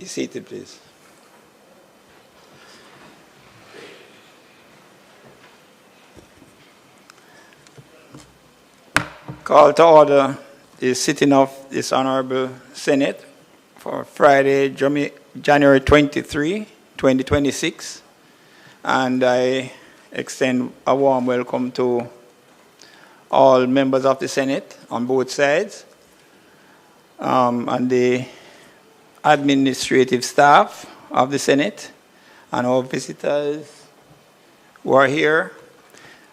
Be seated, please. Call to order the sitting of this Honorable Senate for Friday, January 23, 2026. And I extend a warm welcome to all members of the Senate on both sides, and the administrative staff of the Senate, and our visitors who are here.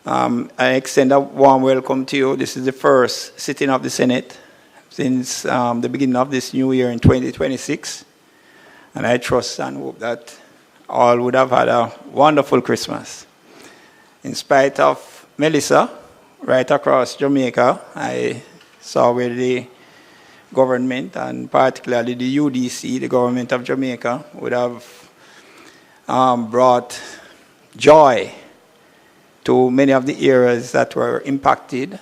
I extend a warm welcome to you. This is the first sitting of the Senate since the beginning of this new year in 2026. And I trust and hope that all would have had a wonderful Christmas. In spite of Melissa, right across Jamaica, I saw where the government, and particularly the UDC, the government of Jamaica, would have brought joy to many of the areas that were impacted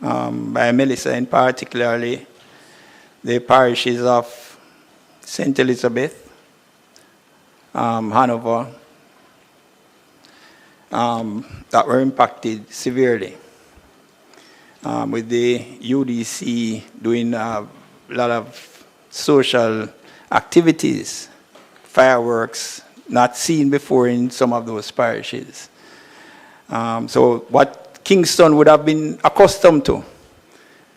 by Melissa, and particularly the parishes of St. Elizabeth, Hanover, that were impacted severely, with the UDC doing a lot of social activities, fireworks not seen before in some of those parishes. So what Kingston would have been accustomed to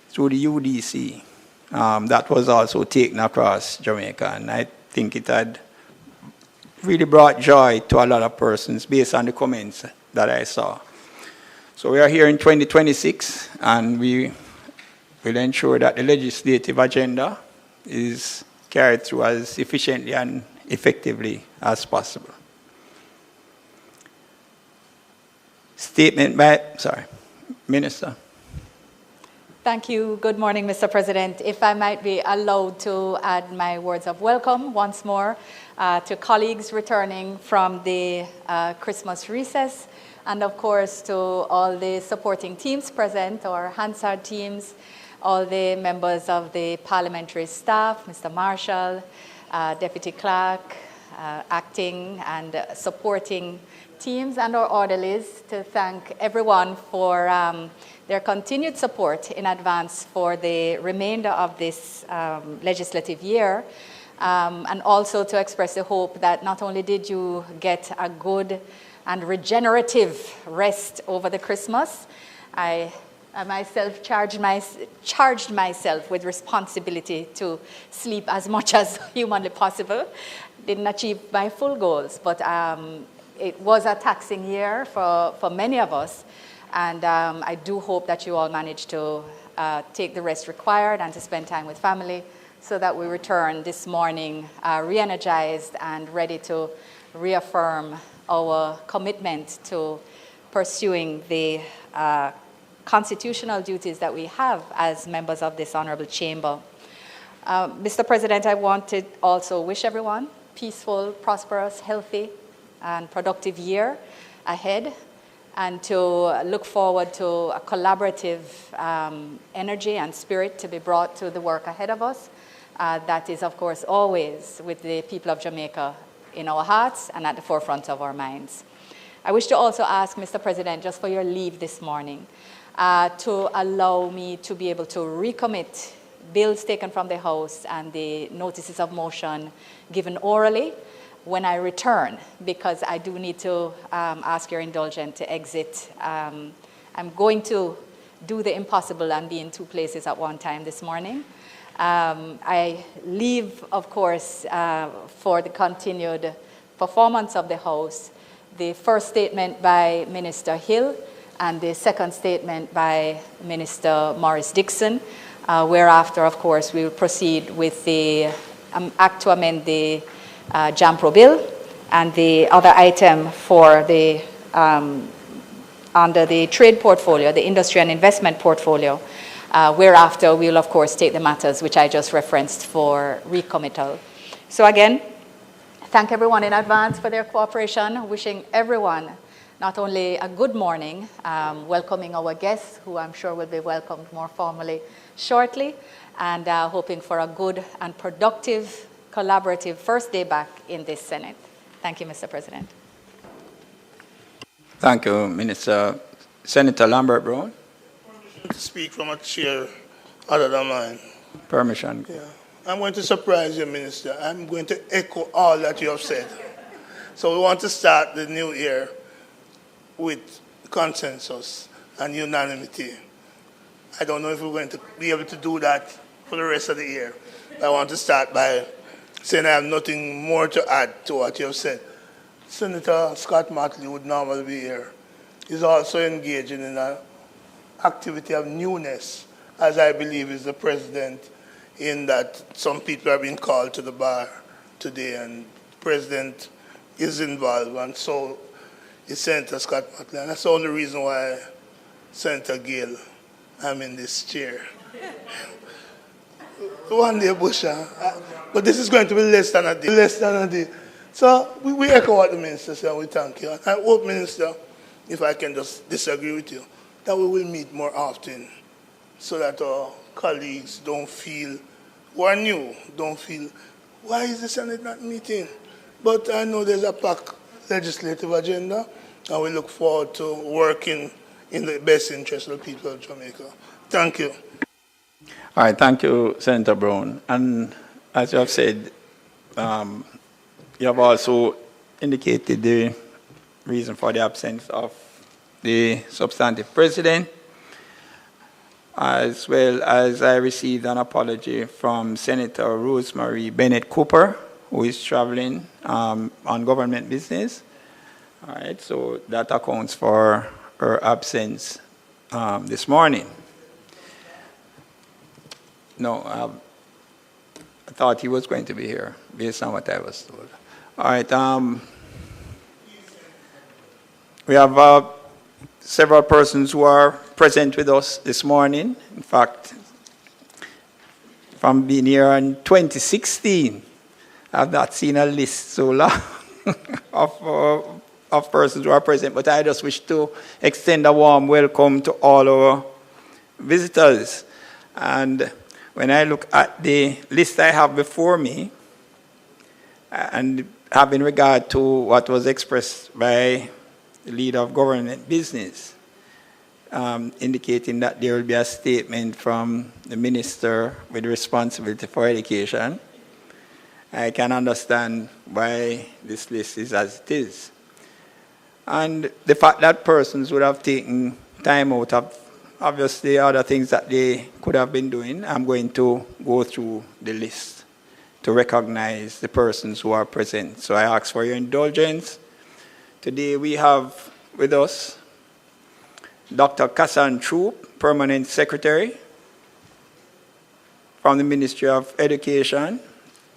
through the UDC, that was also taken across Jamaica. And I think it had really brought joy to a lot of persons based on the comments that I saw. So we are here in 2026, and we will ensure that the legislative agenda is carried through as efficiently and effectively as possible. Statement by, Minister. Thank you. Good morning, Mr. President. If I might be allowed to add my words of welcome once more to colleagues returning from the Christmas recess, and of course to all the supporting teams present, our Hansard teams, all the members of the parliamentary staff, Mr. Marshall, Deputy Clerk, acting and supporting teams, and our orderlies, to thank everyone for their continued support in advance for the remainder of this legislative year, and also to express the hope that not only did you get a good and regenerative rest over the Christmas, I myself charged myself with responsibility to sleep as much as humanly possible. Didn't achieve my full goals, but it was a taxing year for many of us, and I do hope that you all managed to take the rest required and to spend time with family, so that we return this morning re-energized and ready to reaffirm our commitment to pursuing the constitutional duties that we have as members of this honorable chamber. Mr. President, I want to also wish everyone peaceful, prosperous, healthy, and productive year ahead, and to look forward to a collaborative energy and spirit to be brought to the work ahead of us. That is, of course, always with the people of Jamaica in our hearts and at the forefront of our minds. I wish to also ask, Mr. President, just for your leave this morning, to allow me to be able to recommit bills taken from the House and the notices of motion given orally when I return, because I do need to ask your indulgence to exit. I'm going to do the impossible and be in two places at one time this morning. I leave, of course, for the continued performance of the House, the first statement by Minister Hill and the second statement by Minister Morris Dixon, whereafter, of course, we will proceed with the act to amend the JAMPRO bill and the other item for the under the trade portfolio, the industry and investment portfolio, whereafter we will, of course, take the matters which I just referenced for recommittal. So again, thank everyone in advance for their cooperation, wishing everyone not only a good morning, welcoming our guests, who I'm sure will be welcomed more formally shortly, and hoping for a good and productive collaborative first day back in this Senate. Thank you, Mr. President. Thank you, Minister. Senator Lambert Brown. To speak from a chair other than mine. Permission. Yeah. I'm going to surprise you, Minister. I'm going to echo all that you have said. So we want to start the new year with consensus and unanimity. I don't know if we're going to be able to do that for the rest of the year. I want to start by saying I have nothing more to add to what you have said. Senator Scott Motley would normally be here. He's also engaging in an activity of newness, as I believe is the president, in that some people are being called to the bar today, and the president is involved, and so is Senator Scott Motley. And that's the only reason why, Senator Gale, I'm in this chair. One day, Busha, but this is going to be less than a day. Less than a day. So we echo what the minister said, and we thank you. And I hope, Minister, if I can just disagree with you, that we will meet more often so that our colleagues don't feel, who are new, don't feel, why is the Senate not meeting? But I know there's a packed legislative agenda, and we look forward to working in the best interest of the people of Jamaica. Thank you. All right, thank you, Senator Brown. And as you have said, you have also indicated the reason for the absence of the substantive president, as well as I received an apology from Senator Rosemary Bennett Cooper, who is traveling on government business. All right, so that accounts for her absence this morning. No, I thought he was going to be here, based on what I was told. All right, we have several persons who are present with us this morning. In fact, from being here in 2016, I've not seen a list so long of persons who are present, but I just wish to extend a warm welcome to all our visitors. And when I look at the list I have before me, and having regard to what was expressed by the leader of government business, indicating that there will be a statement from the minister with responsibility for education, I can understand why this list is as it is. And the fact that persons would have taken time out of obviously other things that they could have been doing, I'm going to go through the list to recognize the persons who are present. So I ask for your indulgence. Today we have with us Dr. Kassan Troop, Permanent Secretary from the Ministry of Education,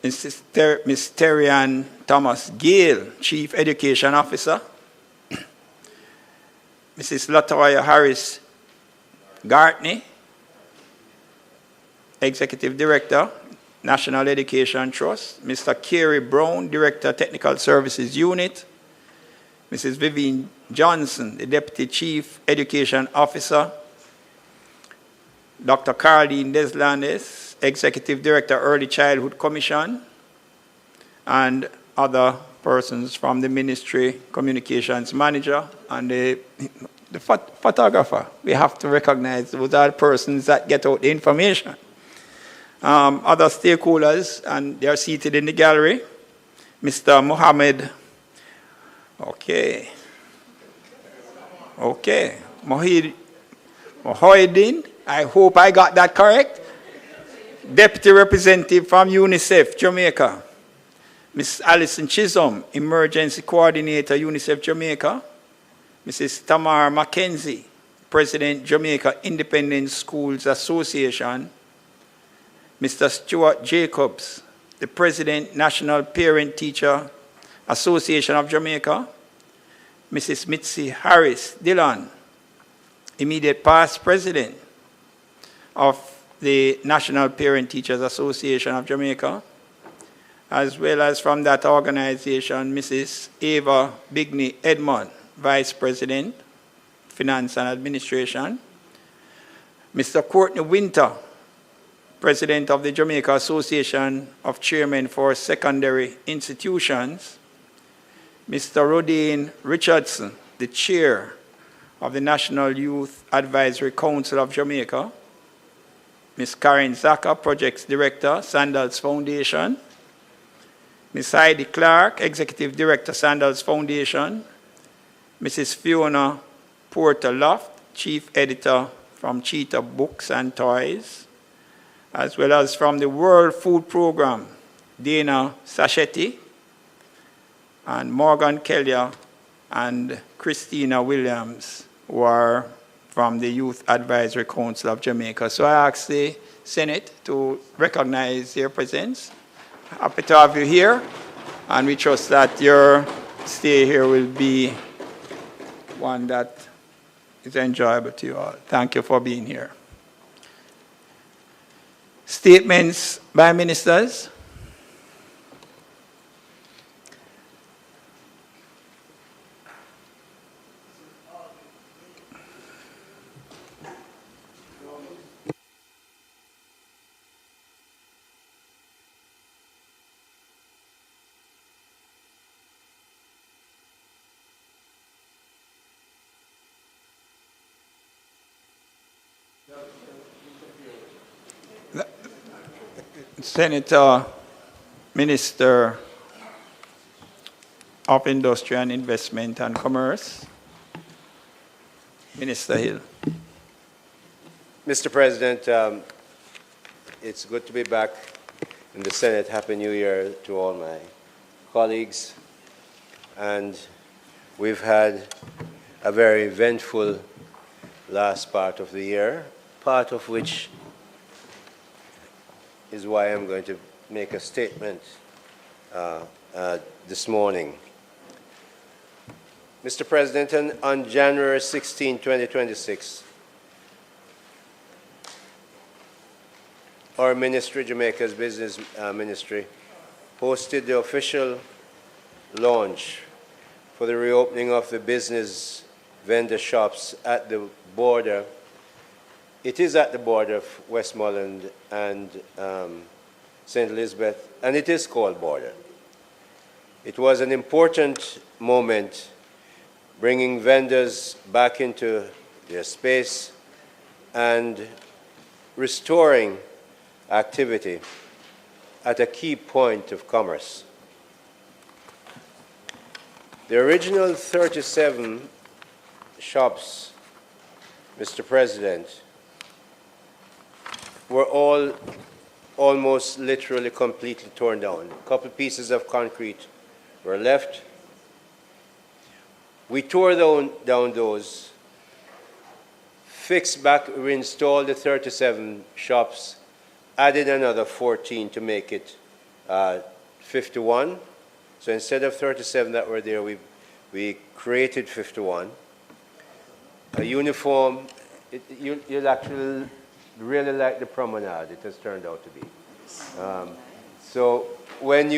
Ms. Terrian Thomas Gale, Chief Education Officer, Mrs. Latoya Harris Gartney, Executive Director, National Education Trust, Mr. Kerry Brown, Director, Technical Services Unit, Mrs. Vivian Johnson, the Deputy Chief Education Officer, Dr. Caroline Deslandes, Executive Director, Early Childhood Commission, and other persons from the Ministry, Communications Manager, and the photographer. We have to recognize those are the persons that get out the information. Other stakeholders, and they are seated in the gallery. Mr. Mohammed, Mohoidin, I hope I got that correct. Deputy Representative from UNICEF, Jamaica. Ms. Alison Chisholm, Emergency Coordinator, UNICEF Jamaica. Mrs. Tamar Mackenzie, President, Jamaica Independent Schools Association. Mr. Stuart Jacobs, the President, National Parent Teacher Association of Jamaica. Mrs. Mitzi Harris Dillon, immediate past President of the National Parent Teachers Association of Jamaica, as well as from that organization, Mrs. Ava Bigney Edmond, Vice President, Finance and Administration. Mr. Courtney Winter, President of the Jamaica Association of Chairmen for Secondary Institutions, Mr. Rodine Richardson, the Chair of the National Youth Advisory Council of Jamaica, Ms. Karen Zaka, Projects Director, Sandals Foundation, Ms. Heidi Clark, Executive Director, Sandals Foundation, Mrs. Fiona Porter Loft, Chief Editor from Cheetah Books and Toys, as well as from the World Food Program, Dana Sachetti, and Morgan Kelly and Christina Williams, who are from the Youth Advisory Council of Jamaica. So I ask the Senate to recognize their presence. Happy to have you here, and we trust that your stay here will be one that is enjoyable to you all. Thank you for being here. Statements by ministers. Senator, Minister of Industry and Investment and Commerce, Minister Hill. Mr. President, it's good to be back in the Senate. Happy New Year to all my colleagues. And we've had a very eventful last part of the year, part of which is why I'm going to make a statement this morning. Mr. President, on January 16, 2026, our ministry, Jamaica's business ministry, hosted the official launch for the reopening of the business vendor shops at the border. It is at the border of Westmoreland and St. Elizabeth, and it is called Border. It was an important moment, bringing vendors back into their space and restoring activity at a key point of commerce. The original 37 shops, Mr. President, were all almost literally completely torn down. A couple pieces of concrete were left. We tore down those, fixed back, reinstalled the 37 shops, added another 14 to make it 51. So instead of 37 that were there, we created 51. A uniform, you'll actually really like the promenade it has turned out to be. So when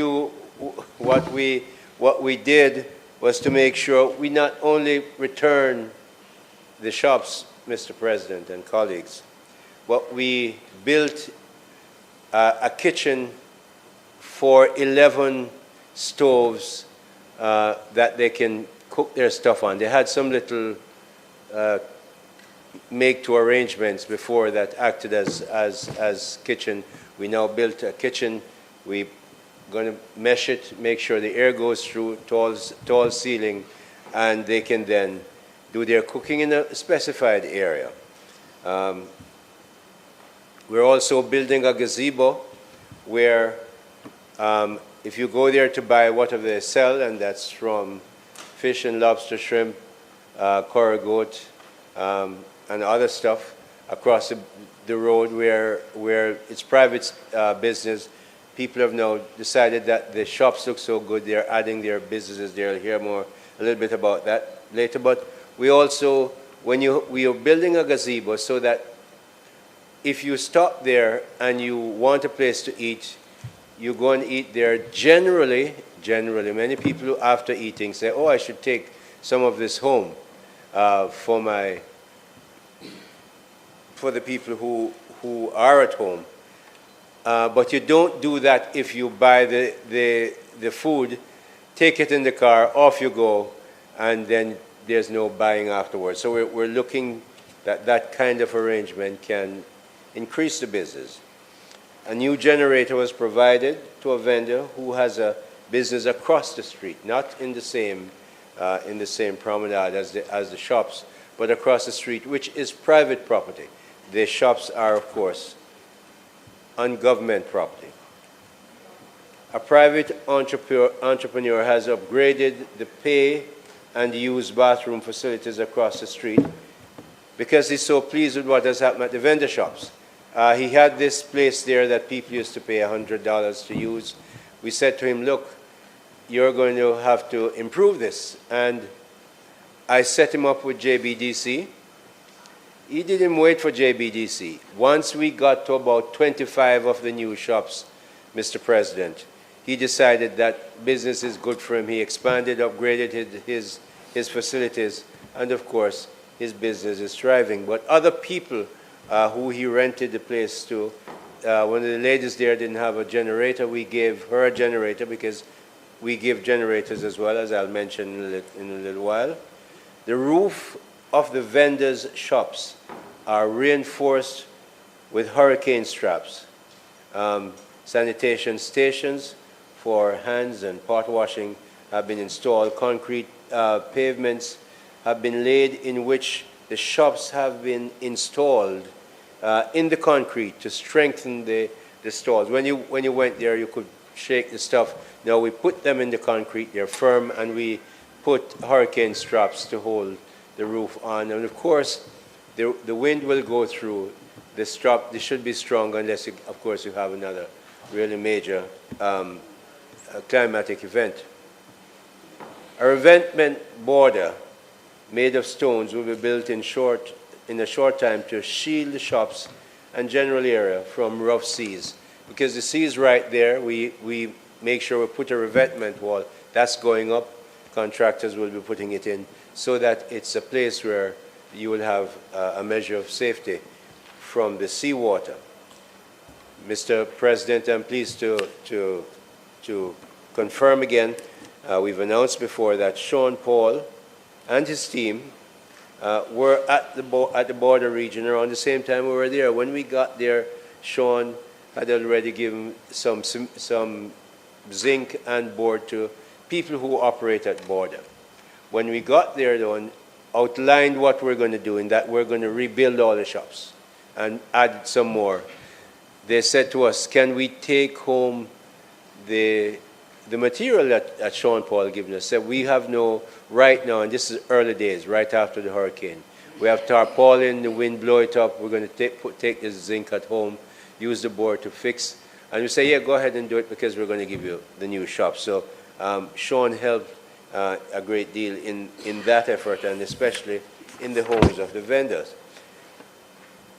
what we did was to make sure we not only return the shops, Mr. President and colleagues, but we built a kitchen for 11 stoves that they can cook their stuff on. They had some little make-to arrangements before that acted as kitchen. We now built a kitchen. We're going to mesh it, make sure the air goes through, tall ceiling, and they can then do their cooking in a specified area. We're also building a gazebo where if you go there to buy whatever they sell, and that's from fish and lobster, shrimp, corrugate, and other stuff across the road where it's private business. People have now decided that the shops look so good, they're adding their businesses. They'll hear a little bit about that later. But we also, we are building a gazebo so that if you stop there and you want a place to eat, you go and eat there. Generally, many people after eating say, oh, I should take some of this home for the people who are at home. But you don't do that if you buy the food, take it in the car, off you go, and then there's no buying afterwards. So we're looking that that kind of arrangement can increase the business. A new generator was provided to a vendor who has a business across the street, not in the same promenade as the shops, but across the street, which is private property. The shops are, of course, on government property. A private entrepreneur has upgraded the pay and use bathroom facilities across the street because he's so pleased with what has happened at the vendor shops. He had this place there that people used to pay $100 to use. We said to him, look, you're going to have to improve this. And I set him up with JBDC. He didn't wait for JBDC. Once we got to about 25 of the new shops, Mr. President, he decided that business is good for him. He expanded, upgraded his facilities, and of course, his business is thriving. But other people who he rented the place to, one of the ladies there didn't have a generator. We gave her a generator because we give generators as well, as I'll mention in a little while. The roof of the vendors' shops are reinforced with hurricane straps. Sanitation stations for hands and pot washing have been installed. Concrete pavements have been laid in which the shops have been installed in the concrete to strengthen the stalls. When you went there, you could shake the stuff. Now we put them in the concrete, they're firm, and we put hurricane straps to hold the roof on. And of course, the wind will go through. The strap, they should be strong unless, of course, you have another really major climatic event. A revetment border made of stones will be built in a short time to shield the shops and general area from rough seas. Because the sea is right there, we make sure we put a revetment wall. That's going up. Contractors will be putting it in so that it's a place where you will have a measure of safety from the seawater. Mr. President, I'm pleased to confirm again, we've announced before that Sean Paul and his team were at the border region around the same time we were there. When we got there, Sean had already given some zinc and board to people who operate at border. When we got there, though, and outlined what we're going to do, in that we're going to rebuild all the shops and add some more, they said to us, can we take home the material that Sean Paul given us? Said we have no, right now, and this is early days, right after the hurricane, we have tarpaulin, the wind blow it up, we're going to take this zinc at home, use the board to fix, and we say, yeah, go ahead and do it because we're going to give you the new shop. So Sean helped a great deal in that effort, and especially in the homes of the vendors.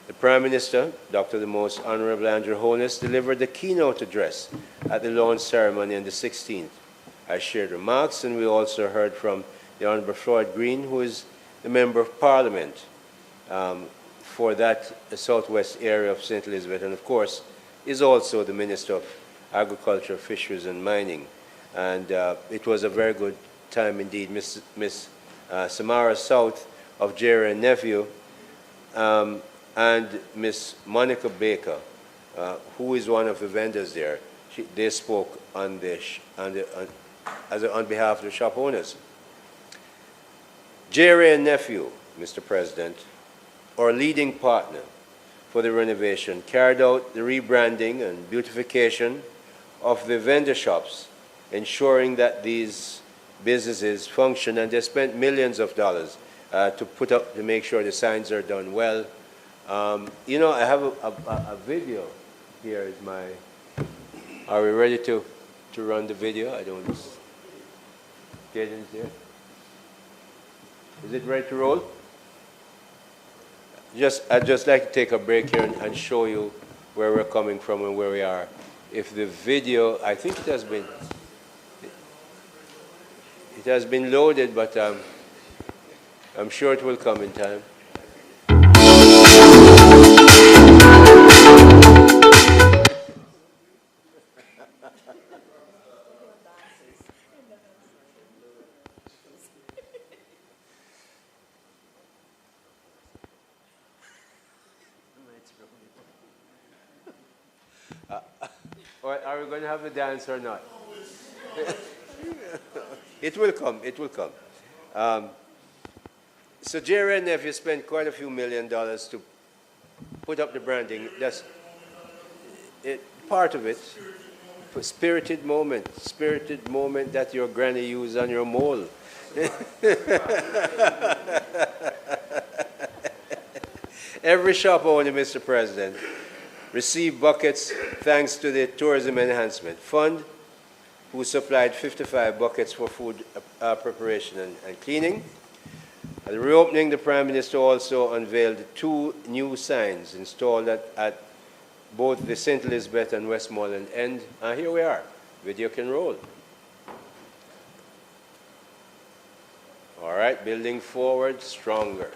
The Prime Minister, Dr. the Most Honorable Andrew Holness, delivered the keynote address at the launch ceremony on the 16th. I shared remarks, and we also heard from the Honorable Floyd Green, who is the Member of Parliament for that southwest area of St. Elizabeth, and of course is also the Minister of Agriculture, Fisheries and Mining. And it was a very good time indeed. Miss Samara South of Jerry and Nephew and Miss Monica Baker, who is one of the vendors there, they spoke on behalf of the shop owners. Jerry and Nephew, Mr. President, our leading partner for the renovation, carried out the rebranding and beautification of the vendor shops, ensuring that these businesses function, and they spent millions of dollars to make sure the signs are done well. You know, I have a video here. Is my? Are we ready to run the video? I don't get in there. Is it ready to roll? I'd just like to take a break here and show you where we're coming from and where we are. If the video, I think it has been loaded, but I'm sure it will come in time. Or are we going to have the dance or not? It will come. It will come. So Jerry and Nephew spent quite a few $1 million to put up the branding. That's part of it. Spirited moment that your granny used on your mole. Every shop owner, Mr. President, received buckets thanks to the Tourism Enhancement Fund, who supplied 55 buckets for food preparation and cleaning. At the reopening, the Prime Minister also unveiled 2 new signs installed at both the St. Elizabeth and Westmoreland end. And here we are. Video can roll. All right, building forward, stronger.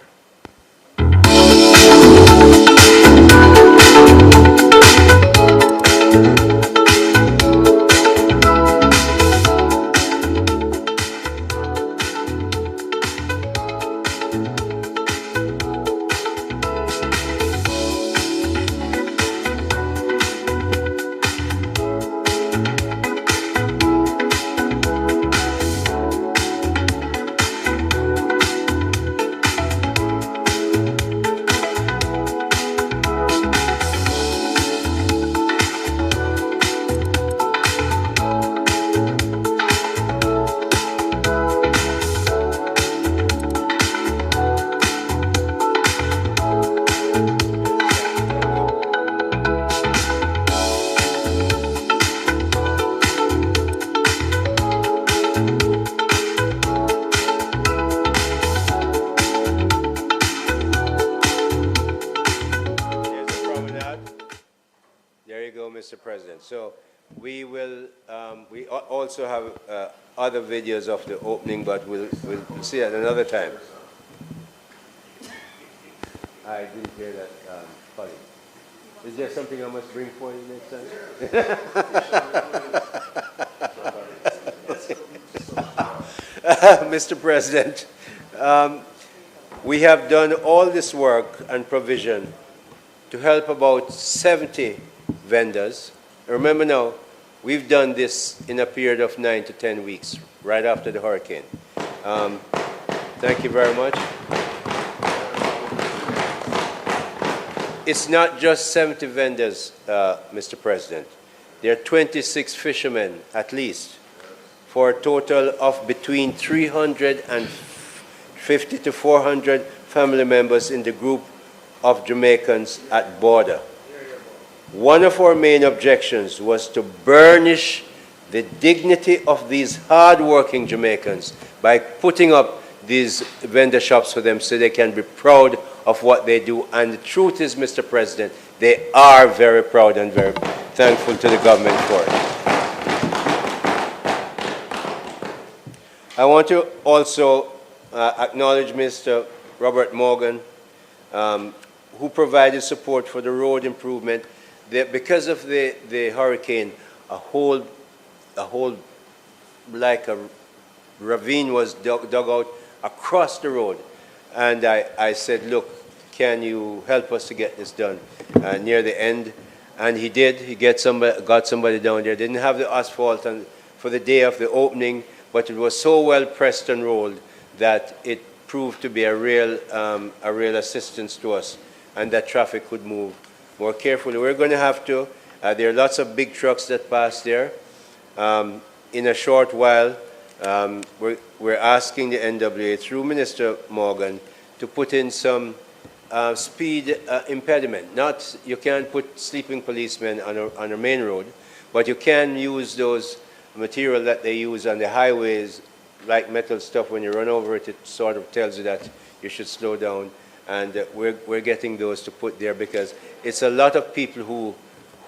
Mr. President. So we will, we also have other videos of the opening, but we'll see at another time. I didn't hear that, Polly. Is there something I must bring for you next time? Mr. President, we have done all this work and provision to help about 70 vendors. Remember now, we've done this in a period of 9 to 10 weeks, right after the hurricane. Thank you very much. It's not just 70 vendors, Mr. President. There are 26 fishermen, at least, for a total of between 350 to 400 family members in the group of Jamaicans at border. One of our main objections was to burnish the dignity of these hard-working Jamaicans by putting up these vendor shops for them so they can be proud of what they do. And the truth is, Mr. President, they are very proud and very thankful to the government for it. I want to also acknowledge Mr. Robert Morgan, who provided support for the road improvement. Because of the hurricane, a whole like a ravine was dug out across the road. And I said, look, can you help us to get this done near the end? And he did. He got somebody down there. Didn't have the asphalt for the day of the opening, but it was so well pressed and rolled that it proved to be a real assistance to us, and that traffic could move more carefully. We're going to have to, there are lots of big trucks that pass there. In a short while, we're asking the NWA through Minister Morgan to put in some speed impediment. Not, you can't put sleeping policemen on a main road, but you can use those material that they use on the highways, like metal stuff. When you run over it, it sort of tells you that you should slow down. And we're getting those to put there because it's a lot of people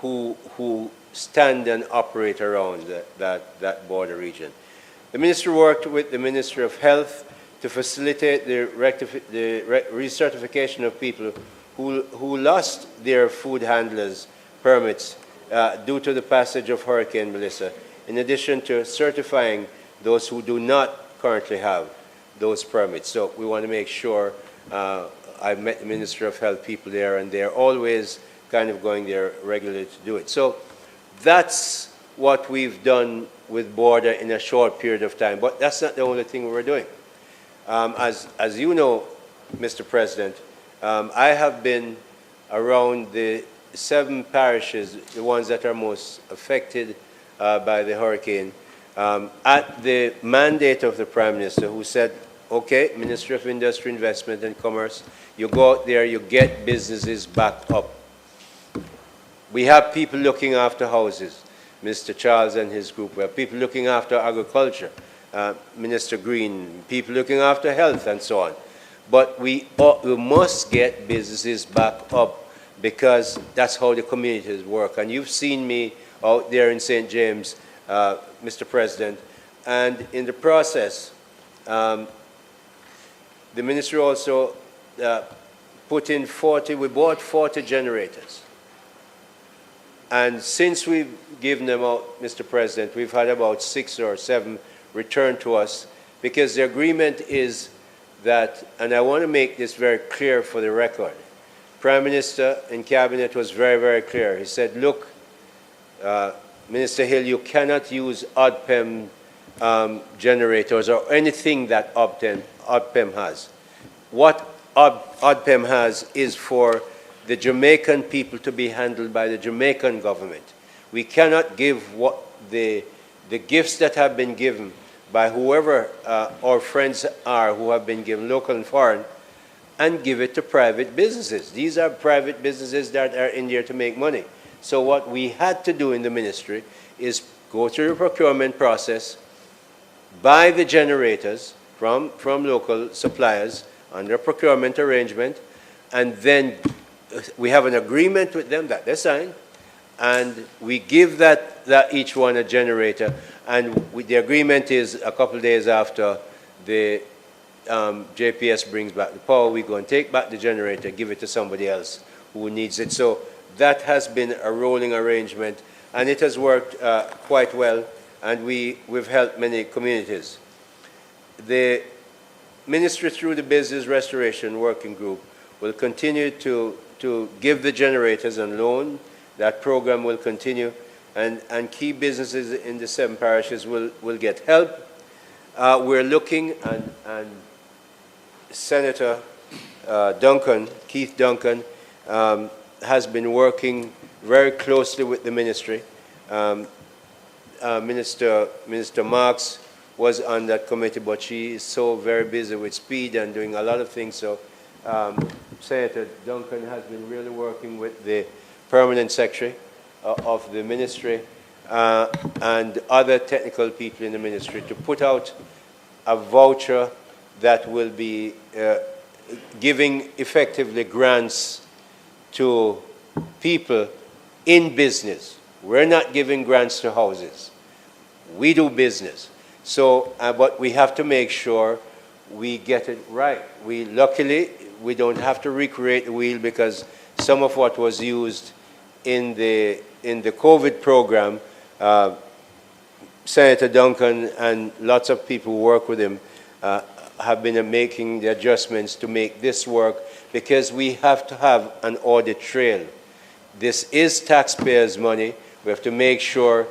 who stand and operate around that border region. The minister worked with the Ministry of Health to facilitate the recertification of people who lost their food handlers' permits due to the passage of Hurricane Melissa, in addition to certifying those who do not currently have those permits. So we want to make sure, I've met the Ministry of Health people there, and they're always kind of going there regularly to do it. So That's what we've done with border in a short period of time. But that's not the only thing we're doing. As you know, Mr. President, I have been around the 7 parishes, the ones that are most affected by the hurricane, at the mandate of the Prime Minister, who said, okay, Ministry of Industry, Investment and Commerce, you go out there, you get businesses back up. We have people looking after houses, Mr. Charles and his group. We have people looking after agriculture, Minister Green, people looking after health and so on. But we must get businesses back up because that's how the communities work. And you've seen me out there in St. James, Mr. President, and in the process, the ministry also put in we bought 40 generators. And since we've given them out, Mr. President, we've had about 6 or 7 returned to us because the agreement is that, and I want to make this very clear for the record, Prime Minister in Cabinet was very, very clear. He said, look, Minister Hill, you cannot use ODPEM generators or anything that ODPEM has. What ODPEM has is for the Jamaican people to be handled by the Jamaican government. We cannot give what the gifts that have been given by whoever our friends are who have been given, local and foreign, and give it to private businesses. These are private businesses that are in there to make money. So what we had to do in the ministry is go through the procurement process, buy the generators from local suppliers under a procurement arrangement, and then we have an agreement with them that they sign, and we give that each one a generator, and the agreement is a couple of days after the JPS brings back the power, we go and take back the generator, give it to somebody else who needs it. So that has been a rolling arrangement, and it has worked quite well, and we've helped many communities. The ministry, through the Business Restoration Working Group, will continue to give the generators and loan. That program will continue, and key businesses in the 7 parishes will get help. We're looking, and Senator Keith Duncan, has been working very closely with the ministry. Minister Marks was on that committee, but she is so very busy with speed and doing a lot of things. So Senator Duncan has been really working with the permanent secretary of the ministry and other technical people in the ministry to put out a voucher that will be giving effectively grants to people in business. We're not giving grants to houses. We do business. So, but we have to make sure we get it right. Luckily, we don't have to recreate the wheel because some of what was used in the COVID program, Senator Duncan and lots of people who work with him have been making the adjustments to make this work because we have to have an audit trail. This is taxpayers' money. We have to make sure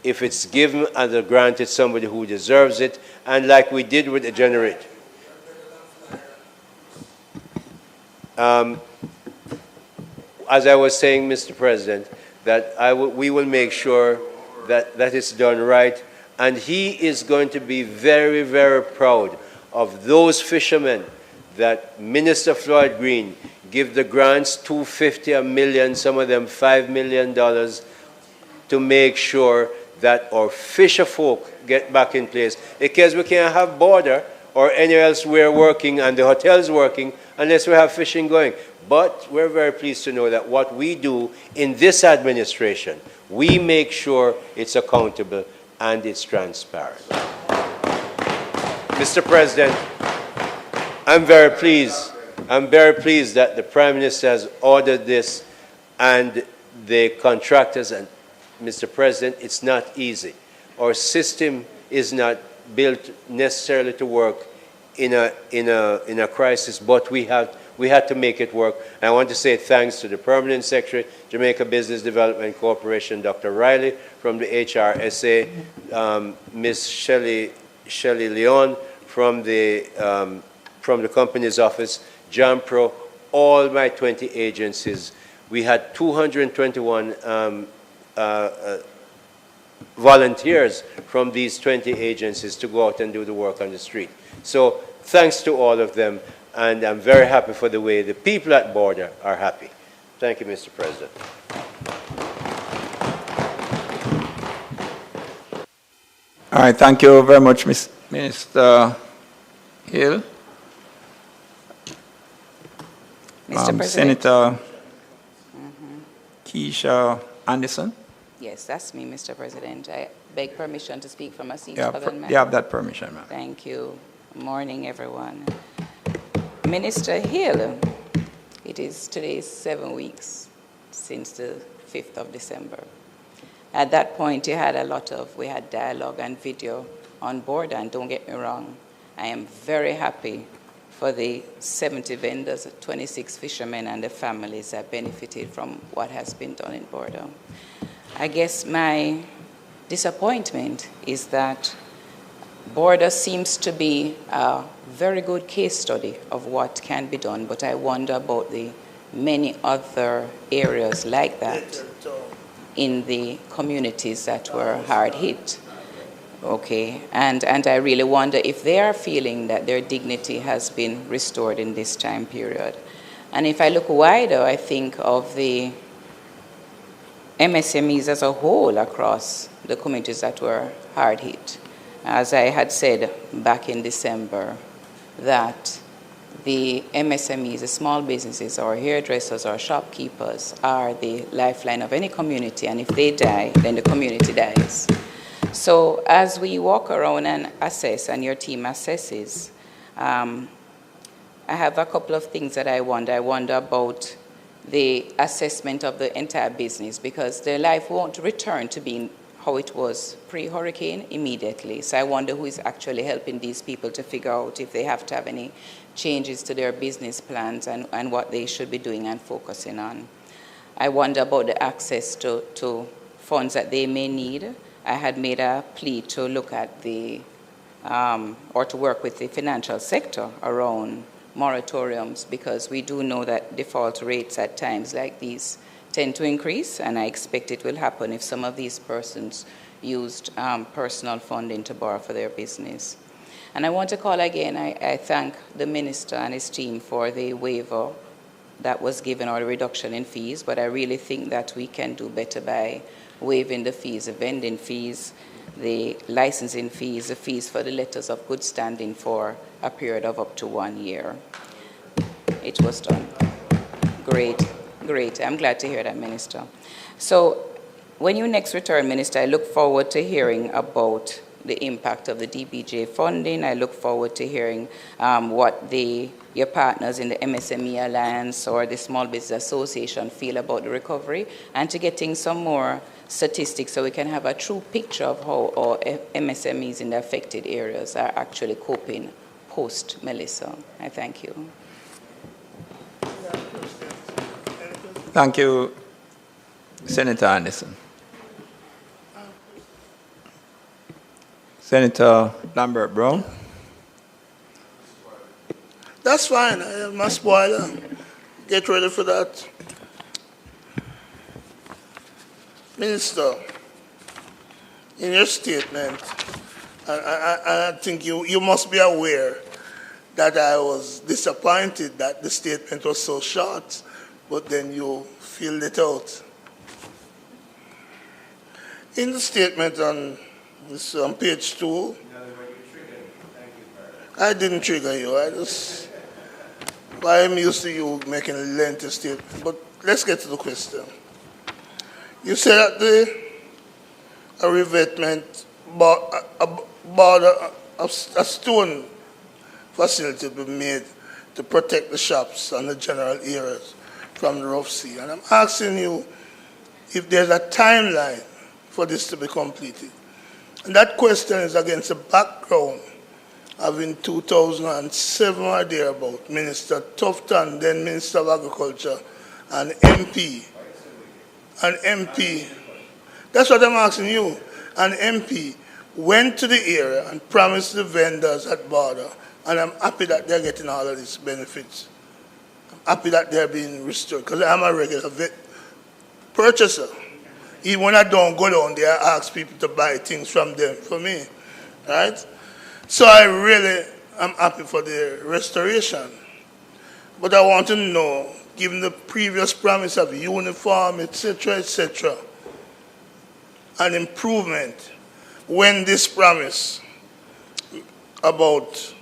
if it's given as a grant, it's somebody who deserves it, and like we did with the generator. As I was saying, Mr. President, that we will make sure that it's done right, and he is going to be very, very proud of those fishermen that Minister Floyd Green give the grants $250 a million, some of them $5 million, to make sure that our fisher folk get back in place. Because we can't have border or anywhere else we're working and the hotels working unless we have fishing going. But we're very pleased to know that what we do in this administration, we make sure it's accountable and it's transparent. Mr. President, I'm very pleased that the Prime Minister has ordered this and the contractors, and Mr. President, it's not easy. Our system is not built necessarily to work in a crisis, but we we had to make it work. And I want to say thanks to the Permanent Secretary, Jamaica Business Development Corporation, Dr. Riley from the HRSA, Ms. Shelley Leon from the company's office, JAMPRO, all my 20 agencies. We had 221 volunteers from these 20 agencies to go out and do the work on the street. So thanks to all of them, and I'm very happy for the way the people at border are happy. Thank you, Mr. President. All right, thank you very much, Mr. Hill. Mr. President. Senator Keisha Anderson. Yes, that's me, Mr. President. I beg permission to speak from a seat Yeah, other than mine. you have that permission, ma'am. Thank you. Morning, everyone. Minister Hill, it is today 7 weeks since the 5th of December. At that point, we had dialogue and video on board, and don't get me wrong, I am very happy for the 70 vendors, 26 fishermen, and the families that benefited from what has been done in border. I guess my disappointment is that border seems to be a very good case study of what can be done, but I wonder about the many other areas like that in the communities that were hard hit. Okay, and I really wonder if they are feeling that their dignity has been restored in this time period. And if I look wider, I think of the MSMEs as a whole across the communities that were hard hit. As I had said back in December, that the MSMEs, the small businesses or hairdressers or shopkeepers are the lifeline of any community, and if they die, then the community dies. So as we walk around and assess, and your team assesses, I have a couple of things that I wonder. I wonder about the assessment of the entire business, because their life won't return to being how it was pre-hurricane immediately. So I wonder who is actually helping these people to figure out if they have to have any changes to their business plans and what they should be doing and focusing on. I wonder about the access to funds that they may need. I had made a plea to look at the, or to work with the financial sector around moratoriums, because we do know that default rates at times like these tend to increase, and I expect it will happen if some of these persons used personal funding to borrow for their business. And I want to call again, I thank the minister and his team for the waiver that was given, or the reduction in fees, but I really think that we can do better by waiving the fees, the vending fees, the licensing fees, the fees for the letters of good standing for a period of up to 1 year. It was done. Great, great. I'm glad to hear that, Minister. So when you next return, Minister, I look forward to hearing about the impact of the DBJ funding. I look forward to hearing what your partners in the MSME Alliance or the Small Business Association feel about the recovery, and to getting some more statistics so we can have a true picture of how our MSMEs in the affected areas are actually coping post-Melissa. I thank you. Thank you, Senator Anderson. Senator Lambert Brown. That's fine. I have my spoiler. Get ready for that. Minister, in your statement, I think you must be aware that I was disappointed that the statement was so short, but then you filled it out. In the statement on page 2, I didn't trigger you. I'm used to you making a lengthy statement. But let's get to the question. You said that a revetment, a stone facility will be made to protect the shops and the general areas from the rough sea. And I'm asking you if there's a timeline for this to be completed. And that question is against the background of in 2007 or thereabout, Minister Tufton, then Minister of Agriculture, and MP. An MP, that's what I'm asking you. An MP went to the area and promised the vendors at border, and I'm happy that they're getting all of these benefits. I'm happy that they're being restored, because I'm a regular purchaser. Even when I don't go down there, I ask people to buy things from them for me, right? So I really am happy for the restoration. But I want to know, given the previous promise of uniform, etc., an improvement, when this promise about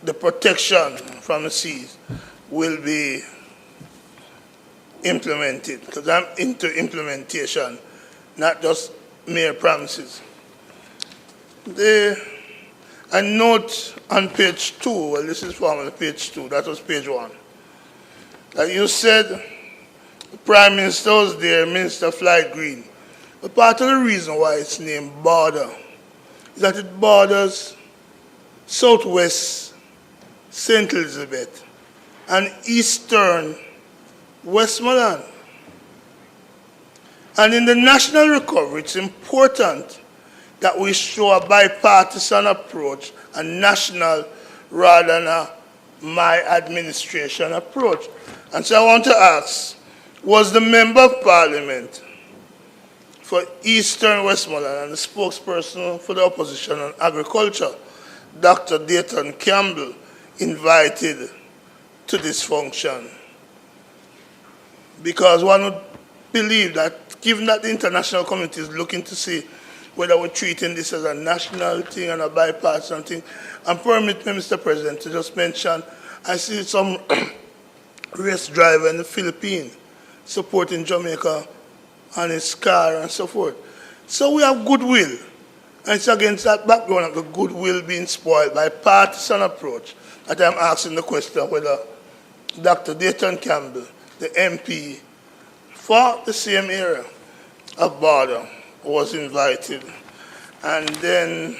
the protection from the seas will be implemented, because I'm into implementation, not just mere promises. I note on page 2, well, this is formerly page 2, that was page 1, that you said the Prime Minister was there, Minister Fly Green. But part of the reason why it's named border is that it borders southwest St. Elizabeth and eastern Westmoreland. And in the national recovery, it's important that we show a bipartisan approach, a national rather than a my administration approach. And so I want to ask, was the Member of Parliament for Eastern Westmoreland and the spokesperson for the opposition on agriculture, Dr. Dayton Campbell, invited to this function? Because one would believe that, given that the international community is looking to see whether we're treating this as a national thing and a bipartisan thing, and permit me, Mr. President, to just mention, I see some race driver in the Philippines supporting Jamaica on his car and so forth. So we have goodwill. And it's against that background of the goodwill being spoiled by partisan approach that I'm asking the question whether Dr. Dayton Campbell, the MP for the same area of border, was invited. And then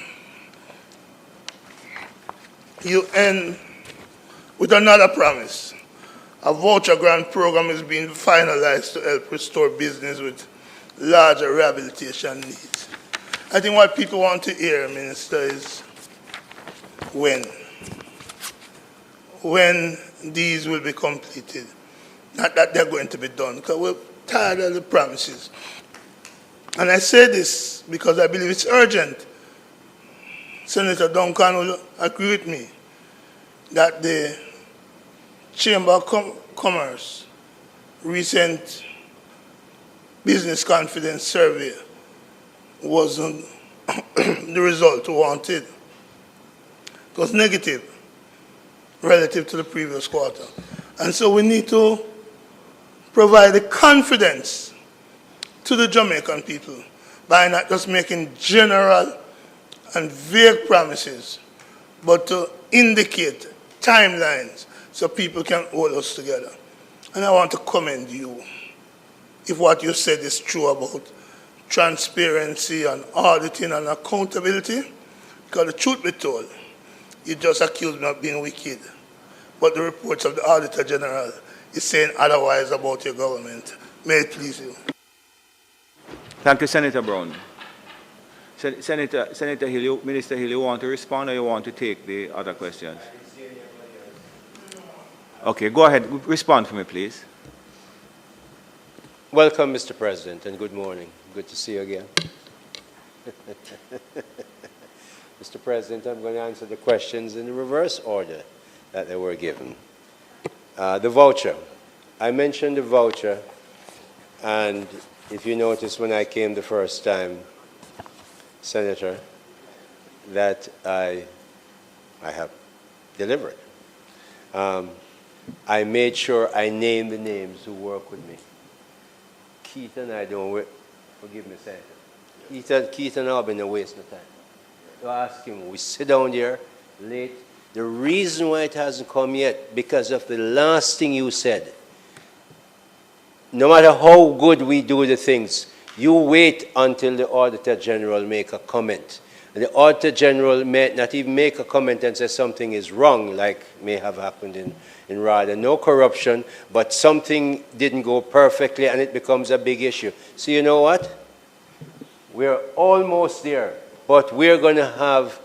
you end with another promise. A voucher grant program is being finalized to help restore business with larger rehabilitation needs. I think what people want to hear, Minister, is when these will be completed. Not that they're going to be done, because we're tired of the promises. And I say this because I believe it's urgent. Senator Duncan will agree with me that the Chamber of Commerce recent business confidence survey wasn't the result we wanted. It was negative relative to the previous quarter. And so we need to provide the confidence to the Jamaican people by not just making general and vague promises, but to indicate timelines so people can hold us together. And I want to commend you if what you said is true about transparency and auditing and accountability, because the truth be told, you just accused me of being wicked, but the reports of the Auditor General is saying otherwise about your government. May it please you. Thank you, Senator Brown. Senator Hill, Minister Hill, you want to respond or you want to take the other questions? Okay, go ahead. Respond for me, please. Welcome, Mr. President, and good morning. Good to see you again. Mr. President, I'm going to answer the questions in the reverse order that they were given. The voucher. I mentioned the voucher, and if you notice when I came the first time, Senator, that I have delivered. I made sure I named the names who work with me. Keith and I don't work, forgive me, Senator. Keith and I have been a waste of time. So I ask him, we sit down there late. The reason why it hasn't come yet, because of the last thing you said. No matter how good we do the things, you wait until the Auditor General make a comment. And the Auditor General may not even make a comment and say something is wrong, like may have happened in RADA. No corruption, but something didn't go perfectly and it becomes a big issue. So you know what? We're almost there, but we're going to have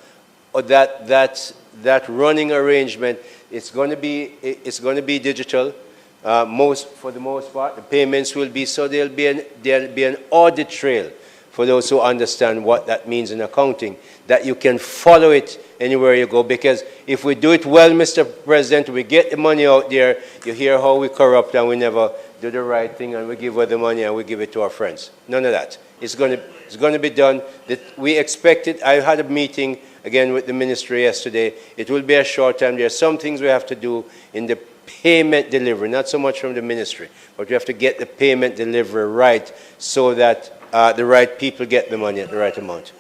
that running arrangement. It's going to be digital. For the most part, the payments will be, so there'll be an audit trail for those who understand what that means in accounting, that you can follow it anywhere you go. Because if we do it well, Mr. President, we get the money out there, you hear how we corrupt and we never do the right thing and we give away the money and we give it to our friends. None of that. It's going to be done. We expect it. I had a meeting again with the ministry yesterday. It will be a short time. There are some things we have to do in the payment delivery, not so much from the ministry, but we have to get the payment delivery right so that the right people get the money at the right amount.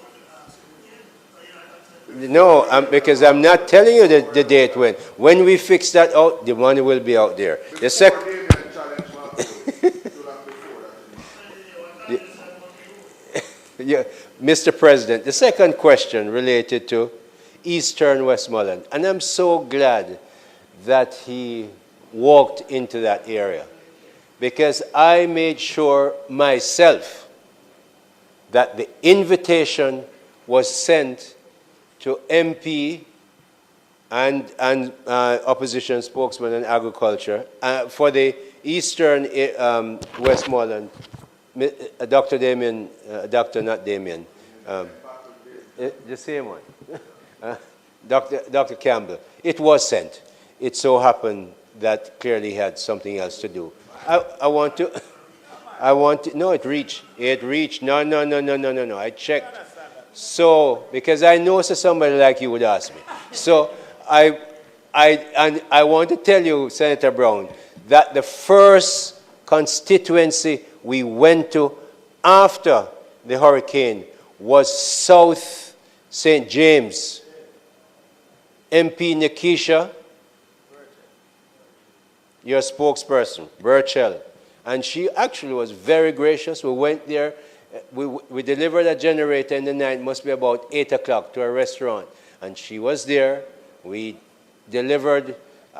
No, because I'm not telling you the date when. When we fix that out, the money will be out there. Yeah, Mr. President, the second question related to Eastern Westmoreland, and I'm so glad that he walked into that area, because I made sure myself that the invitation was sent to MP and opposition spokesman in agriculture for the Eastern Westmoreland, Dr. Damien, not Damien, the same one, Dr. Campbell. It was sent. It so happened that clearly had something else to do. No, it reached. No. I checked. So, because I know somebody like you would ask me. So, I want to tell you, Senator Brown, that the first constituency we went to after the hurricane was South St. James. MP Nikisha, your spokesperson, Burchell. And she actually was very gracious. We went there. We delivered a generator in the night, must be about 8 o'clock, to a restaurant. And she was there. We delivered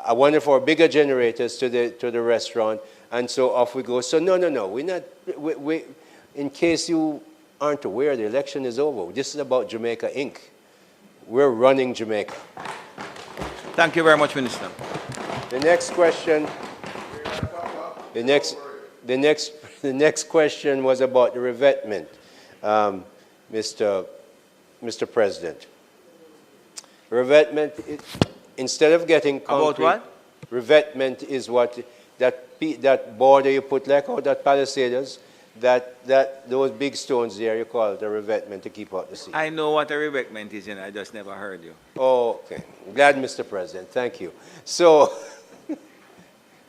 one of our bigger generators to the restaurant. And so off we go. So no. We're not, in case you aren't aware, the election is over. This is about Jamaica Inc. We're running Jamaica. Thank you very much, Minister. The next question. The next question was about the revetment, Mr. President. Revetment, instead of getting concrete, about what? Revetment is what that border you put, like out that palisades, those big stones there, you call it a revetment to keep out the sea. I know what a revetment is, and I just never heard you. Oh, okay. Glad, Mr. President. Thank you. So,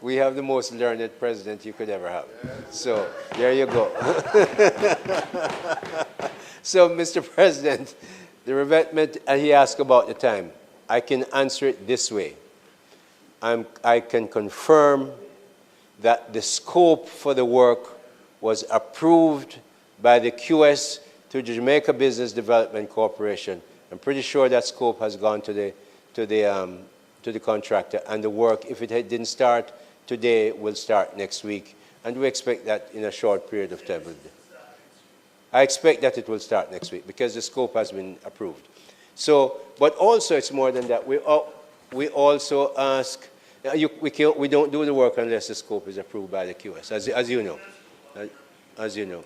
we have the most learned president you could ever have. So, there you go. So, Mr. President, the revetment, he asked about the time. I can answer it this way. I can confirm that the scope for the work was approved by the QS through the Jamaica Business Development Corporation. I'm pretty sure that scope has gone to the contractor, and the work, if it didn't start today, will start next week, and we expect that in a short period of time. I expect that it will start next week because the scope has been approved. So, but also it's more than that. We also ask, we don't do the work unless the scope is approved by the QS, as you know. As you know.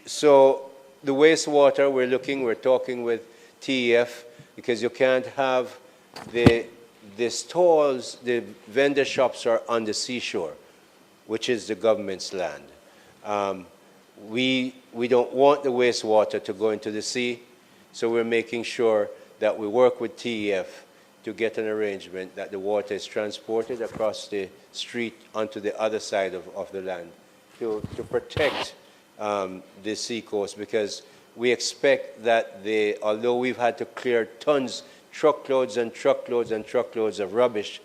So the wastewater, we're talking with TEF, because you can't have the stalls, the vendor shops are on the seashore, which is the government's land. We don't want the wastewater to go into the sea, so we're making sure that we work with TEF to get an arrangement that the water is transported across the street onto the other side of the land to protect the seacoast, because we expect that although we've had to clear tons, truckloads and truckloads and truckloads of rubbish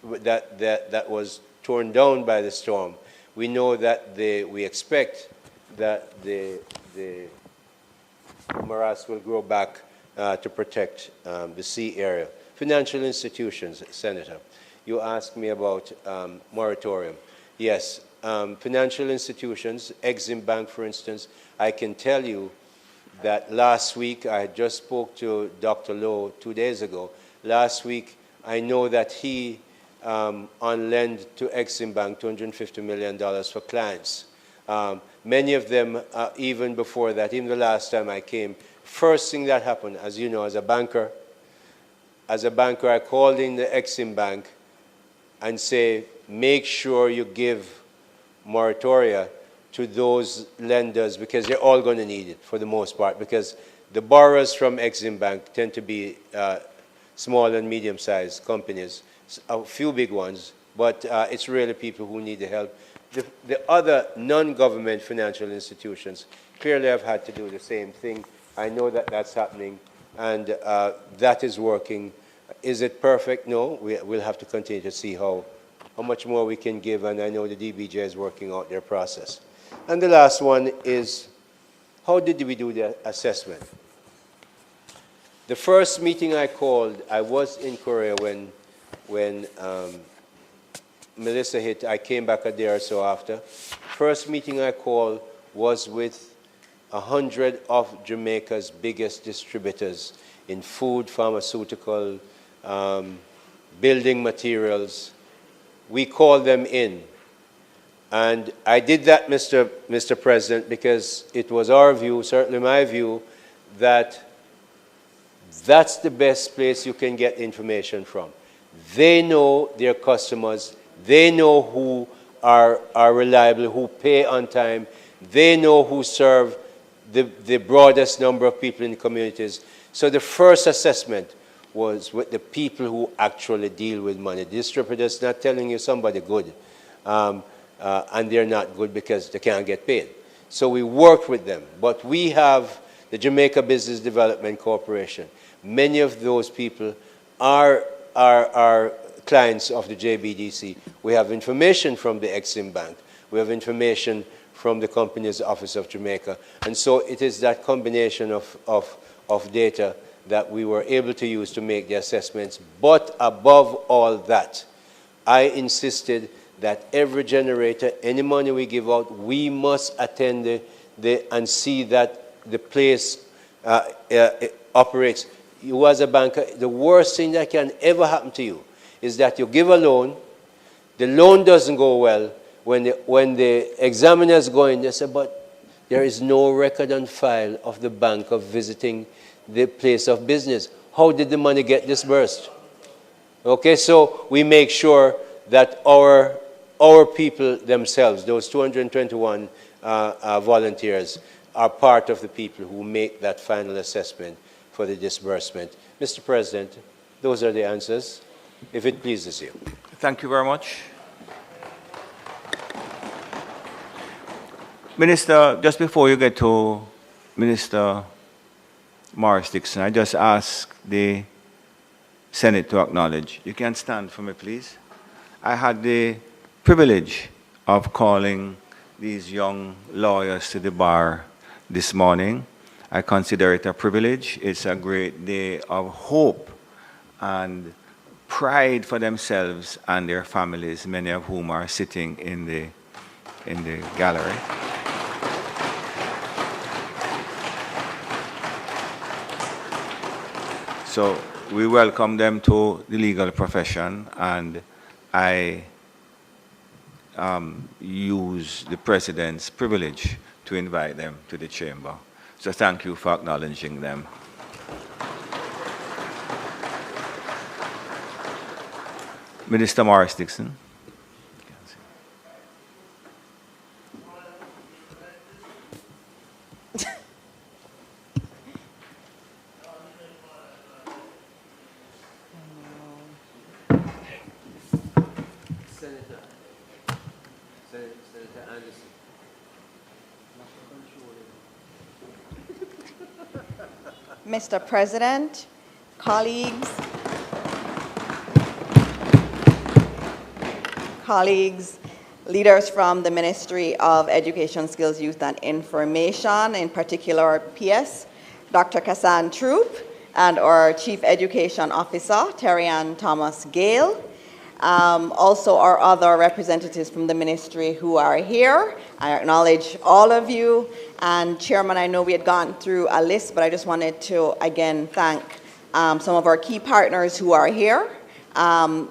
that was torn down by the storm, we know that we expect that the morass will grow back to protect the sea area. Financial institutions, Senator. You asked me about moratorium. Yes, financial institutions, Exim Bank, for instance, I can tell you that last week, I just spoke to Dr. Lowe 2 days ago. Last week, I know that he, on lend to Exim Bank, $250 million for clients. Many of them, even before that, even the last time I came, first thing that happened, as you know, as a banker, I called in the Exim Bank and say, make sure you give moratoria to those lenders because they're all going to need it for the most part, because the borrowers from Exim Bank tend to be small and medium-sized companies, a few big ones, but it's really people who need the help. The other non-government financial institutions clearly have had to do the same thing. I know that that's happening, and that is working. Is it perfect? No. We'll have to continue to see how much more we can give, and I know the DBJ is working out their process. And the last one is, how did we do the assessment? The first meeting I called, I was in Korea when Melissa hit. I came back a day or so after. First meeting I called was with 100 of Jamaica's biggest distributors in food, pharmaceutical, building materials. We called them in. And I did that, Mr. President, because it was our view, certainly my view, that that's the best place you can get information from. They know their customers. They know who are reliable, who pay on time. They know who serve the broadest number of people in the communities. So the first assessment was with the people who actually deal with money. The distributors not telling you somebody good. And they're not good because they can't get paid. So we worked with them. But we have the Jamaica Business Development Corporation. Many of those people are clients of the JBDC. We have information from the Exim Bank. We have information from the Company's Office of Jamaica. And so it is that combination of data that we were able to use to make the assessments. But above all that, I insisted that every generator, any money we give out, we must attend and see that the place operates. You as a banker, the worst thing that can ever happen to you is that you give a loan, the loan doesn't go well. When the examiners go in, they say, but there is no record on file of the bank of visiting the place of business. How did the money get disbursed? Okay, so we make sure that our people themselves, those 221 volunteers, are part of the people who make that final assessment for the disbursement. Mr. President, those are the answers, if it pleases you. Thank you very much. Minister, just before you get to Minister Morris Dixon, I just ask the Senate to acknowledge. You can stand for me, please. I had the privilege of calling these young lawyers to the bar this morning. I consider it a privilege. It's a great day of hope and pride for themselves and their families, many of whom are sitting in the gallery. So we welcome them to the legal profession, and I use the President's privilege to invite them to the chamber. So thank you for acknowledging them. Minister Morris Dixon. Mr. President, colleagues, leaders from the Ministry of Education, Skills, Youth and Information, in particular PS, Dr. Kassan Troop, and our Chief Education Officer, Terry Ann Thomas Gale. Also our other representatives from the ministry who are here. I acknowledge all of you. And Chairman, I know we had gone through a list, but I just wanted to again thank some of our key partners who are here.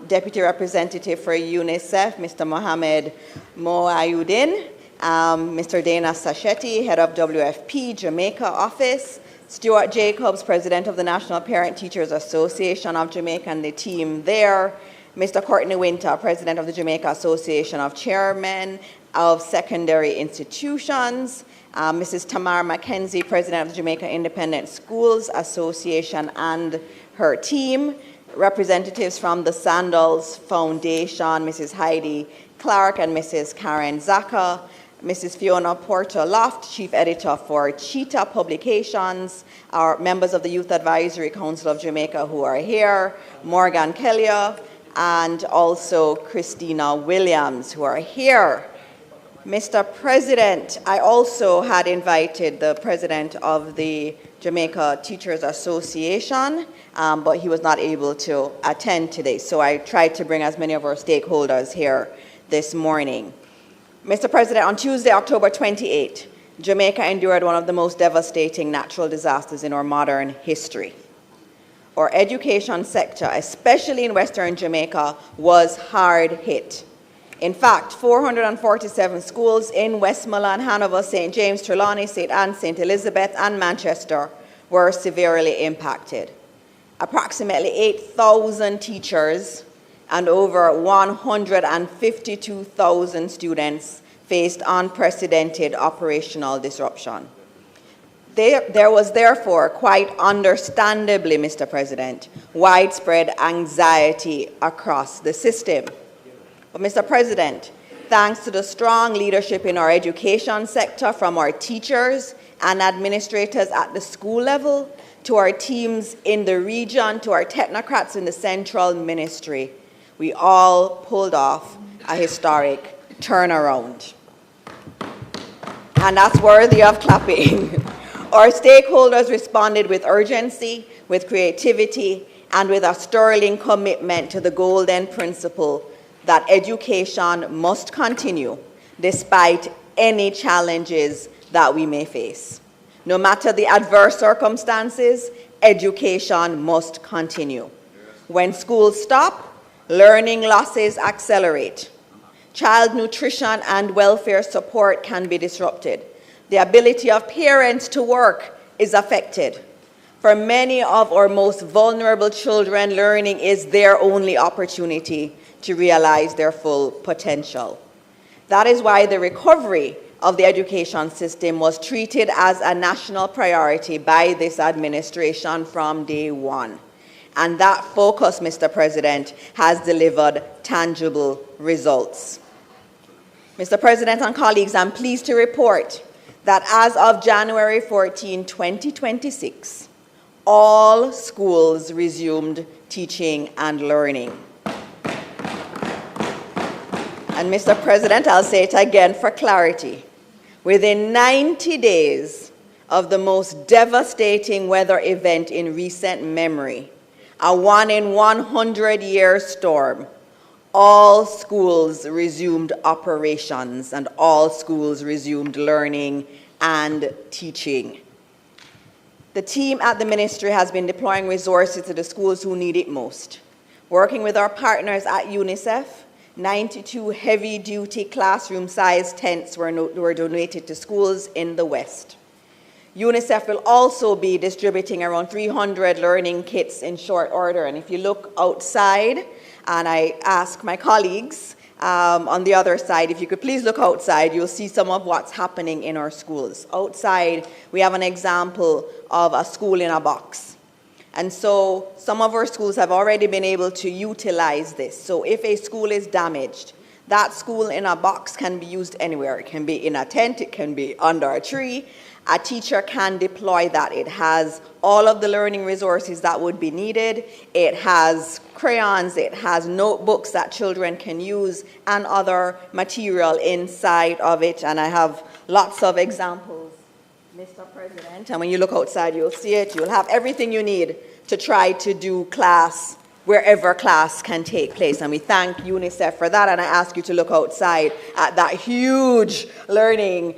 Deputy Representative for UNICEF, Mr. Mohamed Moayuddin, Mr. Dana Sacheti, Head of WFP Jamaica Office, Stuart Jacobs, President of the National Parent Teachers Association of Jamaica and the team there, Mr. Courtney Winter, President of the Jamaica Association of Chairmen of Secondary Institutions, Mrs. Tamar McKenzie, President of the Jamaica Independent Schools Association and her team, representatives from the Sandals Foundation, Mrs. Heidi Clark and Mrs. Karen Zaka, Mrs. Fiona Porter Loft, Chief Editor for Cheetah Publications, our members of the Youth Advisory Council of Jamaica who are here, Morgan Kelly, and also Christina Williams who are here. Mr. President, I also had invited the President of the Jamaica Teachers Association, but he was not able to attend today. So I tried to bring as many of our stakeholders here this morning. Mr. President, on Tuesday, October 28, Jamaica endured one of the most devastating natural disasters in our modern history. Our education sector, especially in Western Jamaica, was hard hit. In fact, 447 schools in Westmoreland, Hanover, St. James, Trelawney, St. Anne, St. Elizabeth, and Manchester were severely impacted. Approximately 8,000 teachers and over 152,000 students faced unprecedented operational disruption. There was therefore, quite understandably, Mr. President, widespread anxiety across the system. But Mr. President, thanks to the strong leadership in our education sector from our teachers and administrators at the school level, to our teams in the region, to our technocrats in the central ministry, we all pulled off a historic turnaround. And that's worthy of clapping. Our stakeholders responded with urgency, with creativity, and with a sterling commitment to the golden principle that education must continue despite any challenges that we may face. No matter the adverse circumstances, education must continue. When schools stop, learning losses accelerate. Child nutrition and welfare support can be disrupted. The ability of parents to work is affected. For many of our most vulnerable children, learning is their only opportunity to realize their full potential. That is why the recovery of the education system was treated as a national priority by this administration from day one. And that focus, Mr. President, has delivered tangible results. Mr. President and colleagues, I'm pleased to report that as of January 14, 2026, all schools resumed teaching and learning. And Mr. President, I'll say it again for clarity. Within 90 days of the most devastating weather event in recent memory, a 1-in-100-year storm, all schools resumed operations and all schools resumed learning and teaching. The team at the ministry has been deploying resources to the schools who need it most. Working with our partners at UNICEF, 92 heavy-duty classroom-sized tents were donated to schools in the West. UNICEF will also be distributing around 300 learning kits in short order. And if you look outside, and I ask my colleagues on the other side, if you could please look outside, you'll see some of what's happening in our schools. Outside, we have an example of a school in a box. And so some of our schools have already been able to utilize this. So if a school is damaged, that school in a box can be used anywhere. It can be in a tent, it can be under a tree. A teacher can deploy that. It has all of the learning resources that would be needed. It has crayons, it has notebooks that children can use, and other material inside of it. And I have lots of examples Mr. President, and when you look outside, you'll see it. You'll have everything you need to try to do class wherever class can take place. And we thank UNICEF for that. And I ask you to look outside at that huge learning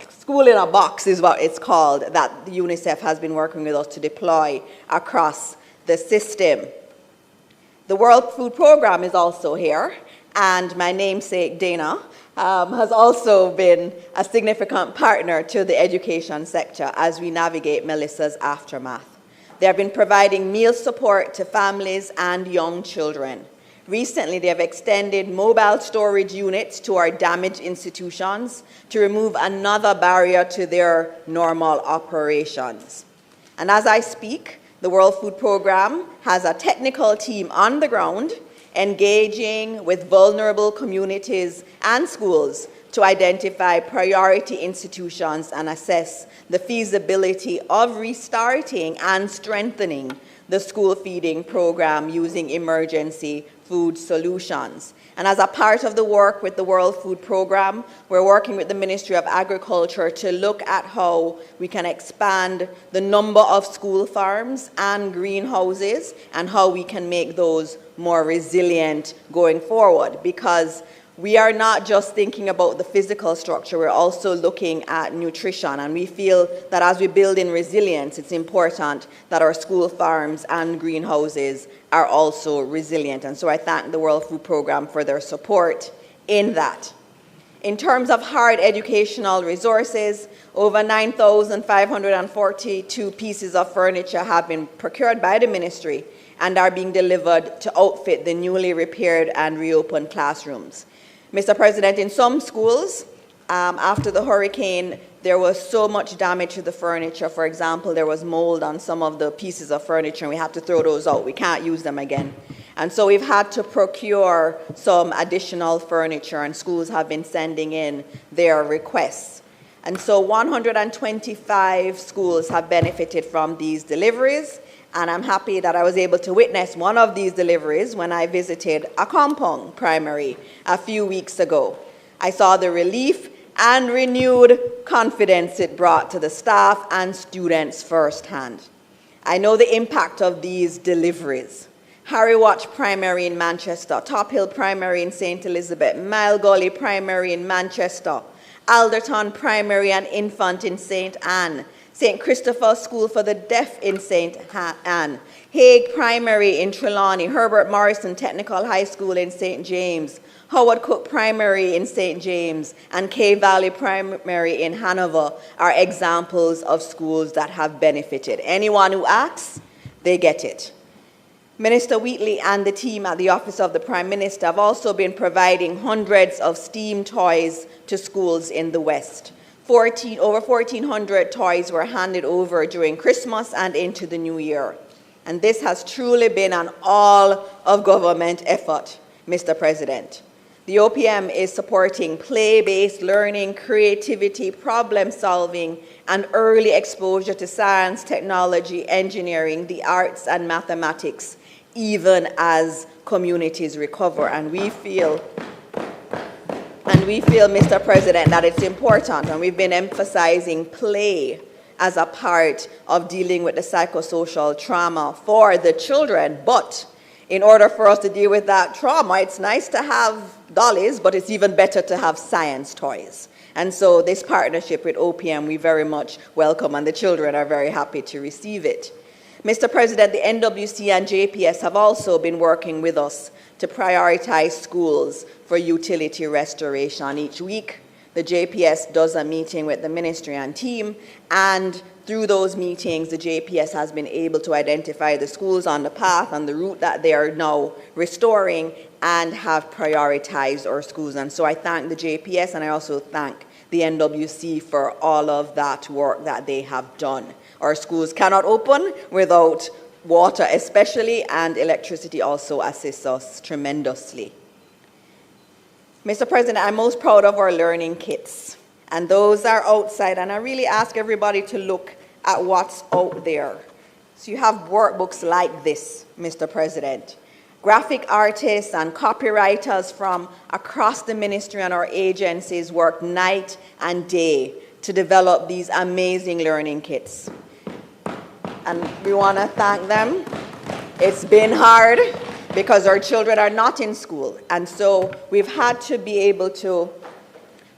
school in a box is what it's called, that UNICEF has been working with us to deploy across the system. The World Food Program is also here, and my namesake, Dana, has also been a significant partner to the education sector as we navigate Melissa's aftermath. They have been providing meal support to families and young children. Recently, they have extended mobile storage units to our damaged institutions to remove another barrier to their normal operations. And as I speak, the World Food Program has a technical team on the ground engaging with vulnerable communities and schools to identify priority institutions and assess the feasibility of restarting and strengthening the school feeding program using emergency food solutions. And as a part of the work with the World Food Program, we're working with the Ministry of Agriculture to look at how we can expand the number of school farms and greenhouses and how we can make those more resilient going forward, because we are not just thinking about the physical structure, we're also looking at nutrition. And we feel that as we build in resilience, it's important that our school farms and greenhouses are also resilient. And so I thank the World Food Program for their support in that. In terms of hard educational resources, over 9,542 pieces of furniture have been procured by the ministry and are being delivered to outfit the newly repaired and reopened classrooms. Mr. President, in some schools, after the hurricane, there was so much damage to the furniture. For example, there was mold on some of the pieces of furniture, and we had to throw those out. We can't use them again. And so we've had to procure some additional furniture, and schools have been sending in their requests. And so 125 schools have benefited from these deliveries, and I'm happy that I was able to witness one of these deliveries when I visited a Kampong primary a few weeks ago. I saw the relief and renewed confidence it brought to the staff and students firsthand. I know the impact of these deliveries. Harry Watch Primary in Manchester, Top Hill Primary in St. Elizabeth, Mile Gully Primary in Manchester, Alderton Primary and Infant in St. Anne, St. Christopher School for the Deaf in St. Anne, Hague Primary in Trelawney, Herbert Morrison Technical High School in St. James, Howard Cook Primary in St. James, and K Valley Primary in Hanover are examples of schools that have benefited. Anyone who asks, they get it. Minister Wheatley and the team at the Office of the Prime Minister have also been providing hundreds of STEAM toys to schools in the West. Over 1,400 toys were handed over during Christmas and into the new year. And this has truly been an all-of-government effort, Mr. President. The OPM is supporting play-based learning, creativity, problem-solving, and early exposure to science, technology, engineering, the arts, and mathematics, even as communities recover. And we feel, Mr. President, that it's important, and we've been emphasizing play as a part of dealing with the psychosocial trauma for the children. But in order for us to deal with that trauma, it's nice to have dollies, but it's even better to have science toys. And so this partnership with OPM, we very much welcome, and the children are very happy to receive it. Mr. President, the NWC and JPS have also been working with us to prioritize schools for utility restoration. Each week, the JPS does a meeting with the ministry and team, and through those meetings, the JPS has been able to identify the schools on the path and the route that they are now restoring and have prioritized our schools. And so I thank the JPS, and I also thank the NWC for all of that work that they have done. Our schools cannot open without water especially, and electricity also assists us tremendously. Mr. President, I'm most proud of our learning kits, and those are outside, and I really ask everybody to look at what's out there. So you have workbooks like this, Mr. President. Graphic artists and copywriters from across the ministry and our agencies work night and day to develop these amazing learning kits. And we want to thank them. It's been hard because our children are not in school. And so we've had to be able to,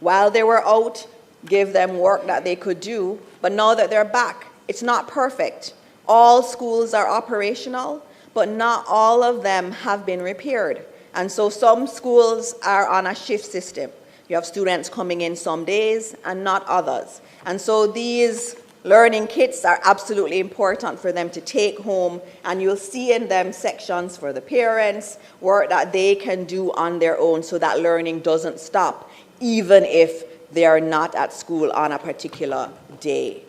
while they were out, give them work that they could do. But now that they're back, it's not perfect. All schools are operational, but not all of them have been repaired. And so some schools are on a shift system. You have students coming in some days and not others. And so these learning kits are absolutely important for them to take home, and you'll see in them sections for the parents, work that they can do on their own so that learning doesn't stop, even if they are not at school on a particular day.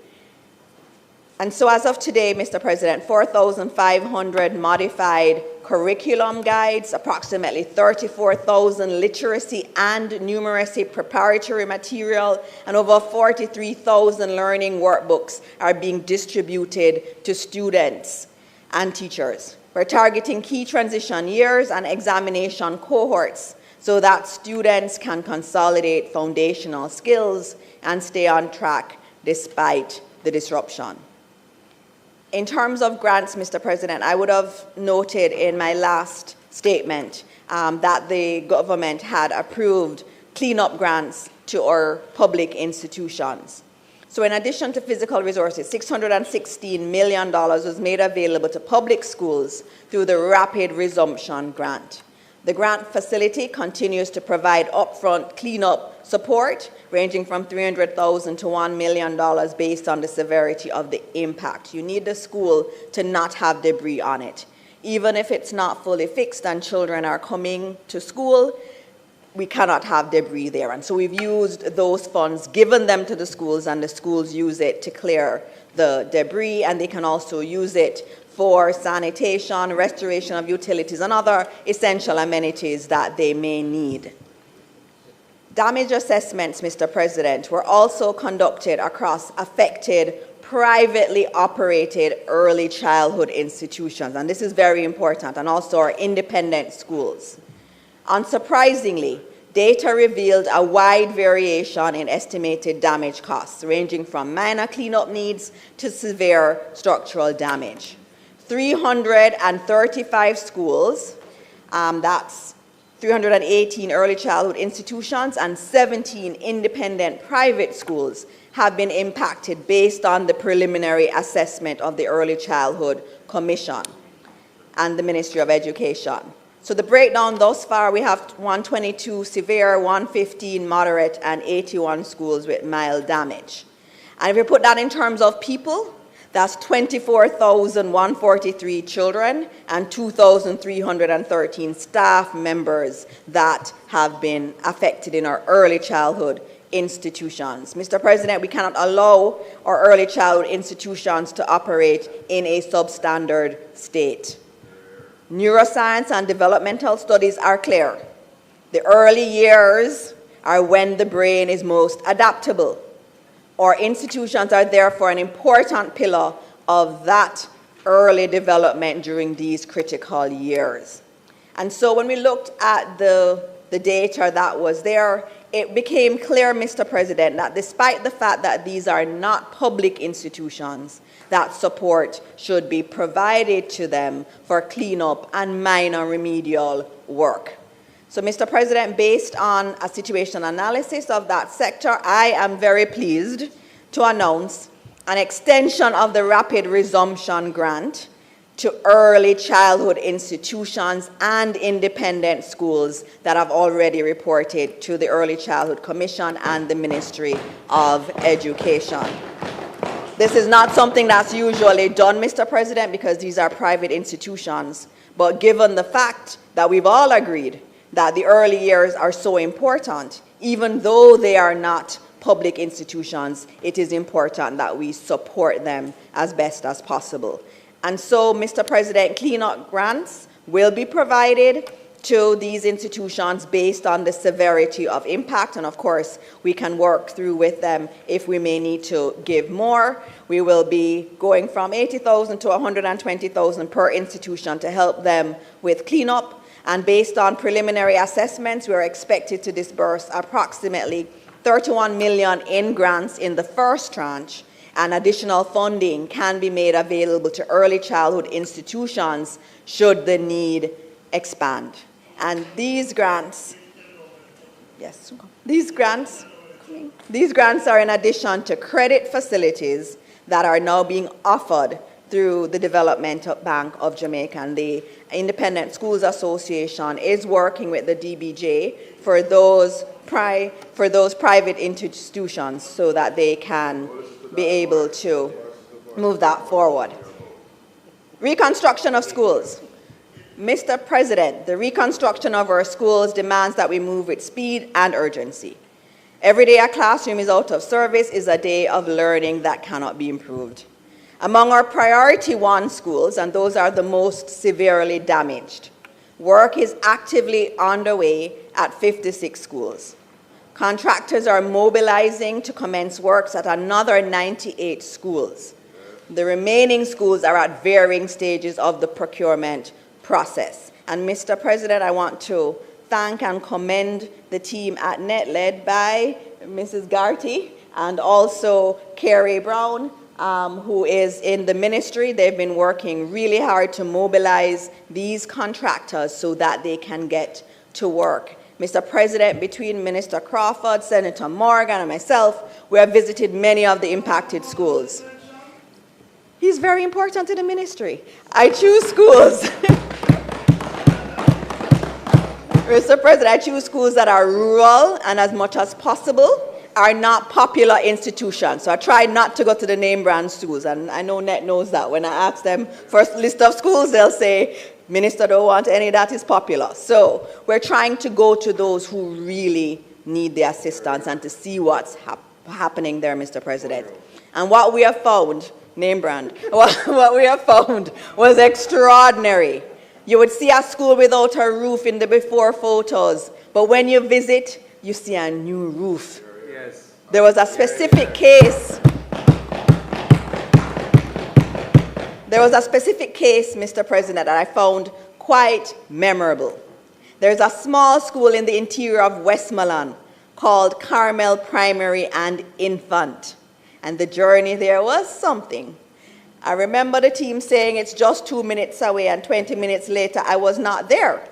And so as of today, Mr. President, 4,500 modified curriculum guides, approximately 34,000 literacy and numeracy preparatory material, and over 43,000 learning workbooks are being distributed to students and teachers. We're targeting key transition years and examination cohorts so that students can consolidate foundational skills and stay on track despite the disruption. In terms of grants, Mr. President, I would have noted in my last statement that the government had approved cleanup grants to our public institutions. So in addition to physical resources, $616 million was made available to public schools through the Rapid Resumption Grant. The grant facility continues to provide upfront cleanup support, ranging from $300,000 to $1 million based on the severity of the impact. You need the school to not have debris on it. Even if it's not fully fixed and children are coming to school, we cannot have debris there. And so we've used those funds, given them to the schools, and the schools use it to clear the debris, and they can also use it for sanitation, restoration of utilities, and other essential amenities that they may need. Damage assessments, Mr. President, were also conducted across affected, privately operated early childhood institutions, and this is very important, and also our independent schools. Unsurprisingly, data revealed a wide variation in estimated damage costs, ranging from minor cleanup needs to severe structural damage. 335 schools, that's 318 early childhood institutions and 17 independent private schools have been impacted based on the preliminary assessment of the Early Childhood Commission and the Ministry of Education. So the breakdown thus far, we have 122 severe, 115 moderate, and 81 schools with mild damage. And if you put that in terms of people, that's 24,143 children and 2,313 staff members that have been affected in our early childhood institutions. Mr. President, we cannot allow our early childhood institutions to operate in a substandard state. Neuroscience and developmental studies are clear. The early years are when the brain is most adaptable. Our institutions are therefore an important pillar of that early development during these critical years. And so when we looked at the data that was there, it became clear, Mr. President, that despite the fact that these are not public institutions, that support should be provided to them for cleanup and minor remedial work. So, Mr. President, based on a situation analysis of that sector, I am very pleased to announce an extension of the Rapid Resumption Grant to early childhood institutions and independent schools that have already reported to the Early Childhood Commission and the Ministry of Education. This is not something that's usually done, Mr. President, because these are private institutions, but given the fact that we've all agreed that the early years are so important, even though they are not public institutions, it is important that we support them as best as possible. And so, Mr. President, cleanup grants will be provided to these institutions based on the severity of impact, and of course, we can work through with them if we may need to give more. We will be going from 80,000 to 120,000 per institution to help them with cleanup, and based on preliminary assessments, we are expected to disburse approximately 31 million in grants in the first tranche, and additional funding can be made available to early childhood institutions should the need expand. And these grants, these grants are in addition to credit facilities that are now being offered through the Development Bank of Jamaica. And the Independent Schools Association is working with the DBJ for those private institutions so that they can be able to move that forward. Reconstruction of schools. Mr. President, the reconstruction of our schools demands that we move with speed and urgency. Every day a classroom is out of service is a day of learning that cannot be improved. Among our priority 1 schools, and those are the most severely damaged, work is actively underway at 56 schools. Contractors are mobilizing to commence works at another 98 schools. The remaining schools are at varying stages of the procurement process. And Mr. President, I want to thank and commend the team at NET led by Mrs. Garty and also Carrie Brown, who is in the ministry. They've been working really hard to mobilize these contractors so that they can get to work. Mr. President, between Minister Crawford, Senator Morgan, and myself, we have visited many of the impacted schools. He's very important to the ministry. I choose schools. Mr. President, I choose schools that are rural and as much as possible are not popular institutions. So I try not to go to the name brand schools, and I know NET knows that. When I ask them for a list of schools, they'll say, Minister don't want any that is popular. So we're trying to go to those who really need the assistance and to see what's happening there, Mr. President. And what we have found, name brand, what we have found was extraordinary. You would see a school without a roof in the before photos, but when you visit, you see a new roof. Yes. There was a specific case. There was a specific case, Mr. President, that I found quite memorable. There's a small school in the interior of Westmoreland called Carmel Primary and Infant, and the journey there was something. I remember the team saying it's just 2 minutes away, and 20 minutes later, I was not there.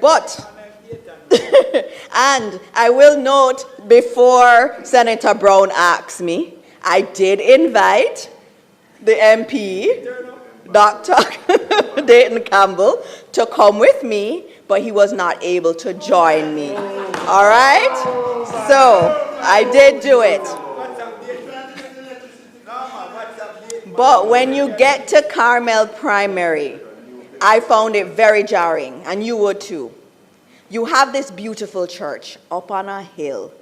But, and I will note, before Senator Brown asked me, I did invite the MP, Dr. Dayton Campbell, to come with me, but he was not able to join me. All right? So, I did do it. But when you get to Carmel Primary, I found it very jarring, and you would too. You have this beautiful church up on a hill,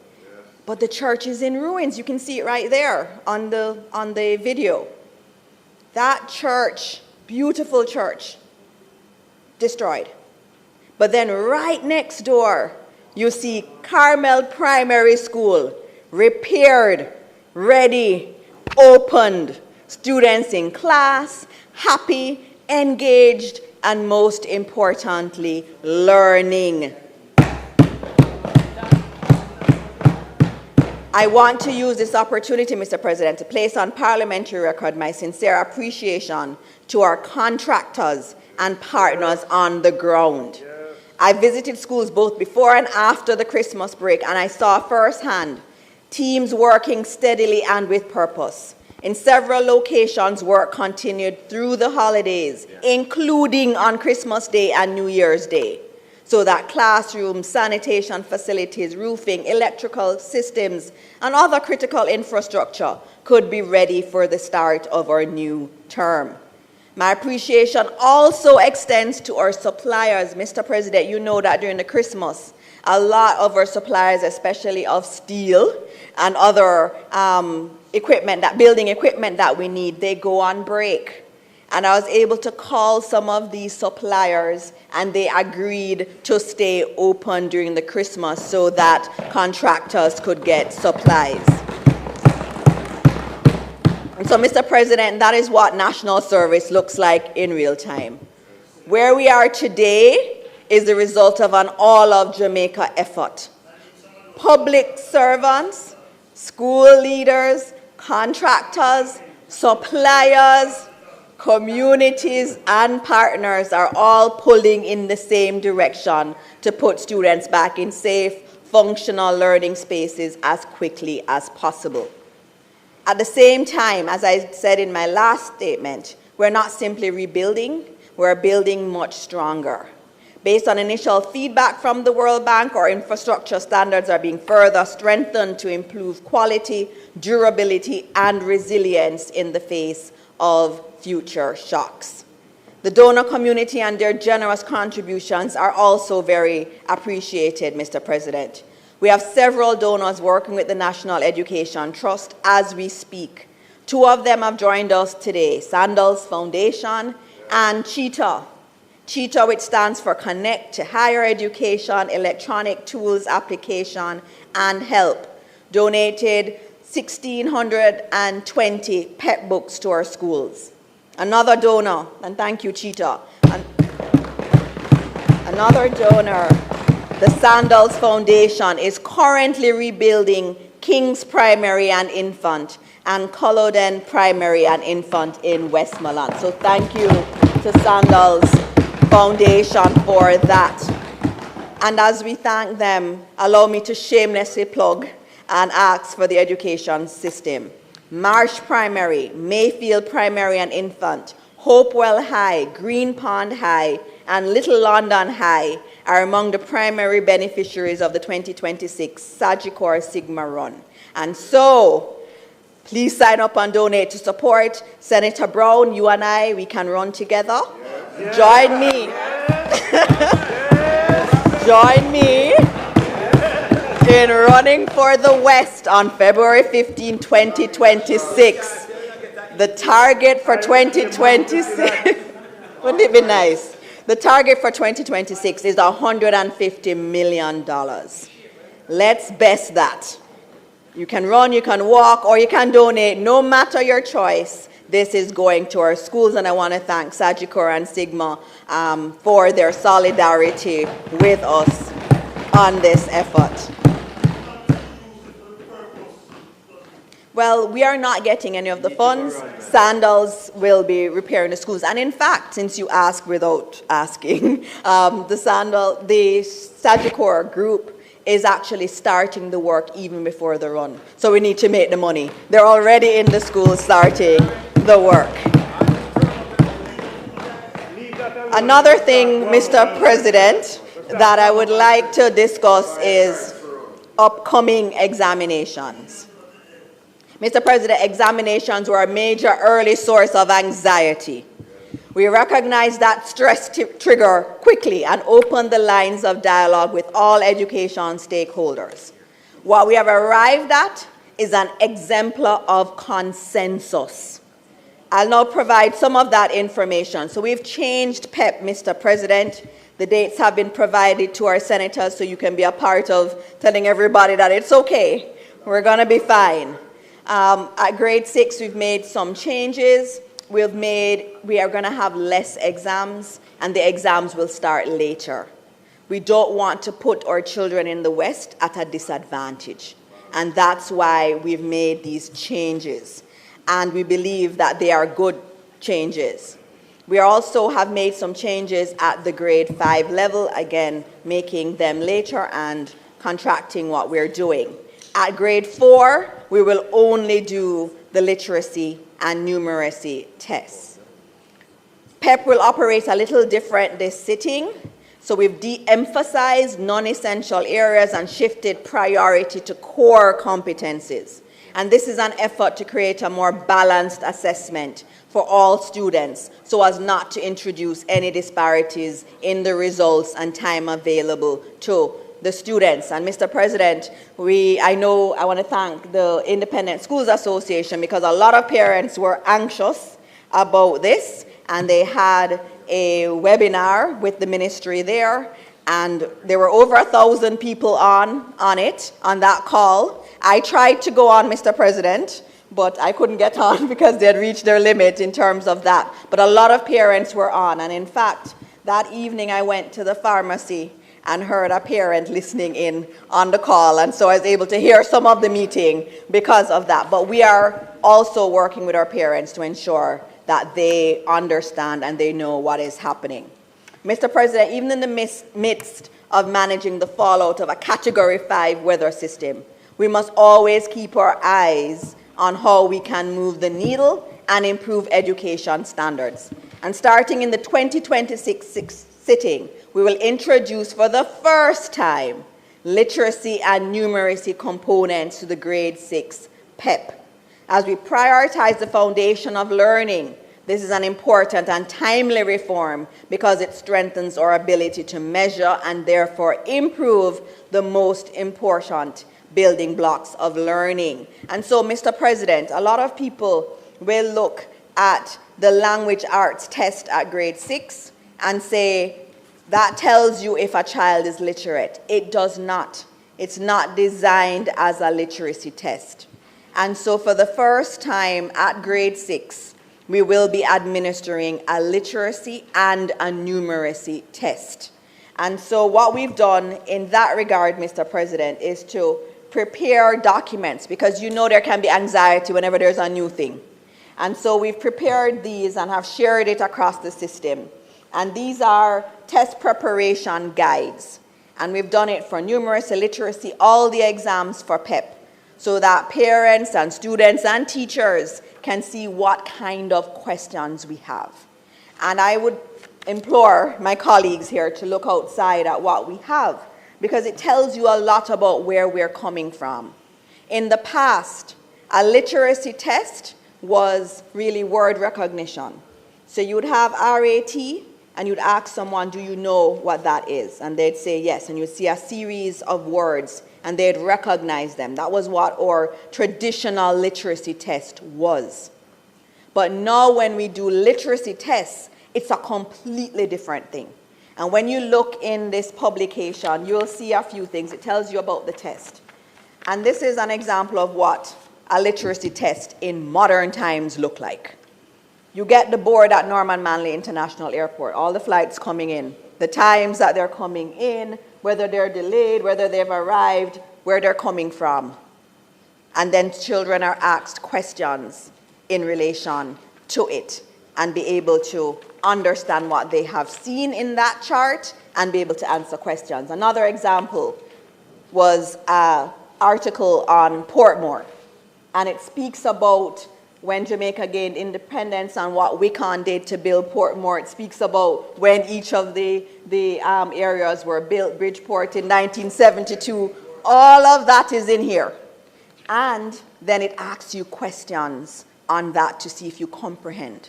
but the church is in ruins. You can see it right there on the video. That church, beautiful church, destroyed. But then right next door, you see Carmel Primary School, repaired, ready, opened. Students in class, happy, engaged, and most importantly, learning. I want to use this opportunity, Mr. President, to place on parliamentary record my sincere appreciation to our contractors and partners on the ground. I visited schools both before and after the Christmas break, and I saw firsthand teams working steadily and with purpose. In several locations, work continued through the holidays, including on Christmas Day and New Year's Day, so that classrooms, sanitation facilities, roofing, electrical systems, and other critical infrastructure could be ready for the start of our new term. My appreciation also extends to our suppliers. Mr. President, you know that during the Christmas, a lot of our suppliers, especially of steel and other building equipment that we need, they go on break. And I was able to call some of these suppliers, and they agreed to stay open during the Christmas so that contractors could get supplies. And so, Mr. President, that is what national service looks like in real time. Where we are today is the result of an all of Jamaica effort. public servants, school leaders, contractors, suppliers, communities, and partners are all pulling in the same direction to put students back in safe, functional learning spaces as quickly as possible. At the same time, as I said in my last statement, we're not simply rebuilding, we're building much stronger. Based on initial feedback from the World Bank, our infrastructure standards are being further strengthened to improve quality, durability, and resilience in the face of future shocks. The donor community and their generous contributions are also very appreciated, Mr. President. We have several donors working with the National Education Trust as we speak. 2 of them have joined us today, Sandals Foundation and Cheetah. Cheetah, which stands for Connect to Higher Education, Electronic Tools Application, and Help, donated 1,620 PEP books to our schools. Another donor, and thank you, Cheetah. Another donor, the Sandals Foundation, is currently rebuilding King's Primary and Infant and Culloden Primary and Infant in Westmoreland. So thank you to Sandals Foundation for that. And as we thank them, allow me to shamelessly plug and ask for the education system. Marsh Primary, Mayfield Primary and Infant, Hopewell High, Green Pond High, and Little London High are among the primary beneficiaries of the 2026 Sagicor Sigma Run. And so, please sign up and donate to support Senator Brown. You and I, we can run together. Yes. Join me. Yes. Join me in running for the West on February 15, 2026. The target for 2026, wouldn't it be nice? The target for 2026 is $150 million. Let's best that. You can run, you can walk, or you can donate. No matter your choice, this is going to our schools, and I want to thank Sagicor and Sigma for their solidarity with us on this effort. Well, we are not getting any of the funds. Sandals will be repairing the schools. And in fact, since you asked without asking, the Sagicor group is actually starting the work even before the run. So we need to make the money. They're already in the schools starting the work. Another thing, Mr. President, that I would like to discuss is upcoming examinations. Mr. President, examinations were a major early source of anxiety. We recognize that stress trigger quickly and open the lines of dialogue with all education stakeholders. What we have arrived at is an exemplar of consensus. I'll now provide some of that information. So we've changed PEP, Mr. President. The dates have been provided to our senators so you can be a part of telling everybody that it's okay. We're going to be fine. At grade 6, we've made some changes. We are going to have less exams, and the exams will start later. We don't want to put our children in the West at a disadvantage, and that's why we've made these changes, and we believe that they are good changes. We also have made some changes at the grade 5 level, again, making them later and contracting what we're doing. At grade 4, we will only do the literacy and numeracy tests. PEP will operate a little different this sitting, so we've de-emphasized non-essential areas and shifted priority to core competencies. And this is an effort to create a more balanced assessment for all students so as not to introduce any disparities in the results and time available to the students. And Mr. President, I want to thank the Independent Schools Association because a lot of parents were anxious about this, and they had a webinar with the ministry there, and there were over 1,000 people on that call. I tried to go on, Mr. President, but I couldn't get on because they had reached their limit in terms of that. But a lot of parents were on, and in fact, that evening I went to the pharmacy and heard a parent listening in on the call, and so I was able to hear some of the meeting because of that. But we are also working with our parents to ensure that they understand and they know what is happening. Mr. President, even in the midst of managing the fallout of a Category 5 weather system, we must always keep our eyes on how we can move the needle and improve education standards. And starting in the 2026 sitting, we will introduce for the first time literacy and numeracy components to the grade 6 PEP. As we prioritize the foundation of learning, this is an important and timely reform because it strengthens our ability to measure and therefore improve the most important building blocks of learning. And so, Mr. President, a lot of people will look at the language arts test at grade 6 and say, that tells you if a child is literate. It does not. It's not designed as a literacy test. And so for the first time at grade 6, we will be administering a literacy and a numeracy test. And so what we've done in that regard, Mr. President, is to prepare documents, because you know there can be anxiety whenever there's a new thing. And so we've prepared these and have shared it across the system. And these are test preparation guides. And we've done it for numeracy, literacy, all the exams for PEP, so that parents and students and teachers can see what kind of questions we have. And I would implore my colleagues here to look outside at what we have, because it tells you a lot about where we're coming from. In the past, a literacy test was really word recognition. So you would have RAT, and you'd ask someone, do you know what that is? And they'd say yes, and you'd see a series of words, and they'd recognize them. That was what our traditional literacy test was. But now when we do literacy tests, it's a completely different thing. And when you look in this publication, you'll see a few things. It tells you about the test. And this is an example of what a literacy test in modern times look like. You get the board at Norman Manley International Airport, all the flights coming in, the times that they're coming in, whether they're delayed, whether they've arrived, where they're coming from. And then children are asked questions in relation to it and be able to understand what they have seen in that chart and be able to answer questions. Another example was an article on Portmore, and it speaks about when Jamaica gained independence and what Wicon did to build Portmore. It speaks about when each of the areas were built, Bridgeport in 1972. All of that is in here. And then it asks you questions on that to see if you comprehend.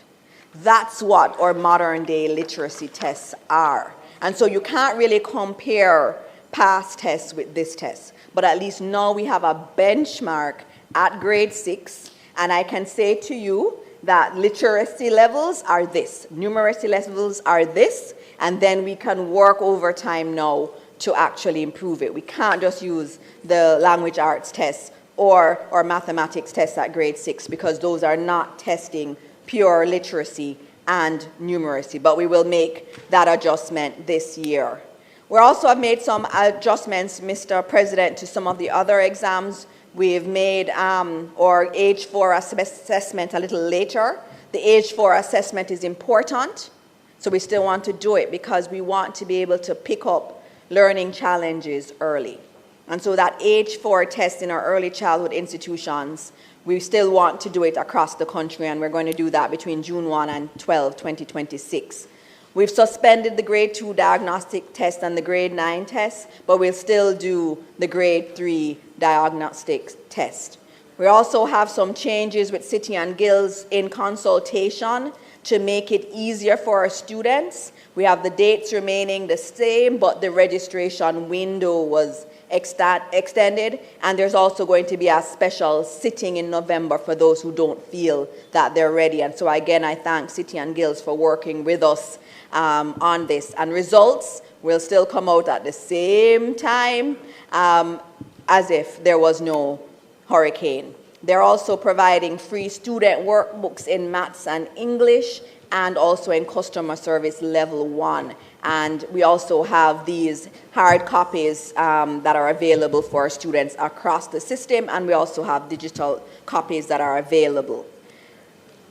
That's what our modern day literacy tests are. And so you can't really compare past tests with this test. But at least now we have a benchmark at grade 6. And I can say to you that literacy levels are this, numeracy levels are this, and then we can work over time now to actually improve it. We can't just use the language arts tests or mathematics tests at grade 6, because those are not testing pure literacy and numeracy, but we will make that adjustment this year. We also have made some adjustments, Mr. President, to some of the other exams. We've made our age 4 assessment a little later. The age 4 assessment is important, so we still want to do it because we want to be able to pick up learning challenges early. And so that age 4 test in our early childhood institutions, we still want to do it across the country, and we're going to do that between June 1 and 12, 2026. We've suspended the grade 2 diagnostic test and the grade 9 test, but we'll still do the grade 3 diagnostic test. We also have some changes with City and Guilds in consultation to make it easier for our students. We have the dates remaining the same, but the registration window was extended, and there's also going to be a special sitting in November for those who don't feel that they're ready. And so again, I thank City and Guilds for working with us on this. And results will still come out at the same time as if there was no hurricane. They're also providing free student workbooks in maths and English, and also in customer service level 1. And we also have these hard copies that are available for students across the system, and we also have digital copies that are available.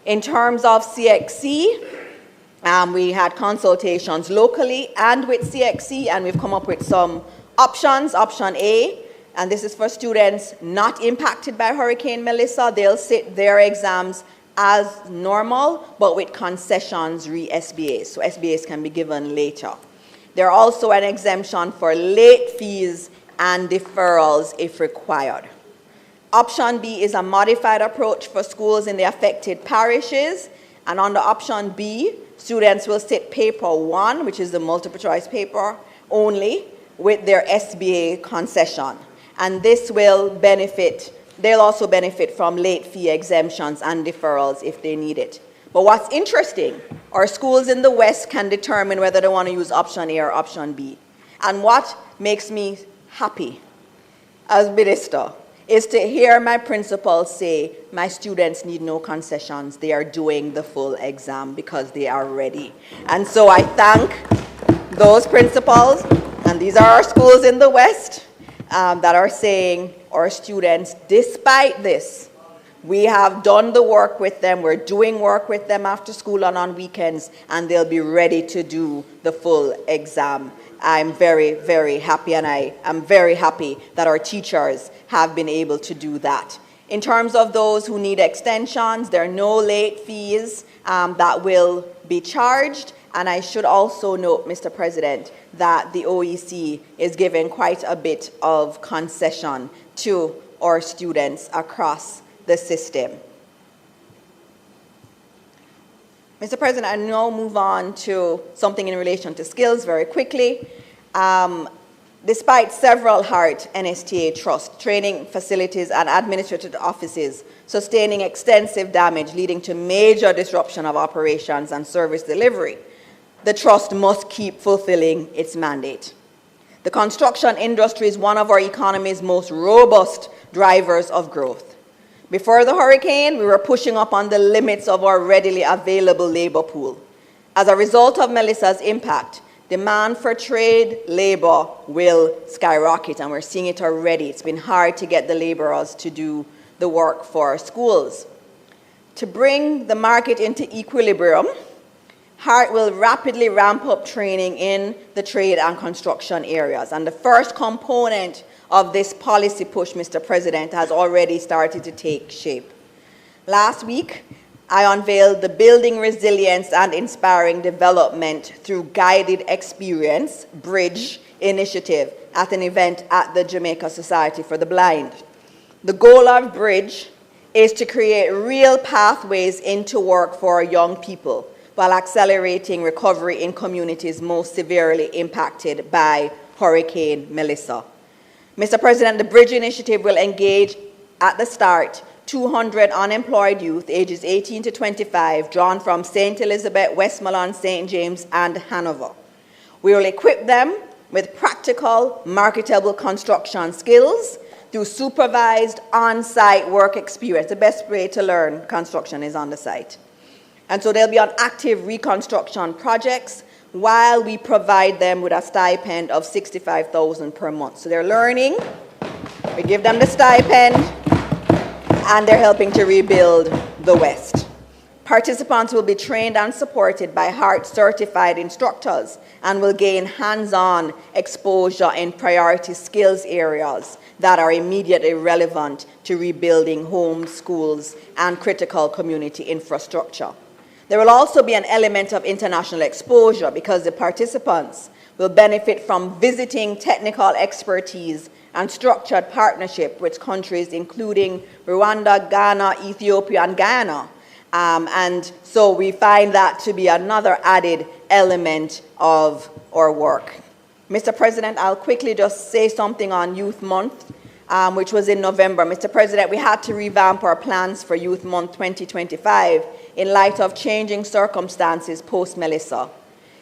In terms of CXC, we had consultations locally and with CXC, and we've come up with some options. Option A, and this is for students not impacted by Hurricane Melissa. They'll sit their exams as normal, but with concessions re-SBAs. So SBAs can be given later. There are also an exemption for late fees and deferrals if required. Option B is a modified approach for schools in the affected parishes. And under option B, students will sit paper 1, which is the multiple choice paper, only with their SBA concession. And this will benefit, they'll also benefit from late fee exemptions and deferrals if they need it. But what's interesting, our schools in the West can determine whether they want to use option A or option B. And what makes me happy as minister is to hear my principals say, my students need no concessions. They are doing the full exam because they are ready. And so I thank those principals, and these are our schools in the West, that are saying our students, despite this, we have done the work with them, we're doing work with them after school and on weekends, and they'll be ready to do the full exam. I'm very, very happy, and I am very happy that our teachers have been able to do that. In terms of those who need extensions, there are no late fees that will be charged. And I should also note, Mr. President, that the OEC is giving quite a bit of concession to our students across the system. Mr. President, I now move on to something in relation to skills very quickly. Despite several HART NSTA trust training facilities and administrative offices sustaining extensive damage leading to major disruption of operations and service delivery, the trust must keep fulfilling its mandate. The construction industry is one of our economy's most robust drivers of growth. Before the hurricane, we were pushing up on the limits of our readily available labor pool. As a result of Melissa's impact, demand for trade labor will skyrocket, and we're seeing it already. It's been hard to get the laborers to do the work for schools. To bring the market into equilibrium, HART will rapidly ramp up training in the trade and construction areas. And the first component of this policy push, Mr. President, has already started to take shape. Last week, I unveiled the Building Resilience and Inspiring Development Through Guided Experience, BRIDGE, initiative at an event at the Jamaica Society for the Blind. The goal of BRIDGE is to create real pathways into work for our young people while accelerating recovery in communities most severely impacted by Hurricane Melissa. Mr. President, the BRIDGE initiative will engage at the start 200 unemployed youth ages 18 to 25 drawn from St. Elizabeth, Westmoreland, St. James, and Hanover. We will equip them with practical, marketable construction skills through supervised on-site work experience. The best way to learn construction is on the site. And so they'll be on active reconstruction projects while we provide them with a stipend of $65,000 per month. So they're learning, we give them the stipend, and they're helping to rebuild the West. Participants will be trained and supported by HART certified instructors and will gain hands-on exposure in priority skills areas that are immediately relevant to rebuilding homes, schools, and critical community infrastructure. There will also be an element of international exposure because the participants will benefit from visiting technical expertise and structured partnership with countries including Rwanda, Ghana, Ethiopia, and Guyana. And so we find that to be another added element of our work. Mr. President, I'll quickly just say something on Youth Month, which was in November. Mr. President, we had to revamp our plans for Youth Month 2025 in light of changing circumstances post-Melissa.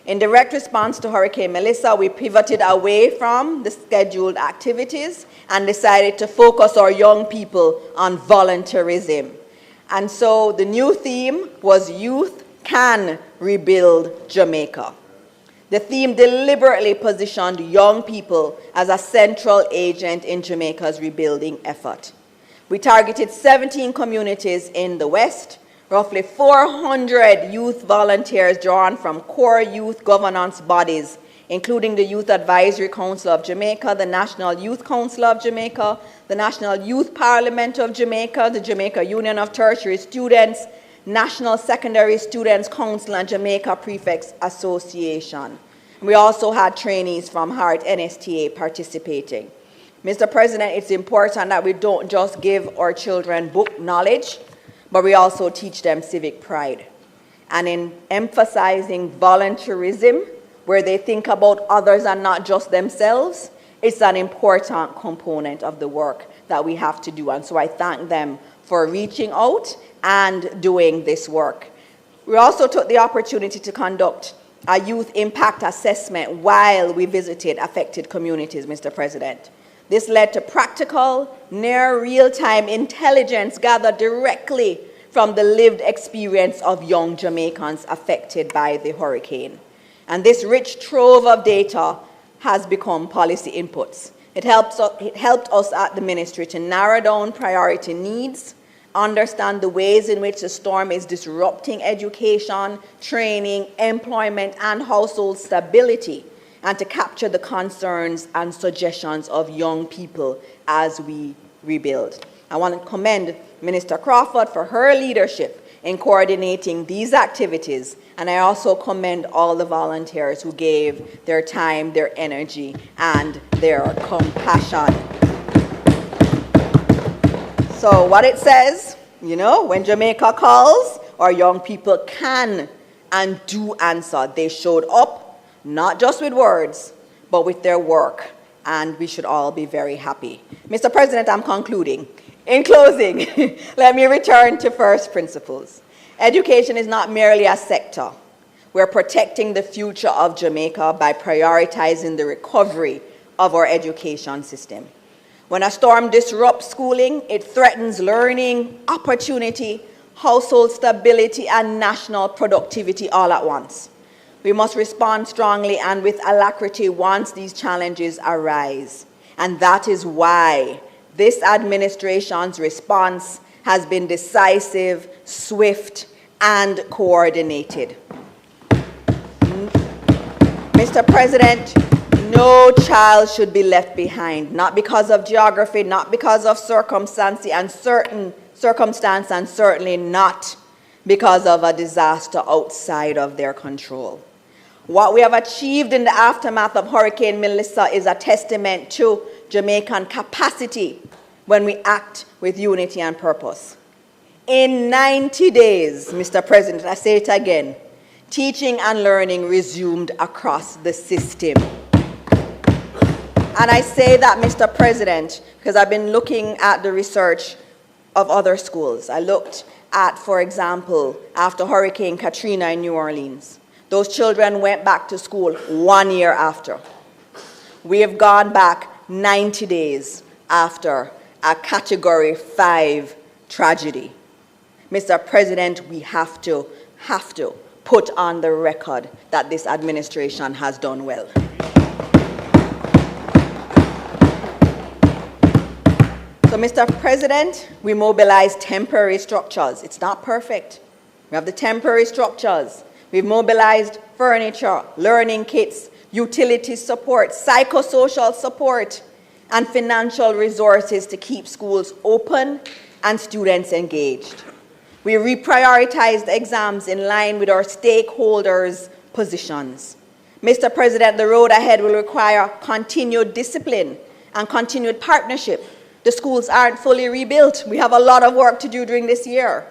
In direct response to Hurricane Melissa, we pivoted away from the scheduled activities and decided to focus our young people on volunteerism. And so the new theme was Youth Can Rebuild Jamaica. The theme deliberately positioned young people as a central agent in Jamaica's rebuilding effort. We targeted 17 communities in the West, roughly 400 youth volunteers drawn from core youth governance bodies, including the Youth Advisory Council of Jamaica, the National Youth Council of Jamaica, the National Youth Parliament of Jamaica, the Jamaica Union of Tertiary Students, National Secondary Students Council, and Jamaica Prefects Association. We also had trainees from Hart NSTA participating. Mr. President, it's important that we don't just give our children book knowledge, but we also teach them civic pride. And in emphasizing volunteerism, where they think about others and not just themselves, it's an important component of the work that we have to do. And so I thank them for reaching out and doing this work. We also took the opportunity to conduct a youth impact assessment while we visited affected communities, Mr. President. This led to practical, near real-time intelligence gathered directly from the lived experience of young Jamaicans affected by the hurricane. And this rich trove of data has become policy inputs. It helped us at the ministry to narrow down priority needs, understand the ways in which the storm is disrupting education, training, employment, and household stability, and to capture the concerns and suggestions of young people as we rebuild. I want to commend Minister Crawford for her leadership in coordinating these activities, and I also commend all the volunteers who gave their time, their energy, and their compassion. So what it says, you know, when Jamaica calls, our young people can and do answer. They showed up, not just with words, but with their work, and we should all be very happy. Mr. President, I'm concluding. In closing, let me return to first principles. Education is not merely a sector. We're protecting the future of Jamaica by prioritizing the recovery of our education system. When a storm disrupts schooling, it threatens learning, opportunity, household stability, and national productivity all at once. We must respond strongly and with alacrity once these challenges arise. And that is why this administration's response has been decisive, swift, and coordinated. Mr. President, no child should be left behind, not because of geography, not because of circumstance, and certainly not because of a disaster outside of their control. What we have achieved in the aftermath of Hurricane Melissa is a testament to Jamaican capacity when we act with unity and purpose. In 90 days, Mr. President, I say it again, teaching and learning resumed across the system. And I say that, Mr. President, because I've been looking at the research of other schools. I looked at, for example, after Hurricane Katrina in New Orleans. Those children went back to school 1 year after. We have gone back 90 days after a Category 5 tragedy. Mr. President, we have to put on the record that this administration has done well. So, Mr. President, we mobilized temporary structures. It's not perfect. We have the temporary structures. We've mobilized furniture, learning kits, utility support, psychosocial support, and financial resources to keep schools open and students engaged. We reprioritized exams in line with our stakeholders' positions. Mr. President, the road ahead will require continued discipline and continued partnership. The schools aren't fully rebuilt. We have a lot of work to do during this year.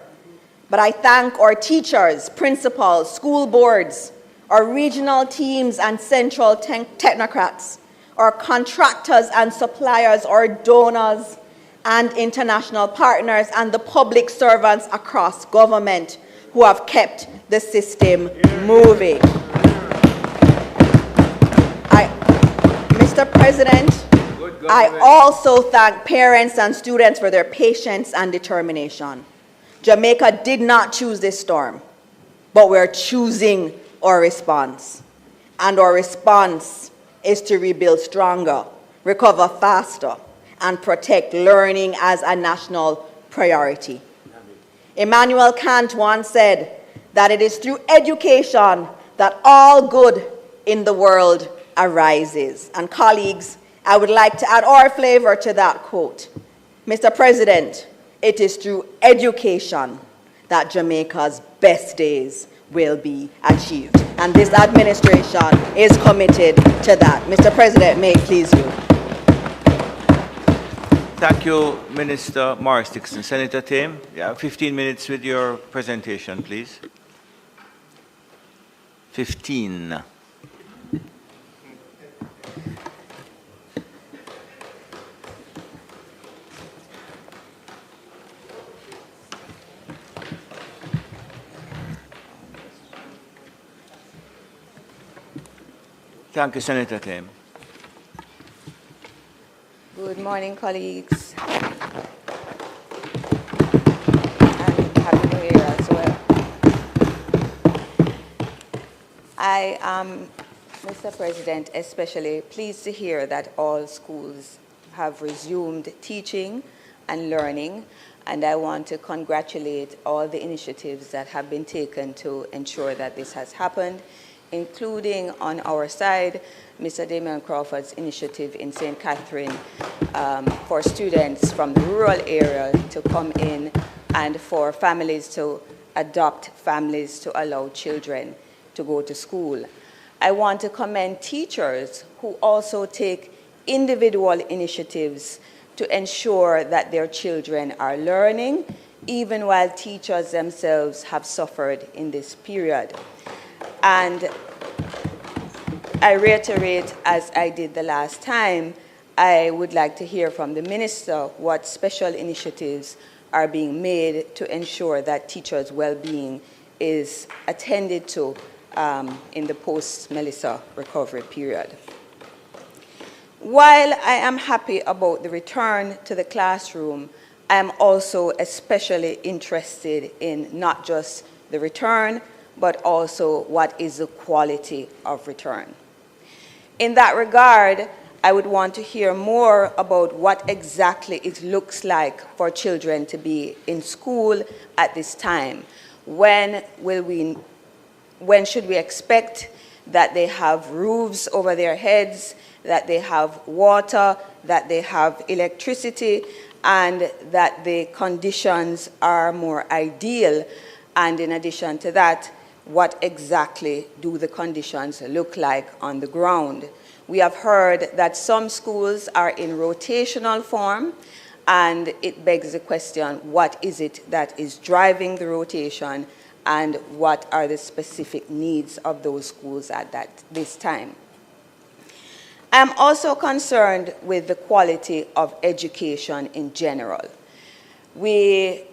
But I thank our teachers, principals, school boards, our regional teams and central technocrats, our contractors and suppliers, our donors and international partners, and the public servants across government who have kept the system moving. Mr. President, I also thank parents and students for their patience and determination. Jamaica did not choose this storm, but we're choosing our response. and our response is to rebuild stronger, recover faster, and protect learning as a national priority. Immanuel Kant once said that it is through education that all good in the world arises. And colleagues, I would like to add our flavor to that quote. Mr. President, it is through education that Jamaica's best days will be achieved. And this administration is committed to that. Mr. President, may it please you. Thank you, Minister Morris Dixon. Senator Tame, 15 minutes with your presentation, please. 15. Thank you, Senator Tame. Good morning, colleagues. And Happy New Year as well. I am, Mr. President, especially pleased to hear that all schools have resumed teaching and learning, and I want to congratulate all the initiatives that have been taken to ensure that this has happened, including on our side, Mr. Damian Crawford's initiative in St. Catherine for students from the rural area to come in and for families to adopt families to allow children to go to school. I want to commend teachers who also take individual initiatives to ensure that their children are learning, even while teachers themselves have suffered in this period. And I reiterate, as I did the last time, I would like to hear from the Minister what special initiatives are being made to ensure that teachers' well-being is attended to in the post-Melissa recovery period. While I am happy about the return to the classroom, I am also especially interested in not just the return, but also what is the quality of return. In that regard, I would want to hear more about what exactly it looks like for children to be in school at this time. When should we expect that they have roofs over their heads, that they have water, that they have electricity, and that the conditions are more ideal? And in addition to that, what exactly do the conditions look like on the ground? We have heard that some schools are in rotational form, and it begs the question, what is it that is driving the rotation, and what are the specific needs of those schools at this time? I'm also concerned with the quality of education in general. We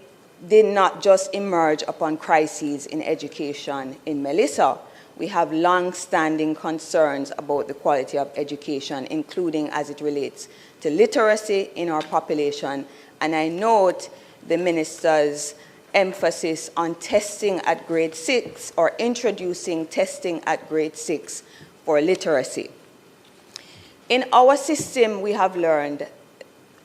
did not just emerge upon crises in education in Melissa. We have long-standing concerns about the quality of education, including as it relates to literacy in our population. And I note the Minister's emphasis on testing at grade 6, or introducing testing at grade 6 for literacy. In our system, we have learned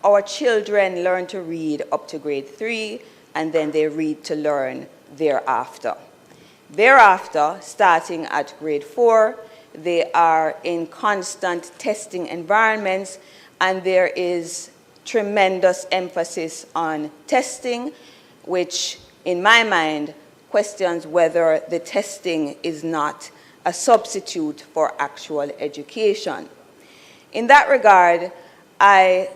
our children learn to read up to grade 3, and then they read to learn thereafter. Thereafter, starting at grade 4, they are in constant testing environments, and there is tremendous emphasis on testing, which in my mind questions whether the testing is not a substitute for actual education. In that regard, I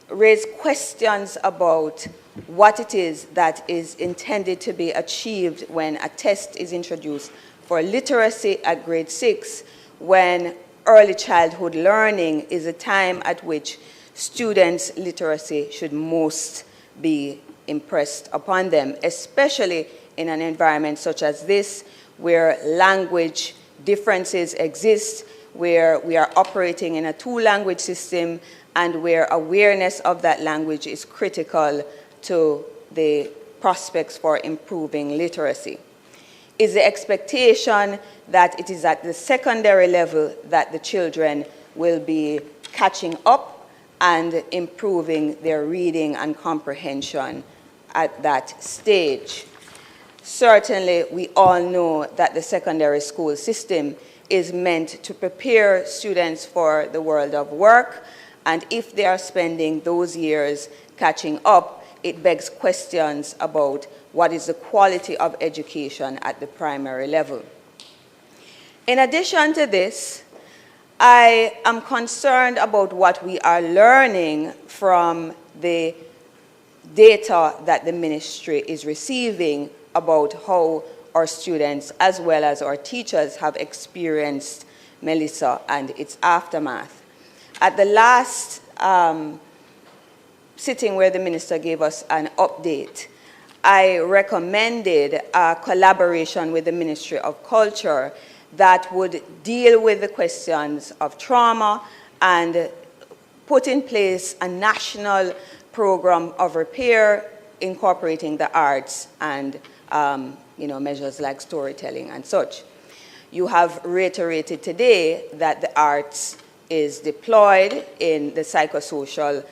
raise questions about what it is that is intended to be achieved when a test is introduced for literacy at grade 6, when early childhood learning is a time at which students' literacy should most be impressed upon them, especially in an environment such as this, where language differences exist, where we are operating in a two-language system, and where awareness of that language is critical to the prospects for improving literacy. is the expectation that it is at the secondary level that the children will be catching up and improving their reading and comprehension at that stage. Certainly, we all know that the secondary school system is meant to prepare students for the world of work, and if they are spending those years catching up, it begs questions about what is the quality of education at the primary level. In addition to this, I am concerned about what we are learning from the data that the ministry is receiving about how our students as well as our teachers have experienced Melissa and its aftermath. At the last sitting where the minister gave us an update, I recommended a collaboration with the Ministry of Culture that would deal with the questions of trauma and put in place a national program of repair incorporating the arts and measures like storytelling and such. You have reiterated today that the arts is deployed in the psychosocial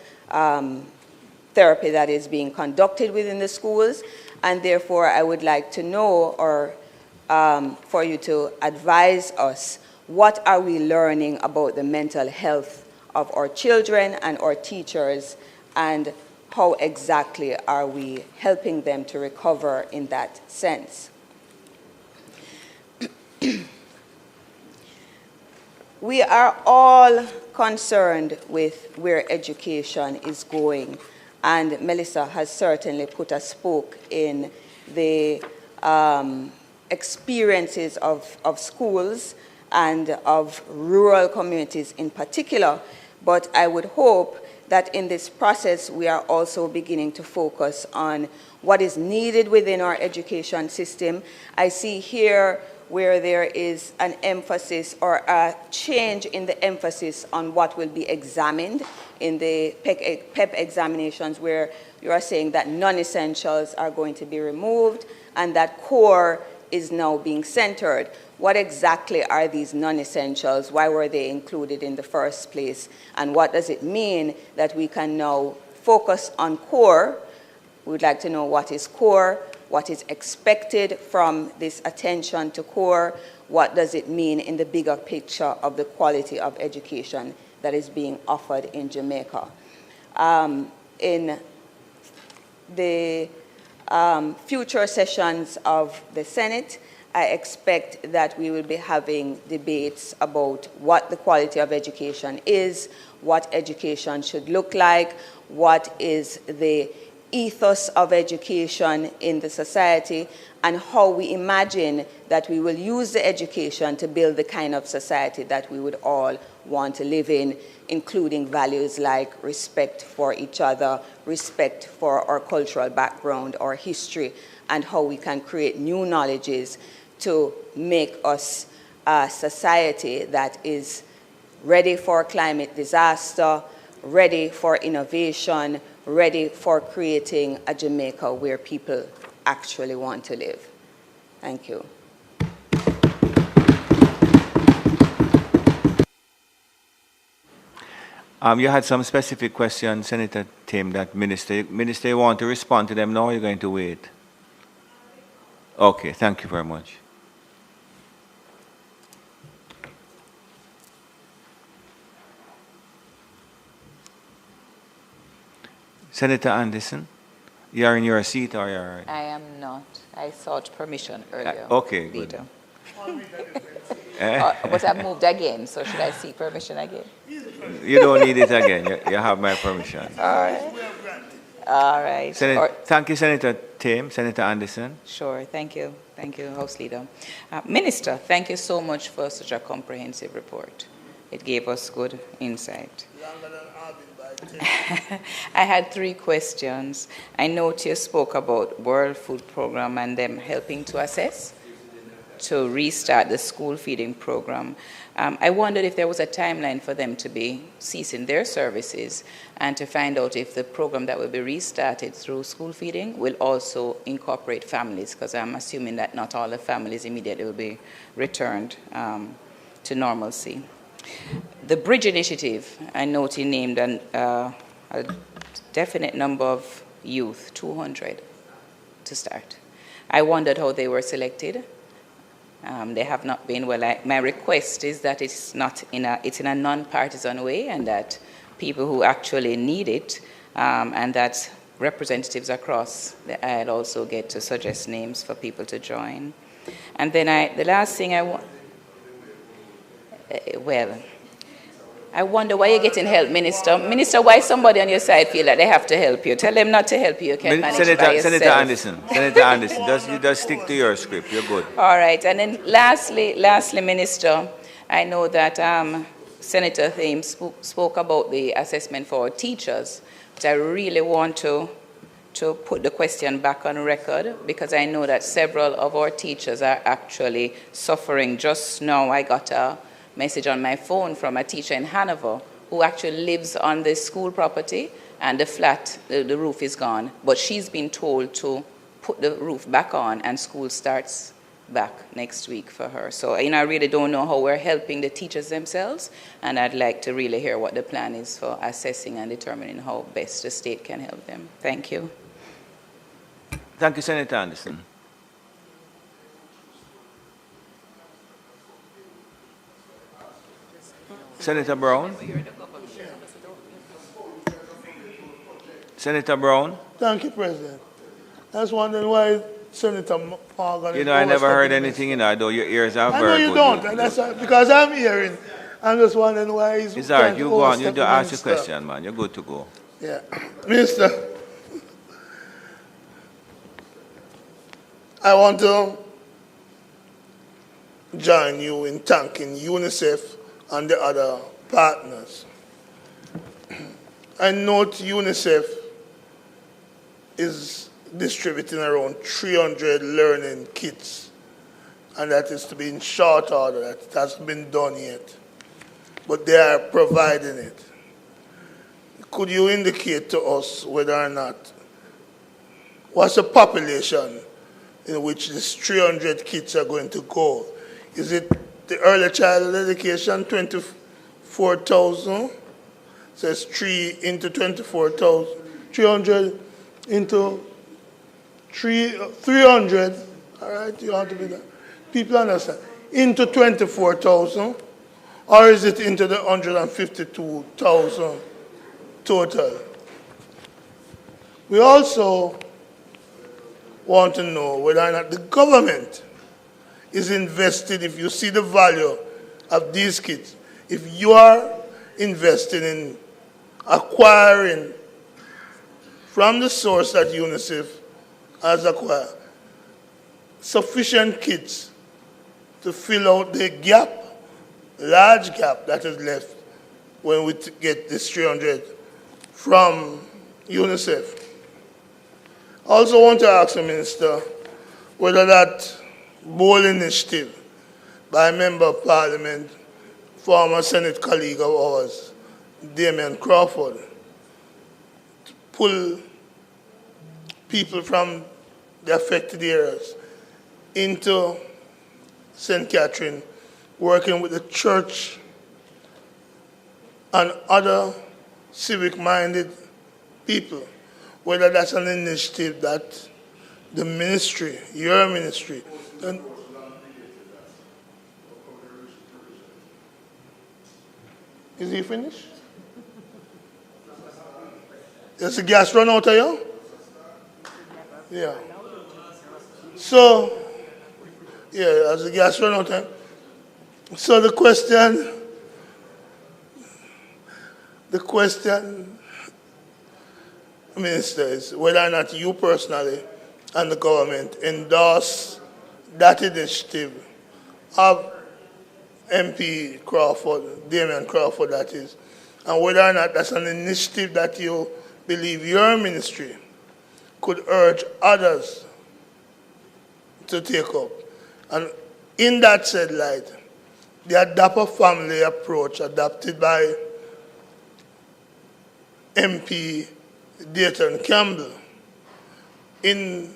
therapy that is being conducted within the schools, and therefore I would like to know, or for you to advise us, what are we learning about the mental health of our children and our teachers, and how exactly are we helping them to recover in that sense? We are all concerned with where education is going, and Melissa has certainly put a spoke in the experiences of schools and of rural communities in particular, but I would hope that in this process we are also beginning to focus on what is needed within our education system. I see here where there is an emphasis or a change in the emphasis on what will be examined in the PEP examinations, where you are saying that non-essentials are going to be removed and that core is now being centered. What exactly are these non-essentials? Why were they included in the first place? And what does it mean that we can now focus on core? We'd like to know what is core, what is expected from this attention to core, what does it mean in the bigger picture of the quality of education that is being offered in Jamaica. In the future sessions of the Senate, I expect that we will be having debates about what the quality of education is, what education should look like, what is the ethos of education in the society, and how we imagine that we will use the education to build the kind of society that we would all want to live in, including values like respect for each other, respect for our cultural background, our history, and how we can create new knowledges to make us a society that is ready for climate disaster, ready for innovation, ready for creating a Jamaica where people actually want to live. Thank you. You had some specific questions, Senator Tim, that Minister, you want to respond to them now, or you're going to wait? Okay, thank you very much. Senator Anderson, you are in your seat, or you are? I am not. I sought permission earlier. Okay, good. But I've moved again, so should I seek permission again? You don't need it again. You have my permission. All right. All right. Thank you, Senator Tim. Senator Anderson. Sure. Thank you. Thank you, House Leader. Minister, thank you so much for such a comprehensive report. It gave us good insight. I had 3 questions. I note you spoke about World Food Program and them helping to assess to restart the school feeding program. I wondered if there was a timeline for them to be ceasing their services and to find out if the program that will be restarted through school feeding will also incorporate families, because I'm assuming that not all the families immediately will be returned to normalcy. The Bridge Initiative, I note you named a definite number of youth, 200 to start. I wondered how they were selected. They have not been. Well, my request is that it's in a non-partisan way, and that people who actually need it, and that representatives across the aisle also get to suggest names for people to join. And then the last thing I want, I wonder why you're getting help, Minister. Minister, why somebody on your side feel that they have to help you? Tell them not to help you. You can manage Senator, by yourself. Senator Anderson, you just stick to your script. You're good. All right. And then lastly, Minister, I know that Senator Thames spoke about the assessment for teachers, but I really want to put the question back on record, because I know that several of our teachers are actually suffering. Just now I got a message on my phone from a teacher in Hanover who actually lives on the school property, and the flat, the roof is gone, but she's been told to put the roof back on and school starts back next week for her. So, I really don't know how we're helping the teachers themselves, and I'd like to really hear what the plan is for assessing and determining how best the state can help them. Thank you. Thank you, Senator Anderson. Senator Brown? Senator Brown? Thank you, President. I was wondering why Senator Morgan... I never heard anything, though your ears are very good. I know you don't, and that's because I'm hearing. I'm just wondering why he's... It's all right, you go on, you ask your question, man. You're good to go. Yeah. Minister, I want to join you in thanking UNICEF and the other partners. I note UNICEF is distributing around 300 learning kits, and that is to be in short order. That hasn't been done yet, but they are providing it. Could you indicate to us whether or not, what's the population in which these 300 kits are going to go? Is it the early childhood education, 24,000? So it's 3 into 24,000. 300 into 300. All right, you have to be there. People understand. Into 24,000, or is it into the 152,000 total? We also want to know whether or not the government is invested. If you see the value of these kits, if you are investing in acquiring from the source that UNICEF has acquired sufficient kits to fill out the gap, large gap that is left when we get this 300 from UNICEF. I also want to ask the Minister whether that bold initiative by a Member of Parliament, former Senate colleague of ours, Damien Crawford, to pull people from the affected areas into St. Catherine, working with the church and other civic-minded people, whether that's an initiative that the ministry, your ministry, and is he finished? Does the gas run out of you? Yeah. So, yeah, as the gas run out of you. So the question, Minister, is whether or not you personally and the government endorse that initiative of MP Crawford, Damien Crawford that is, and whether or not that's an initiative that you believe your ministry could urge others to take up. And In that said light, the Adopt a Family approach adopted by MP Dayton Campbell in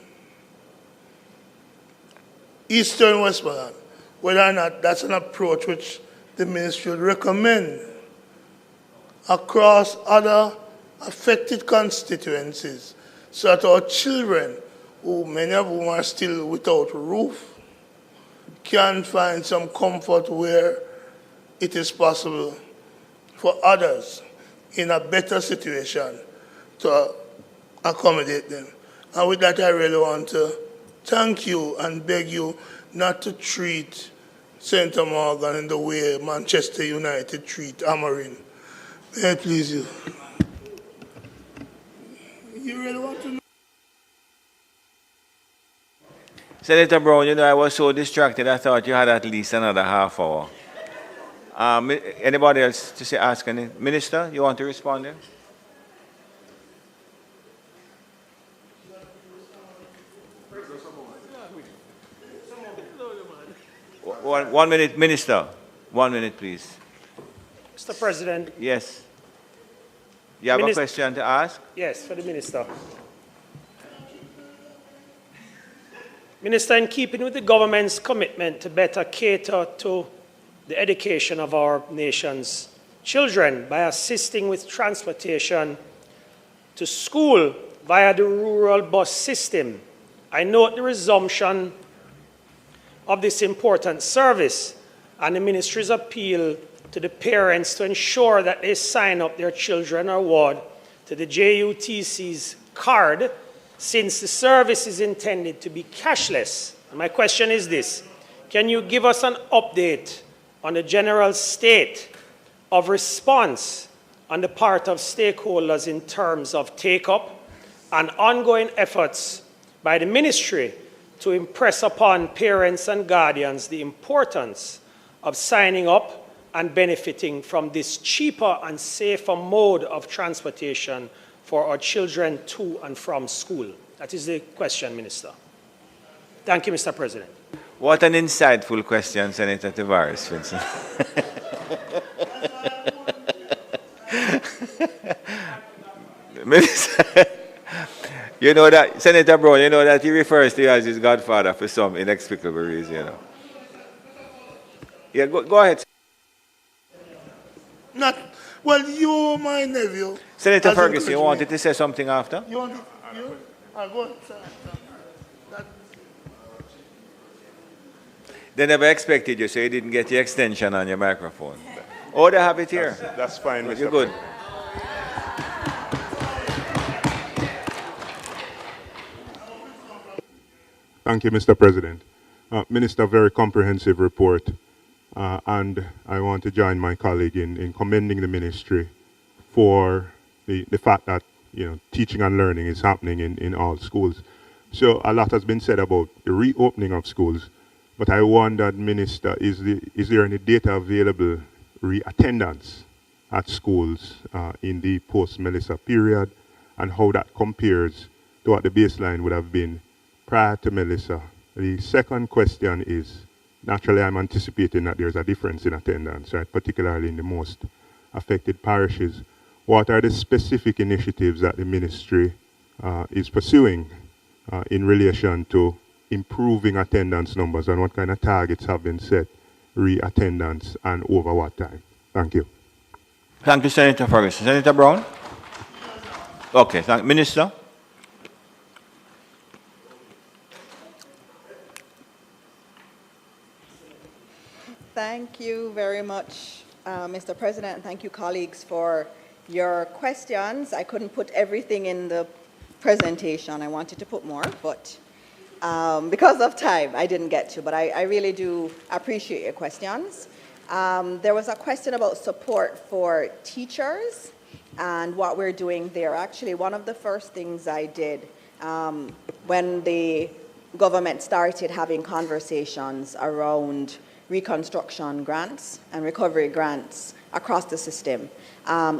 Eastern Westmoreland, whether or not that's an approach which the ministry would recommend across other affected constituencies so that our children, who many of whom are still without roof, can find some comfort where it is possible for others in a better situation to accommodate them. And with that, I really want to thank you and beg you not to treat St. Morgan in the way Manchester United treat Amarin. May I please you? You really want to know? Senator Brown, you know, I was so distracted, I thought you had at least another half hour. Anybody else to say, ask any? Minister, you want to respond there? 1 minute, Minister. 1 minute, please. Mr. President. Yes. You have a question to ask? Yes, for the Minister. Minister, in keeping with the government's commitment to better cater to the education of our nation's children by assisting with transportation to school via the rural bus system, I note the resumption of this important service and the ministry's appeal to the parents to ensure that they sign up their children or ward to the JUTC's card, since the service is intended to be cashless. And my question is this: can you give us an update on the general state of response on the part of stakeholders in terms of take-up and ongoing efforts by the ministry to impress upon parents and guardians the importance of signing up and benefiting from this cheaper and safer mode of transportation for our children to and from school? That is the question, Minister. Thank you, Mr. President. What an insightful question, Senator Tavares, Vincent. Minister, you know that, Senator Brown, you know that he refers to you as his godfather for some inexplicable reason, you know. Yeah, go ahead. Not, well, you, my nephew. Senator Ferguson, you wanted to say something after? You wanted, you? Go ahead, sir. They never expected you, so you didn't get the extension on your microphone. Oh, they have it here. That's fine, Mr. You're good. Thank you, Mr. President. Minister, very comprehensive report. And I want to join my colleague in commending the ministry for the fact that, you know, teaching and learning is happening in all schools. So a lot has been said about the reopening of schools, but I wondered, Minister, is there any data available re-attendance at schools in the post-Melissa period, and how that compares to what the baseline would have been prior to Melissa? The second question is, naturally I'm anticipating that there's a difference in attendance, right, particularly in the most affected parishes. What are the specific initiatives that the ministry is pursuing in relation to improving attendance numbers, and what kind of targets have been set, re-attendance, and over what time? Thank you. Thank you, Senator Ferguson. Senator Brown? Okay, thank you. Minister? Thank you very much, Mr. President, and thank you, colleagues, for your questions. I couldn't put everything in the presentation. I wanted to put more, but because of time, I didn't get to, but I really do appreciate your questions. There was a question about support for teachers and what we're doing there. Actually, one of the first things I did when the government started having conversations around reconstruction grants and recovery grants across the system.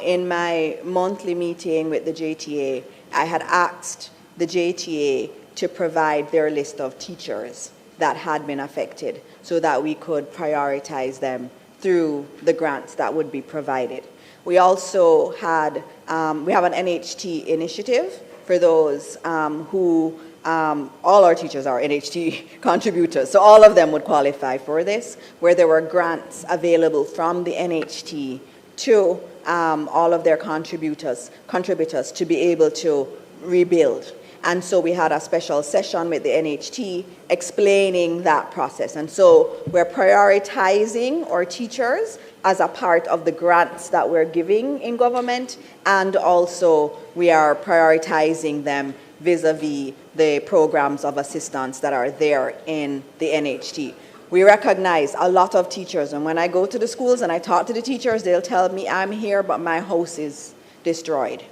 In my monthly meeting with the JTA, I had asked the JTA to provide their list of teachers that had been affected so that we could prioritize them through the grants that would be provided. We also had, we have an NHT initiative for those who, all our teachers are NHT contributors, so all of them would qualify for this, where there were grants available from the NHT to all of their contributors to be able to rebuild. And so we had a special session with the NHT explaining that process. And so we're prioritizing our teachers as a part of the grants that we're giving in government, and also we are prioritizing them vis-a-vis the programs of assistance that are there in the NHT. We recognize a lot of teachers, and when I go to the schools and I talk to the teachers, they'll tell me, I'm here, but my house is destroyed.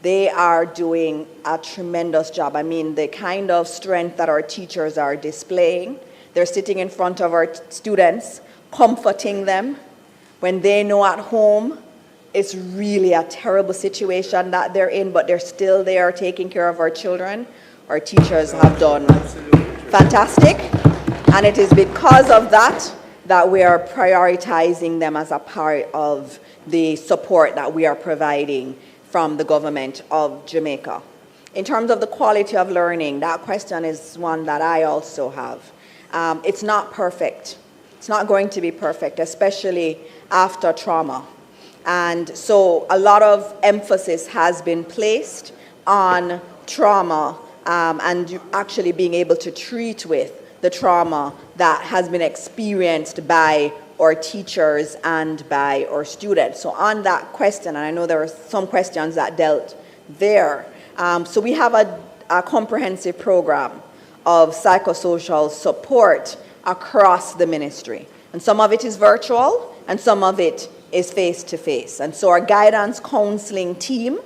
They are doing a tremendous job. I mean, the kind of strength that our teachers are displaying, they're sitting in front of our students, comforting them when they know at home it's really a terrible situation that they're in, but they're still there taking care of our children. Our teachers have done fantastic, and it is because of that that we are prioritizing them as a part of the support that we are providing from the government of Jamaica. In terms of the quality of learning, that question is one that I also have. It's not perfect. It's not going to be perfect, especially after trauma. And so a lot of emphasis has been placed on trauma and actually being able to treat with the trauma that has been experienced by our teachers and by our students. So on that question, and I know there are some questions that dealt there, so we have a comprehensive program of psychosocial support across the ministry. And some of it is virtual, and some of it is face-to-face. And so our guidance counseling team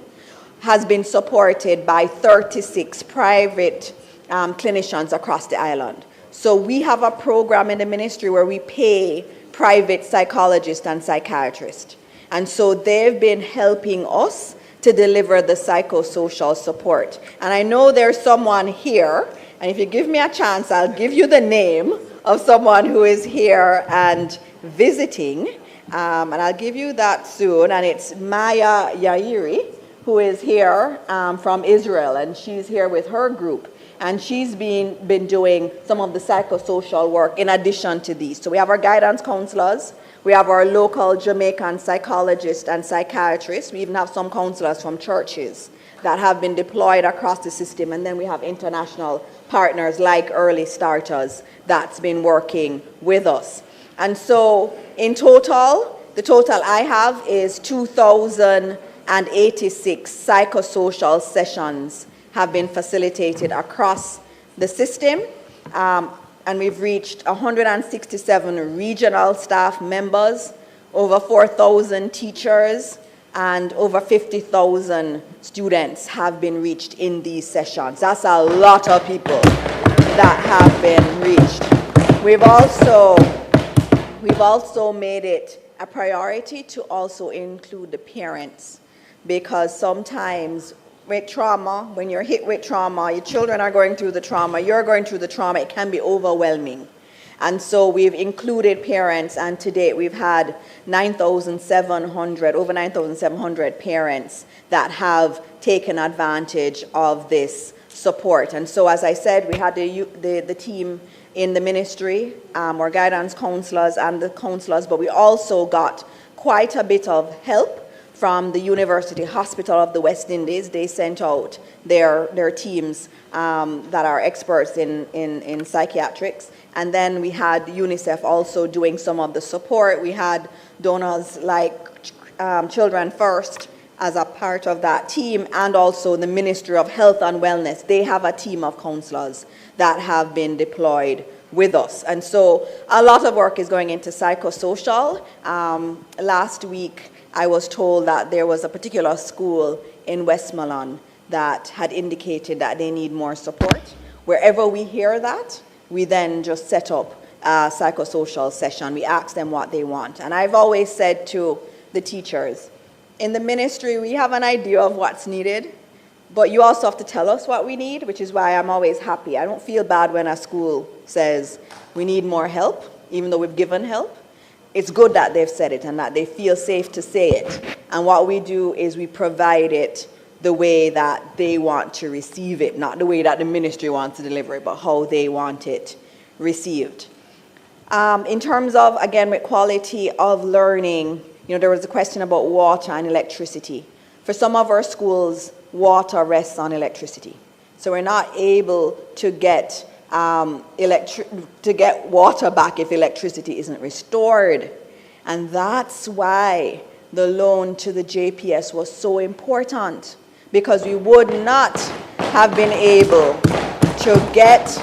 has been supported by 36 private clinicians across the island. So we have a program in the ministry where we pay private psychologists and psychiatrists. And so they've been helping us to deliver the psychosocial support. And I know there's someone here, and if you give me a chance, I'll give you the name of someone who is here and visiting. And I'll give you that soon. And it's Maya Yairi, who is here from Israel, and she's here with her group. And she's been doing some of the psychosocial work in addition to these. So we have our guidance counselors, we have our local Jamaican psychologists and psychiatrists, we even have some counselors from churches that have been deployed across the system, and then we have international partners like Early Starters that's been working with us. And so in total, the total I have is 2,086 psychosocial sessions have been facilitated across the system, and we've reached 167 regional staff members, over 4,000 teachers, and over 50,000 students have been reached in these sessions. That's a lot of people that have been reached. We've also made it a priority to also include the parents, because sometimes with trauma, when you're hit with trauma, your children are going through the trauma, you're going through the trauma, it can be overwhelming. And so we've included parents, and to date we've had over 9,700 parents that have taken advantage of this support. And so, as I said, we had the team in the ministry, our guidance counselors and the counselors, but we also got quite a bit of help from the University Hospital of the West Indies. They sent out their teams that are experts in psychiatrics. And then we had UNICEF also doing some of the support. We had donors like Children First as a part of that team, and also the Ministry of Health and Wellness. They have a team of counselors that have been deployed with us. And so a lot of work is going into psychosocial. Last week, I was told that there was a particular school in Westmoreland that had indicated that they need more support. Wherever we hear that, we then just set up a psychosocial session. We ask them what they want. And I've always said to the teachers, in the ministry, we have an idea of what's needed, But you also have to tell us what we need, which is why I'm always happy. I don't feel bad when a school says we need more help, even though we've given help. It's good that they've said it and that they feel safe to say it. And what we do is we provide it the way that they want to receive it, not the way that the ministry wants to deliver it, but how they want it received. In terms of, again, with quality of learning, there was a question about water and electricity. For some of our schools, water rests on electricity. So we're not able to get water back if electricity isn't restored. And that's why the loan to the JPS was so important, because we would not have been able to get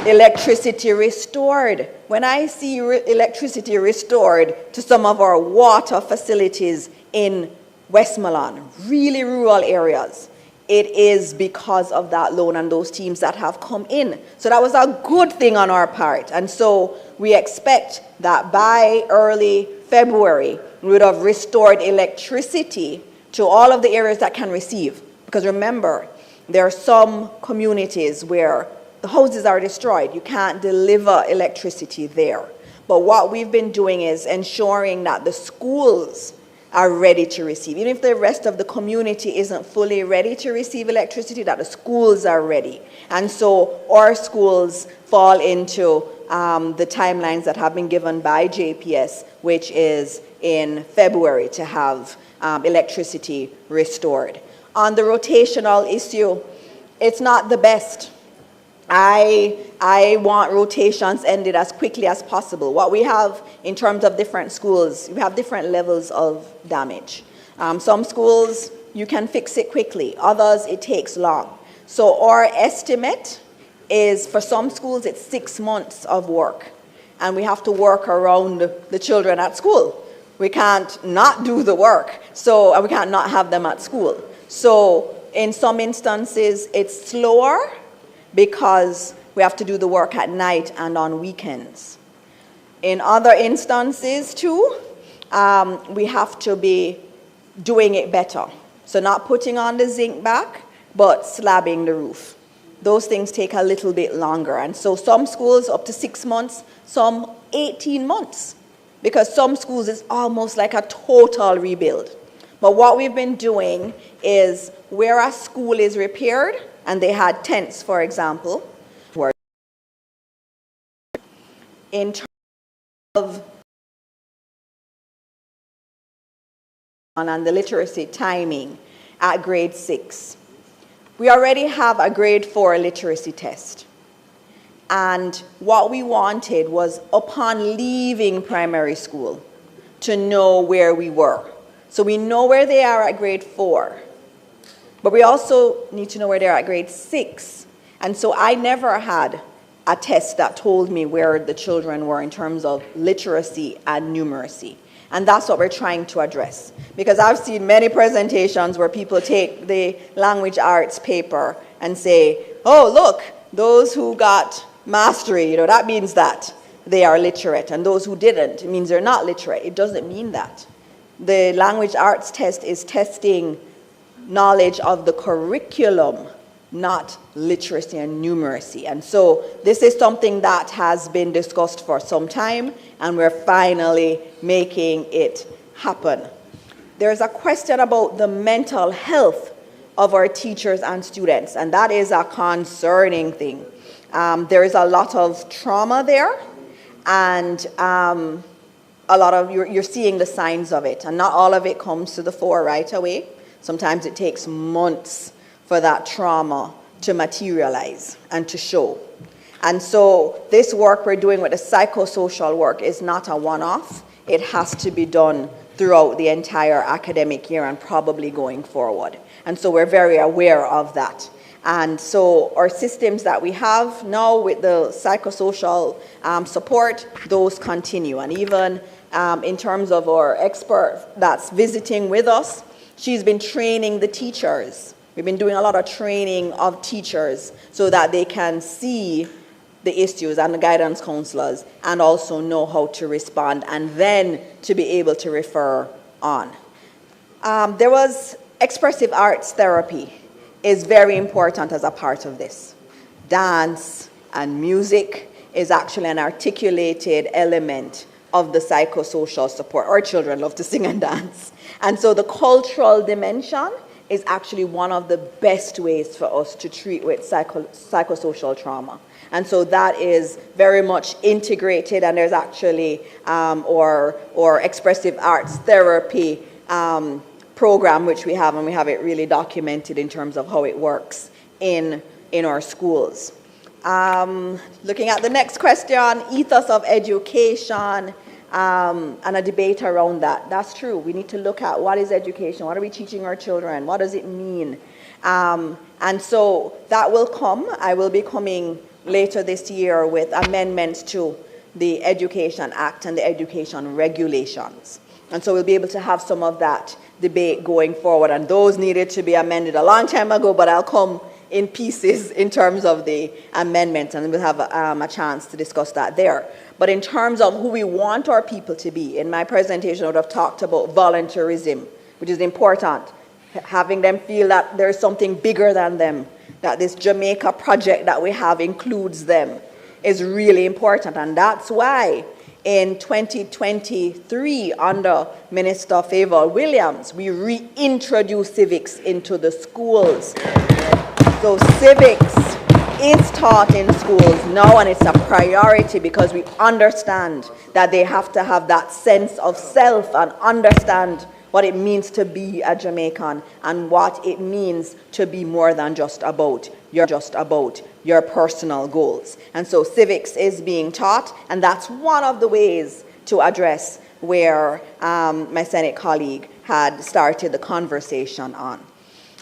electricity restored. When I see electricity restored to some of our water facilities in Westmoreland, really rural areas, it is because of that loan and those teams that have come in. So that was a good thing on our part. And so we expect that by early February, we would have restored electricity to all of the areas that can receive. Because remember, there are some communities where the houses are destroyed. You can't deliver electricity there. But what we've been doing is ensuring that the schools are ready to receive. Even if the rest of the community isn't fully ready to receive electricity, that the schools are ready. And so our schools fall into the timelines that have been given by JPS, which is in February to have electricity restored. On the rotational issue, it's not the best. I want rotations ended as quickly as possible. What we have in terms of different schools, we have different levels of damage. Some schools, you can fix it quickly. Others, it takes long. So our estimate is, for some schools, it's 6 months of work. And we have to work around the children at school. We can't not do the work, and we can't not have them at school. So in some instances, it's slower, because we have to do the work at night and on weekends. In other instances too, we have to be doing it better. So not putting on the zinc back, but slabbing the roof. Those things take a little bit longer. And so some schools up to 6 months, some 18 months. Because some schools is almost like a total rebuild. But what we've been doing is, where a school is repaired, and they had tents, for example, in terms of and the literacy timing at grade 6. We already have a grade 4 literacy test. And what we wanted was, upon leaving primary school, to know where we were. So we know where they are at grade 4. But we also need to know where they're at grade 6. And so I never had a test that told me where the children were in terms of literacy and numeracy. And that's what we're trying to address. Because I've seen many presentations where people take the language arts paper and say, oh, look, those who got mastery, that means that they are literate. And those who didn't, it means they're not literate. It doesn't mean that. The language arts test is testing knowledge of the curriculum, not literacy and numeracy. And so this is something that has been discussed for some time, and we're finally making it happen. There's a question about the mental health of our teachers and students, and that is a concerning thing. There is a lot of trauma there, and a lot of, you're seeing the signs of it, and not all of it comes to the fore right away. Sometimes it takes months for that trauma to materialize and to show. And so this work we're doing with the psychosocial work is not a one-off. It has to be done throughout the entire academic year and probably going forward. And so we're very aware of that. And so our systems that we have now with the psychosocial support, those continue. And even in terms of our expert that's visiting with us, she's been training the teachers. We've been doing a lot of training of teachers so that they can see the issues, and the guidance counselors, and also know how to respond, and then to be able to refer on. There was expressive arts therapy. is very important as a part of this. Dance and music is actually an articulated element of the psychosocial support. Our children love to sing and dance. And so the cultural dimension is actually one of the best ways for us to treat with psychosocial trauma. And so that is very much integrated, and there's actually or expressive arts therapy program which we have, and we have it really documented in terms of how it works in our schools. Looking at the next question, ethos of education, and a debate around that. That's true. We need to look at what is education, what are we teaching our children, what does it mean? And so that will come. I will be coming later this year with amendments to the Education Act and the education regulations. And so we'll be able to have some of that debate going forward. And those needed to be amended a long time ago, but I'll come in pieces in terms of the amendments, and we'll have a chance to discuss that there. But in terms of who we want our people to be, in my presentation I would have talked about volunteerism, which is important, having them feel that there's something bigger than them, that this Jamaica project that we have includes them, is really important. And that's why in 2023, under Minister Favour Williams, we reintroduced civics into the schools. So civics is taught in schools now, and it's a priority because we understand that they have to have that sense of self and understand what it means to be a Jamaican and what it means to be more than just about your personal goals. And so civics is being taught, and that's one of the ways to address where my Senate colleague had started the conversation on.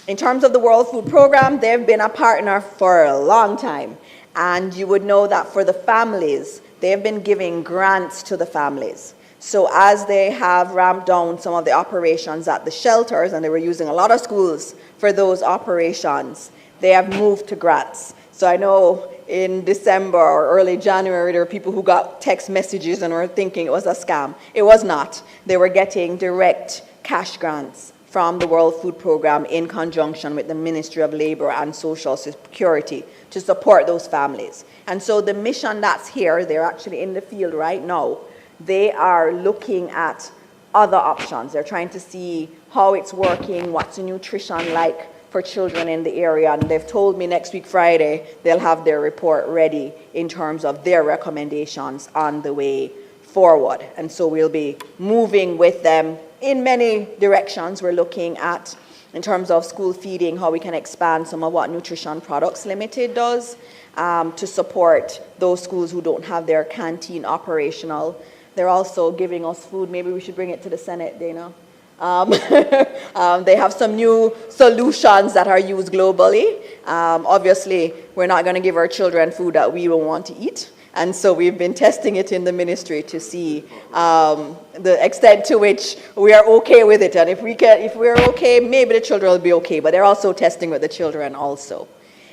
In terms of the World Food Program, they've been a partner for a long time. And you would know that for the families, they've been giving grants to the families. So as they have ramped down some of the operations at the shelters, and they were using a lot of schools for those operations, they have moved to grants. So I know in December or early January, there were people who got text messages and were thinking it was a scam. It was not. They were getting direct cash grants from the World Food Program in conjunction with the Ministry of Labor and Social Security to support those families. And so the mission that's here, they're actually in the field right now, they are looking at other options. They're trying to see how it's working, what's the nutrition like for children in the area, and they've told me next week Friday they'll have their report ready in terms of their recommendations on the way forward. And so we'll be moving with them in many directions. We're looking at, in terms of school feeding, how we can expand some of what Nutrition Products Limited does to support those schools who don't have their canteen operational. They're also giving us food. Maybe we should bring it to the Senate, Dana. They have some new solutions that are used globally. Obviously, we're not going to give our children food that we don't want to eat. And so we've been testing it in the ministry to see the extent to which we are okay with it. And if we're okay, maybe the children will be okay. But they're also testing with the children also.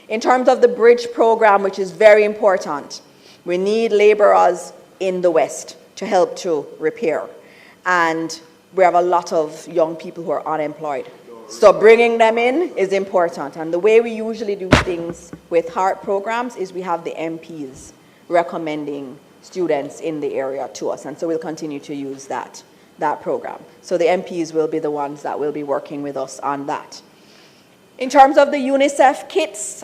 In terms of the bridge program, which is very important, we need laborers in the West to help to repair. And we have a lot of young people who are unemployed. So bringing them in is important. And the way we usually do things with HEART programs is we have the MPs recommending students in the area to us. And so we'll continue to use that program. So the MPs will be the ones that will be working with us on that. In terms of the UNICEF kits,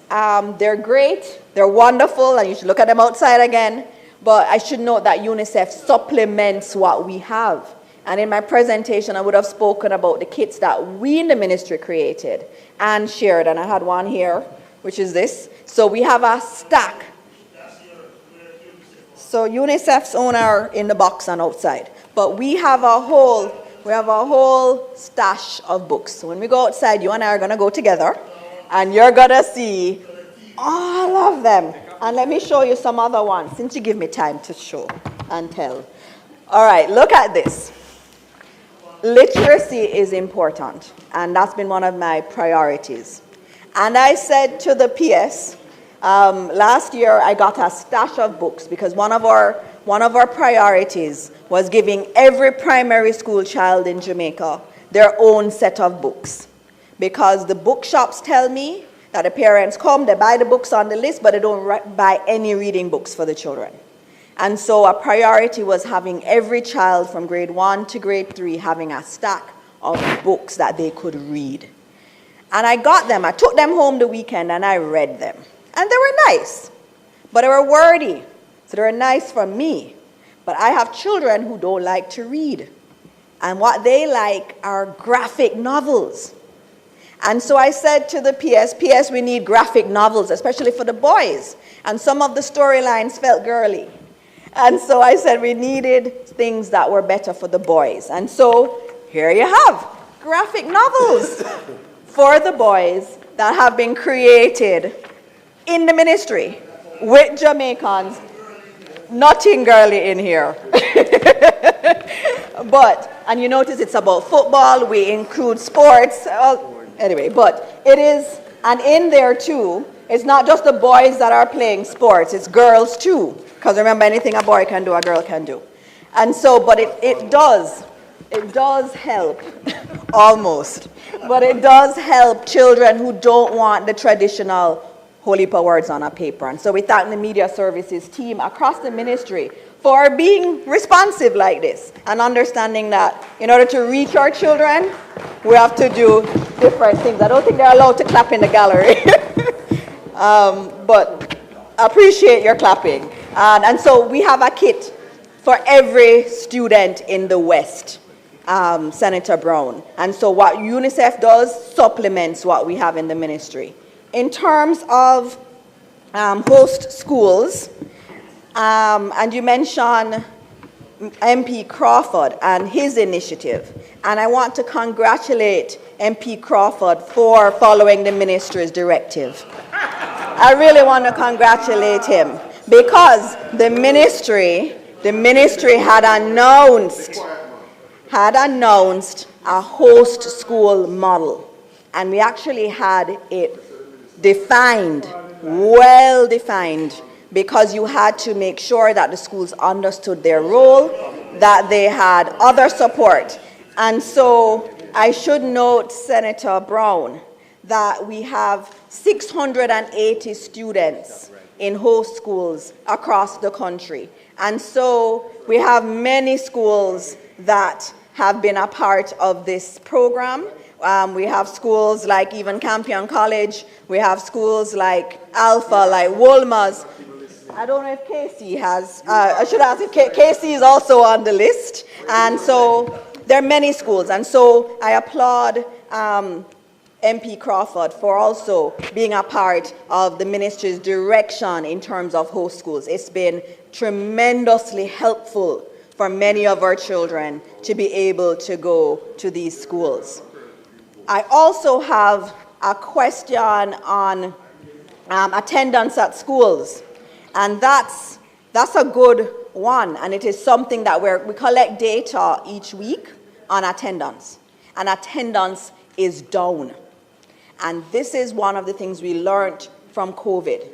they're great, they're wonderful, and you should look at them outside again. But I should note that UNICEF supplements what we have. And in my presentation, I would have spoken about the kits that we in the ministry created and shared. And I had one here, which is this. So we have a stack. So UNICEF's own are in the box and outside. But we have a whole stash of books. So when we go outside, you and I are going to go together. And you're going to see all of them. And let me show you some other ones, since you give me time to show and tell. All right, look at this. Literacy is important, and that's been one of my priorities. And I said to the PS, last year I got a stash of books because one of our priorities was giving every primary school child in Jamaica their own set of books. Because the bookshops tell me that the parents come, they buy the books on the list, but they don't buy any reading books for the children. And so a priority was having every child from grade 1 to grade 3 having a stack of books that they could read. And I got them, I took them home the weekend and I read them. And they were nice, but they were wordy. So they were nice for me. But I have children who don't like to read. And what they like are graphic novels. And so I said to the PS, we need graphic novels, especially for the boys. And some of the storylines felt girly. And so I said we needed things that were better for the boys. And so here you have graphic novels for the boys that have been created in the ministry with Jamaicans. Nothing girly in here. And you notice it's about football, we include sports, anyway, but it is, and in there too, it's not just the boys that are playing sports, it's girls too. Because remember, anything a boy can do, a girl can do. And so, but it does help, almost, but it does help children who don't want the traditional whole heap of words on a paper. And so we thank the media services team across the ministry for being responsive like this and understanding that in order to reach our children, we have to do different things. I don't think they're allowed to clap in the gallery, but appreciate your clapping. And so we have a kit for every student in the West, Senator Brown. And so what UNICEF does supplements what we have in the ministry. In terms of host schools, and you mentioned MP Crawford and his initiative. And I want to congratulate MP Crawford for following the ministry's directive. I really want to congratulate him because the ministry had announced a host school model. And we actually had it defined, well defined, because you had to make sure that the schools understood their role, that they had other support. And so I should note, Senator Brown, that we have 680 students in host schools across the country. And so we have many schools that have been a part of this program. We have schools like even Campion College. We have schools like Alpha, like Wolmer's. I don't know if Casey has, I should ask if Casey is also on the list. And so there are many schools. And so I applaud MP Crawford for also being a part of the ministry's direction in terms of host schools. It's been tremendously helpful for many of our children to be able to go to these schools. I also have a question on attendance at schools. And that's a good one, and it is something that we collect data each week on attendance, and attendance is down. And this is one of the things we learned from COVID.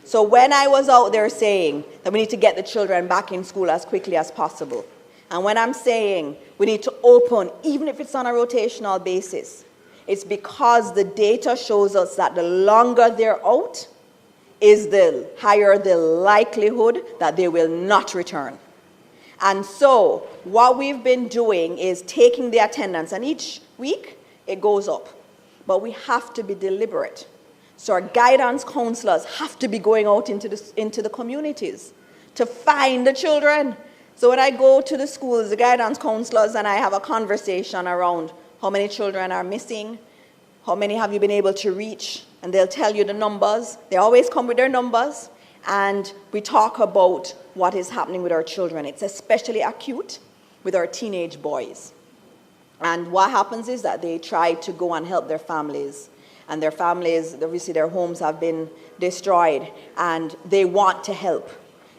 So when I was out there saying that we need to get the children back in school as quickly as possible, and when I'm saying we need to open, even if it's on a rotational basis, it's because the data shows us that the longer they're out, is the higher the likelihood that they will not return. And so what we've been doing is taking the attendance, and each week it goes up. But we have to be deliberate. So our guidance counselors have to be going out into the communities to find the children. So when I go to the schools, the guidance counselors, and I have a conversation around how many children are missing, how many have you been able to reach, and they'll tell you the numbers. They always come with their numbers, and we talk about what is happening with our children. It's especially acute with our teenage boys. And what happens is that they try to go and help their families, and their families, obviously their homes have been destroyed, and they want to help.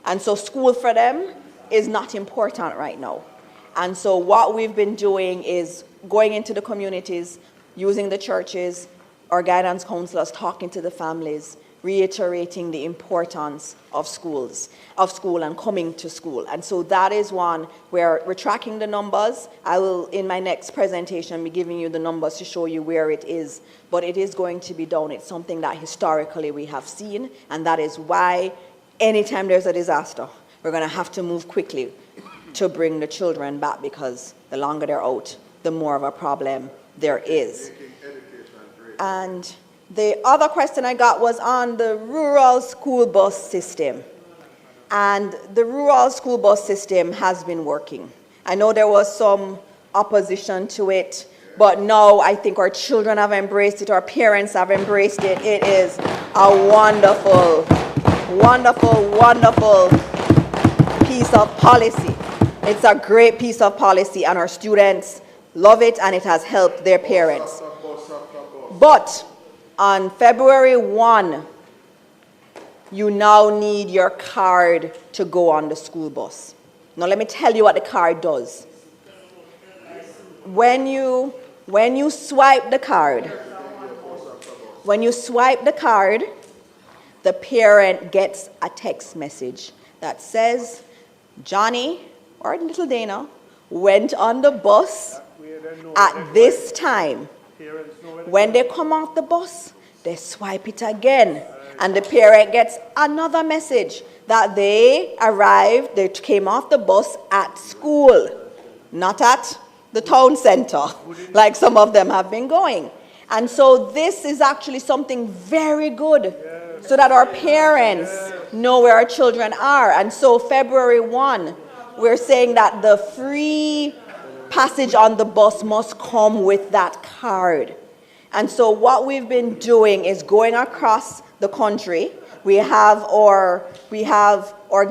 And so school for them is not important right now. And so what we've been doing is going into the communities, using the churches, our guidance counselors, talking to the families, reiterating the importance of school and coming to school. And so that is one where we're tracking the numbers. I will, in my next presentation, be giving you the numbers to show you where it is, but it is going to be done. It's something that historically we have seen, and that is why anytime there's a disaster, we're going to have to move quickly to bring the children back, because the longer they're out, the more of a problem there is. And the other question I got was on the rural school bus system. And the rural school bus system has been working. I know there was some opposition to it, but now I think our children have embraced it, our parents have embraced it. It is a wonderful, wonderful, wonderful piece of policy. It's a great piece of policy, and our students love it, and it has helped their parents. But on February 1, you now need your card to go on the school bus. Now let me tell you what the card does. When you swipe the card, the parent gets a text message that says, Johnny or little Dana went on the bus at this time. When they come off the bus, they swipe it again, and the parent gets another message that they arrived, they came off the bus at school, not at the town center, like some of them have been going. And so this is actually something very good, so that our parents know where our children are. And so February 1, we're saying that the free passage on the bus must come with that card. And so what we've been doing is going across the country. We have our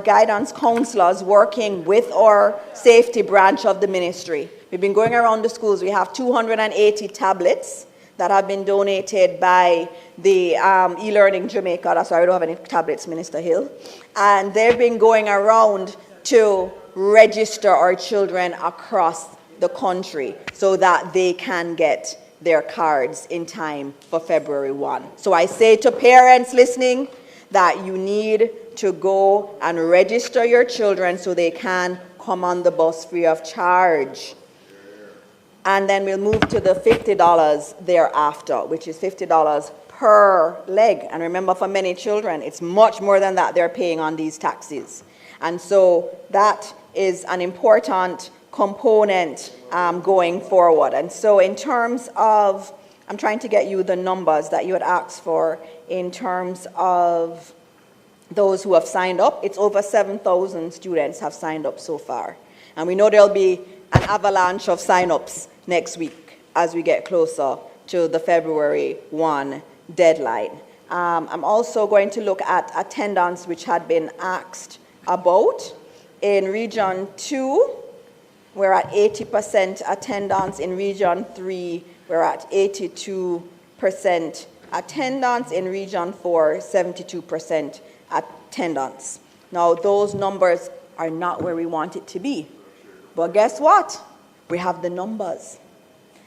guidance counselors working with our safety branch of the ministry. We've been going around the schools. We have 280 tablets that have been donated by the e-learning Jamaica. That's why we don't have any tablets, Minister Hill. And they've been going around to register our children across the country so that they can get their cards in time for February 1. So I say to parents listening that you need to go and register your children so they can come on the bus free of charge. And then we'll move to the $50 thereafter, which is $50 per leg. And remember, for many children, it's much more than that they're paying on these taxis. And so that is an important component going forward. And so in terms of, I'm trying to get you the numbers that you had asked for in terms of those who have signed up. It's over 7,000 students have signed up so far. And we know there'll be an avalanche of sign-ups next week as we get closer to the February 1 deadline. I'm also going to look at attendance, which had been asked about. In Region 2, we're at 80% attendance. In Region 3, we're at 82% attendance. In Region 4, 72% attendance. Now, those numbers are not where we want it to be. But guess what? We have the numbers.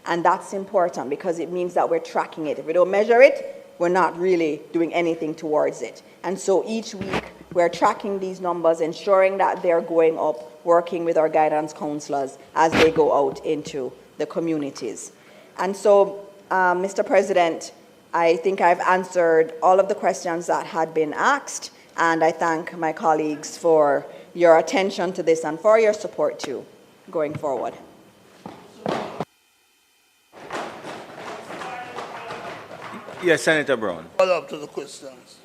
And that's important because it means that we're tracking it. If we don't measure it, we're not really doing anything towards it. And so each week, we're tracking these numbers, ensuring that they're going up, working with our guidance counselors as they go out into the communities. And so, Mr. President, I think I've answered all of the questions that had been asked, and I thank my colleagues for your attention to this and for your support too, going forward. Yes, Senator Brown. Follow up to the questions,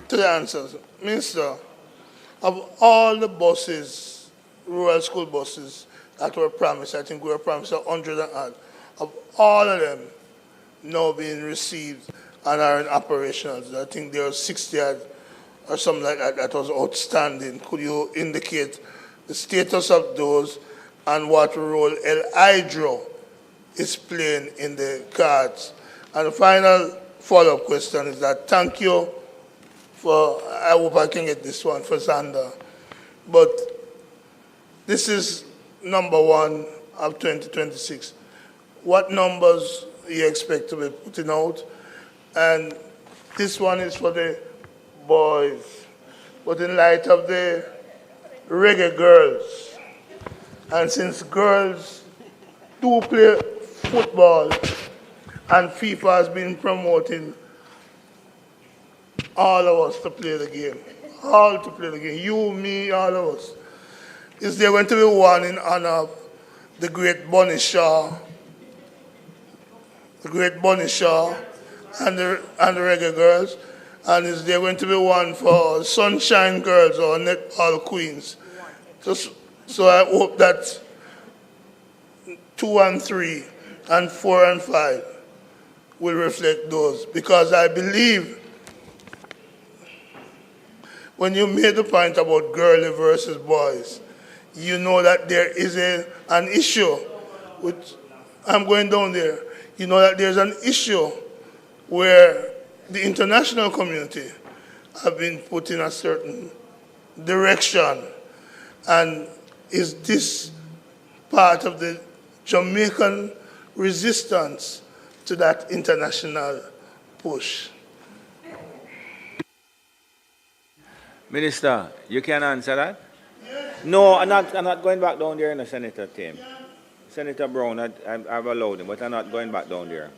to the answers. Minister, of all the buses, rural school buses that were promised, I think we were promised 100 and odd, of all of them now being received and are in operations, I think there are 60 odd or something like that that was outstanding. Could you indicate the status of those and what role El Hydro is playing in the cards? And the final follow-up question is that thank you for, I hope I can get this one for Xander, but this is number 1 of 2026. What numbers do you expect to be putting out? And this one is for the boys. But in light of the reggae girls, and since girls do play football, and FIFA has been promoting all of us to play the game. All to play the game. You, me, all of us. Is there going to be one in honor of the great Bunny Shaw? The great Bunny Shaw and the reggae girls. And is there going to be one for Sunshine Girls or Netball Queens? So I hope that 2 and 3 and 4 and 5 will reflect those, because I believe when you made the point about girly versus boys, you know that there is an issue with, I'm going down there, you know that there's an issue where the international community have been put in a certain direction. And is this part of the Jamaican resistance to that international push? Minister, you can answer that? Yes. No, I'm not going back down there in the Senator team. Yeah. Senator Brown, I've allowed him, but I'm not going back down there.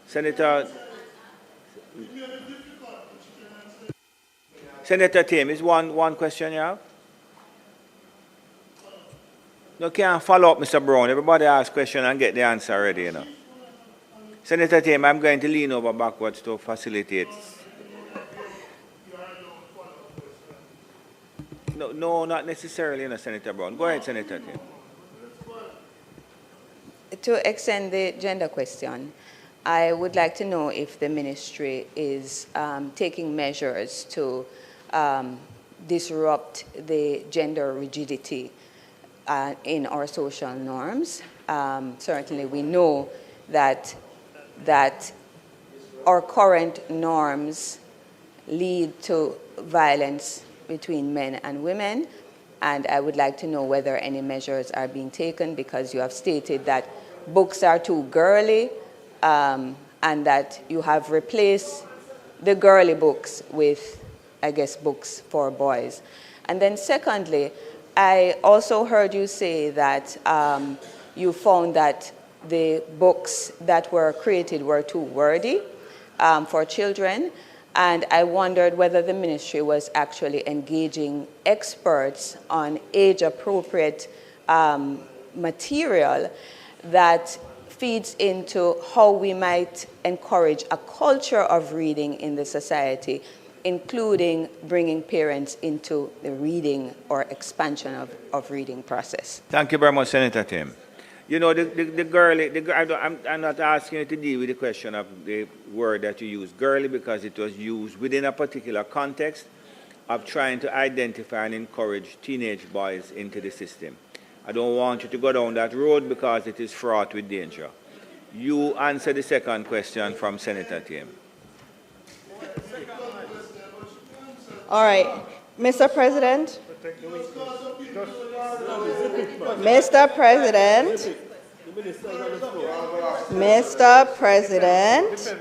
Senator Tim, is one question you have? No, can't follow up, Mr. Brown. Everybody asks question and get the answer already, you know. Senator Tim, I'm going to lean over backwards to facilitate. No, not necessarily, Senator Brown. Go ahead, Senator Tim. To extend the gender question, I would like to know if the ministry is taking measures to disrupt the gender rigidity in our social norms. Certainly, we know that our current norms lead to violence between men and women, and I would like to know whether any measures are being taken, because you have stated that books are too girly, and that you have replaced the girly books with, I guess, books for boys. And then secondly, I also heard you say that you found that the books that were created were too wordy for children. And I wondered whether the ministry was actually engaging experts on age-appropriate material that feeds into how we might encourage a culture of reading in the society, including bringing parents into the reading or expansion of reading process. Thank you very much, Senator Tim. You know, I'm not asking you to deal with the question of the word that you use, girly, because it was used within a particular context of trying to identify and encourage teenage boys into the system. I don't want you to go down that road because it is fraught with danger. You answer the second question from Senator Tim. All right, Mr. President. Mr. President. Mr. President.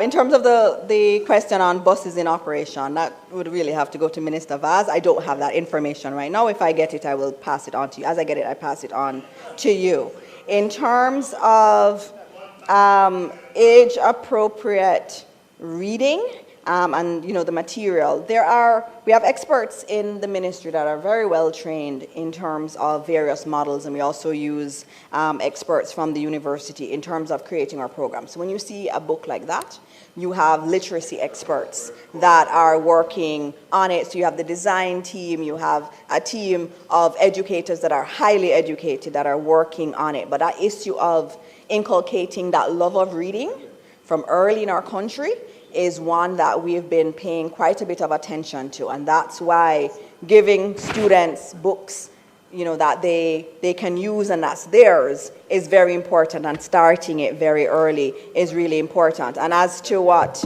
In terms of the question on buses in operation, that would really have to go to Minister Vaz. I don't have that information right now. If I get it, I will pass it on to you. As I get it, I pass it on to you. In terms of age-appropriate reading, and the material, we have experts in the ministry that are very well trained in terms of various models, and we also use experts from the university in terms of creating our programs. So when you see a book like that, you have literacy experts that are working on it. So you have the design team, you have a team of educators that are highly educated that are working on it. But that issue of inculcating that love of reading from early in our country is one that we've been paying quite a bit of attention to, and that's why giving students books, that they can use and that's theirs is very important, and starting it very early is really important. And as to what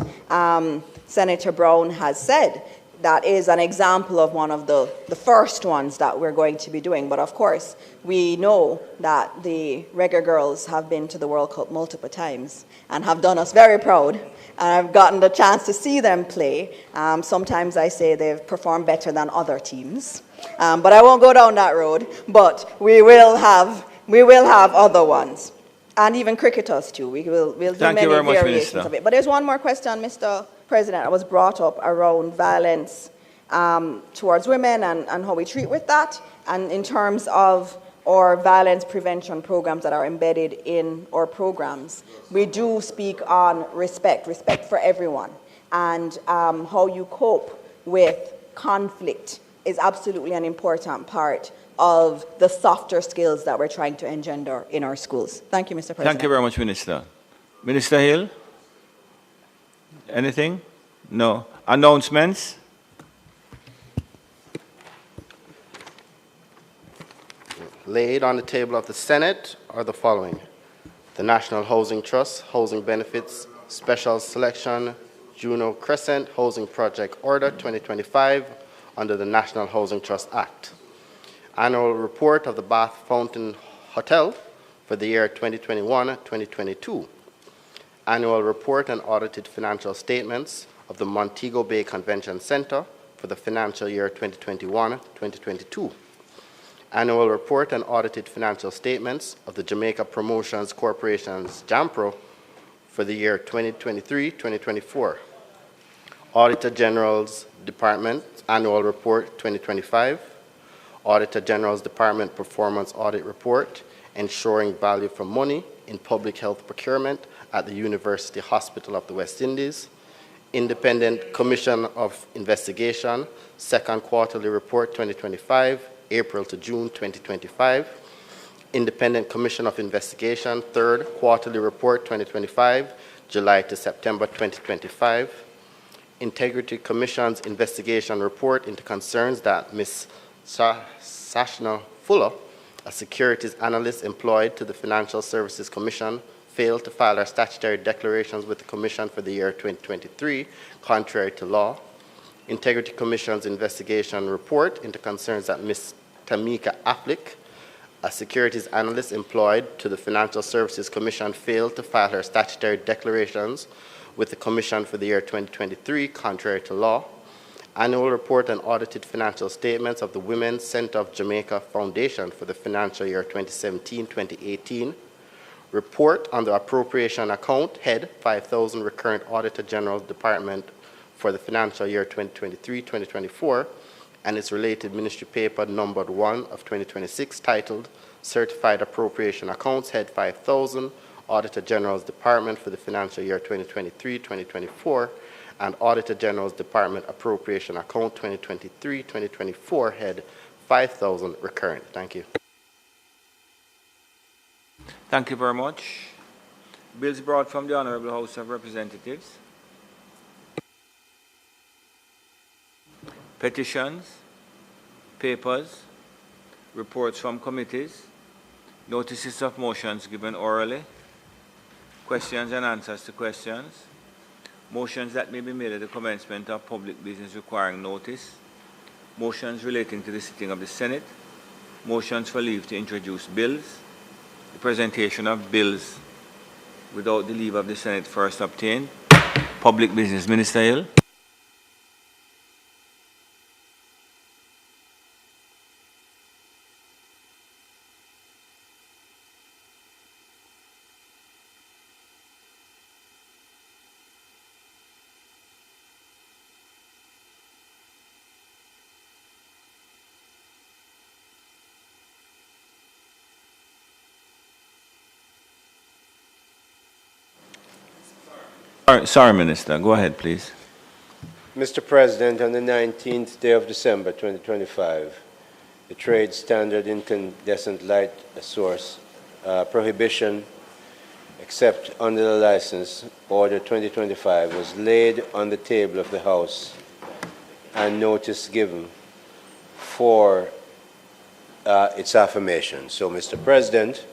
Senator Brown has said, that is an example of one of the first ones that we're going to be doing. But of course, we know that the Reggae Girls have been to the World Cup multiple times and have done us very proud. I've gotten the chance to see them play. Sometimes I say they've performed better than other teams. But I won't go down that road. But we will have other ones. And even cricketers too. We'll do many variations of it. But there's one more question, Mr. President, that was brought up around violence towards women and how we treat with that. And in terms of our violence prevention programs that are embedded in our programs, we do speak on respect for everyone. And how you cope with conflict is absolutely an important part of the softer skills that we're trying to engender in our schools. Thank you, Mr. President. Thank you very much, Minister. Minister Hill? Anything? No. Announcements? Laid on the table of the Senate are the following: the National Housing Trust, Housing Benefits, Special Selection, Juno Crescent Housing Project Order 2025 under the National Housing Trust Act. Annual report of the Bath Fountain Hotel for the year 2021-2022. Annual report and audited financial statements of the Montego Bay Convention Center for the financial year 2021-2022. Annual report and audited financial statements of the Jamaica Promotions Corporation's JAMPRO for the year 2023-2024. Auditor General's Department Annual Report 2025. Auditor General's Department Performance Audit Report, Ensuring Value for Money in Public Health Procurement at the University Hospital of the West Indies. Independent Commission of Investigation, Second Quarterly Report 2025, April to June 2025. Independent Commission of Investigation, Third Quarterly Report 2025, July to September 2025. Integrity Commission's Investigation Report into concerns that Ms. Sashna Fuller, a securities analyst employed to the Financial Services Commission, failed to file her statutory declarations with the Commission for the year 2023, contrary to law. Integrity Commission's Investigation Report into concerns that Ms. Tamika Afflick, a securities analyst employed to the Financial Services Commission, failed to file her statutory declarations with the Commission for the year 2023, contrary to law. Annual report and audited financial statements of the Women's Center of Jamaica Foundation for the financial year 2017-2018. Report on the appropriation account, head 5,000 recurrent Auditor General's Department for the financial year 2023-2024, and its related ministry paper numbered 1 of 2026 titled Certified Appropriation Accounts, head 5,000, Auditor General's Department for the financial year 2023-2024, and Auditor General's Department Appropriation Account 2023-2024, head 5,000 recurrent. Thank you. Thank you very much. Bills brought from the Honorable House of Representatives. Petitions, papers, reports from committees, notices of motions given orally, questions and answers to questions, motions that may be made at the commencement of public business requiring notice, motions relating to the sitting of the Senate, motions for leave to introduce bills, the presentation of bills without the leave of the Senate first obtained. Public business. Minister Hill. Sorry, Minister. Go ahead, please. Mr. President, on the 19th day of December 2025, the Trade Standard Incandescent Light Source Prohibition, except under the license Order 2025, was laid on the table of the House and notice given for its affirmation. So, Mr. President,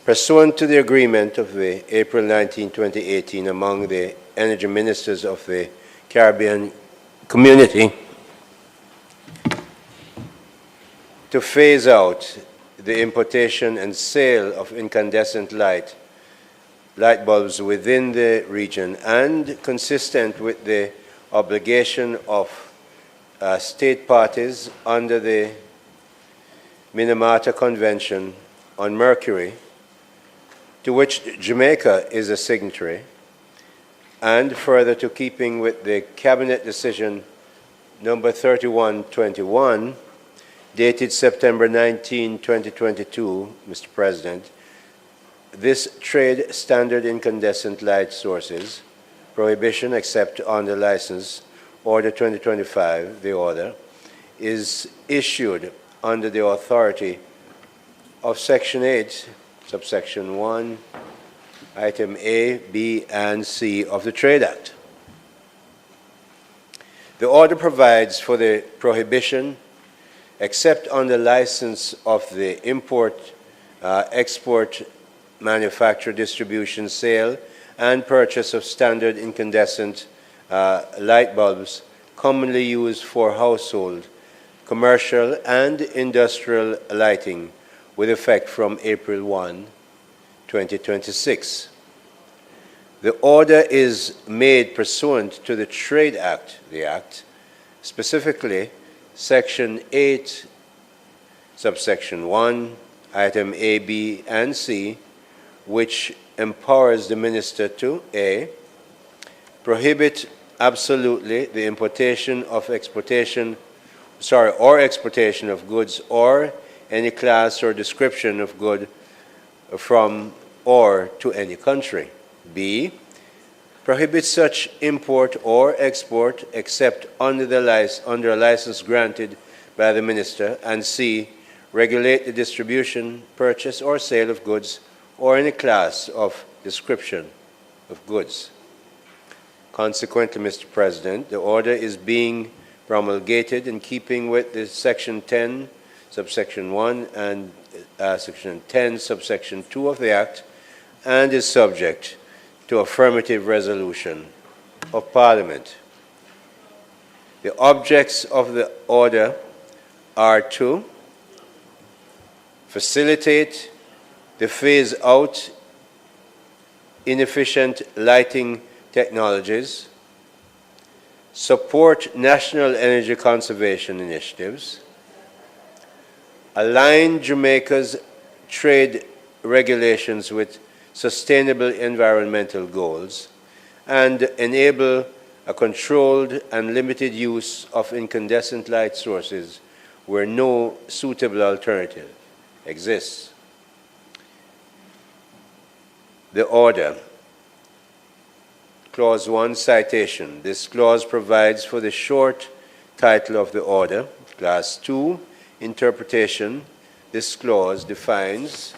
pursuant to the agreement of the April 19, 2018 among the energy ministers of the Caribbean community to phase out the importation and sale of incandescent light bulbs within the region, and consistent with the obligation of state parties under the Minamata Convention on Mercury, to which Jamaica is a signatory, and further to keeping with the Cabinet Decision number 3121, dated September 19, 2022, Mr. President, this trade standard incandescent light sources prohibition except under license order 2025, the order, is issued under the authority of Section 8, subsection 1, item A, B, and C of the Trade Act. The order provides for the prohibition except under license of the import, export, manufacture, distribution, sale, and purchase of standard incandescent light bulbs commonly used for household, commercial, and industrial lighting with effect from April 1, 2026. The order is made pursuant to the Trade Act, the Act, specifically Section 8, subsection 1, item A, B, and C, which empowers the minister to A, prohibit absolutely the importation of exportation of goods or any class or description of good from or to any country. B, prohibit such import or export except under a license granted by the minister. And C, regulate the distribution, purchase, or sale of goods or any class of description of goods. Consequently, Mr. President, the order is being promulgated in keeping with the Section 10, subsection 1, and Section 10, subsection 2 of the Act, and is subject to affirmative resolution of Parliament. The objects of the order are to facilitate the phase out inefficient lighting technologies, support national energy conservation initiatives, align Jamaica's trade regulations with sustainable environmental goals, and enable a controlled and limited use of incandescent light sources where no suitable alternative exists. The order. Clause 1, citation. This clause provides for the short title of the order. Clause 2, interpretation. This clause defines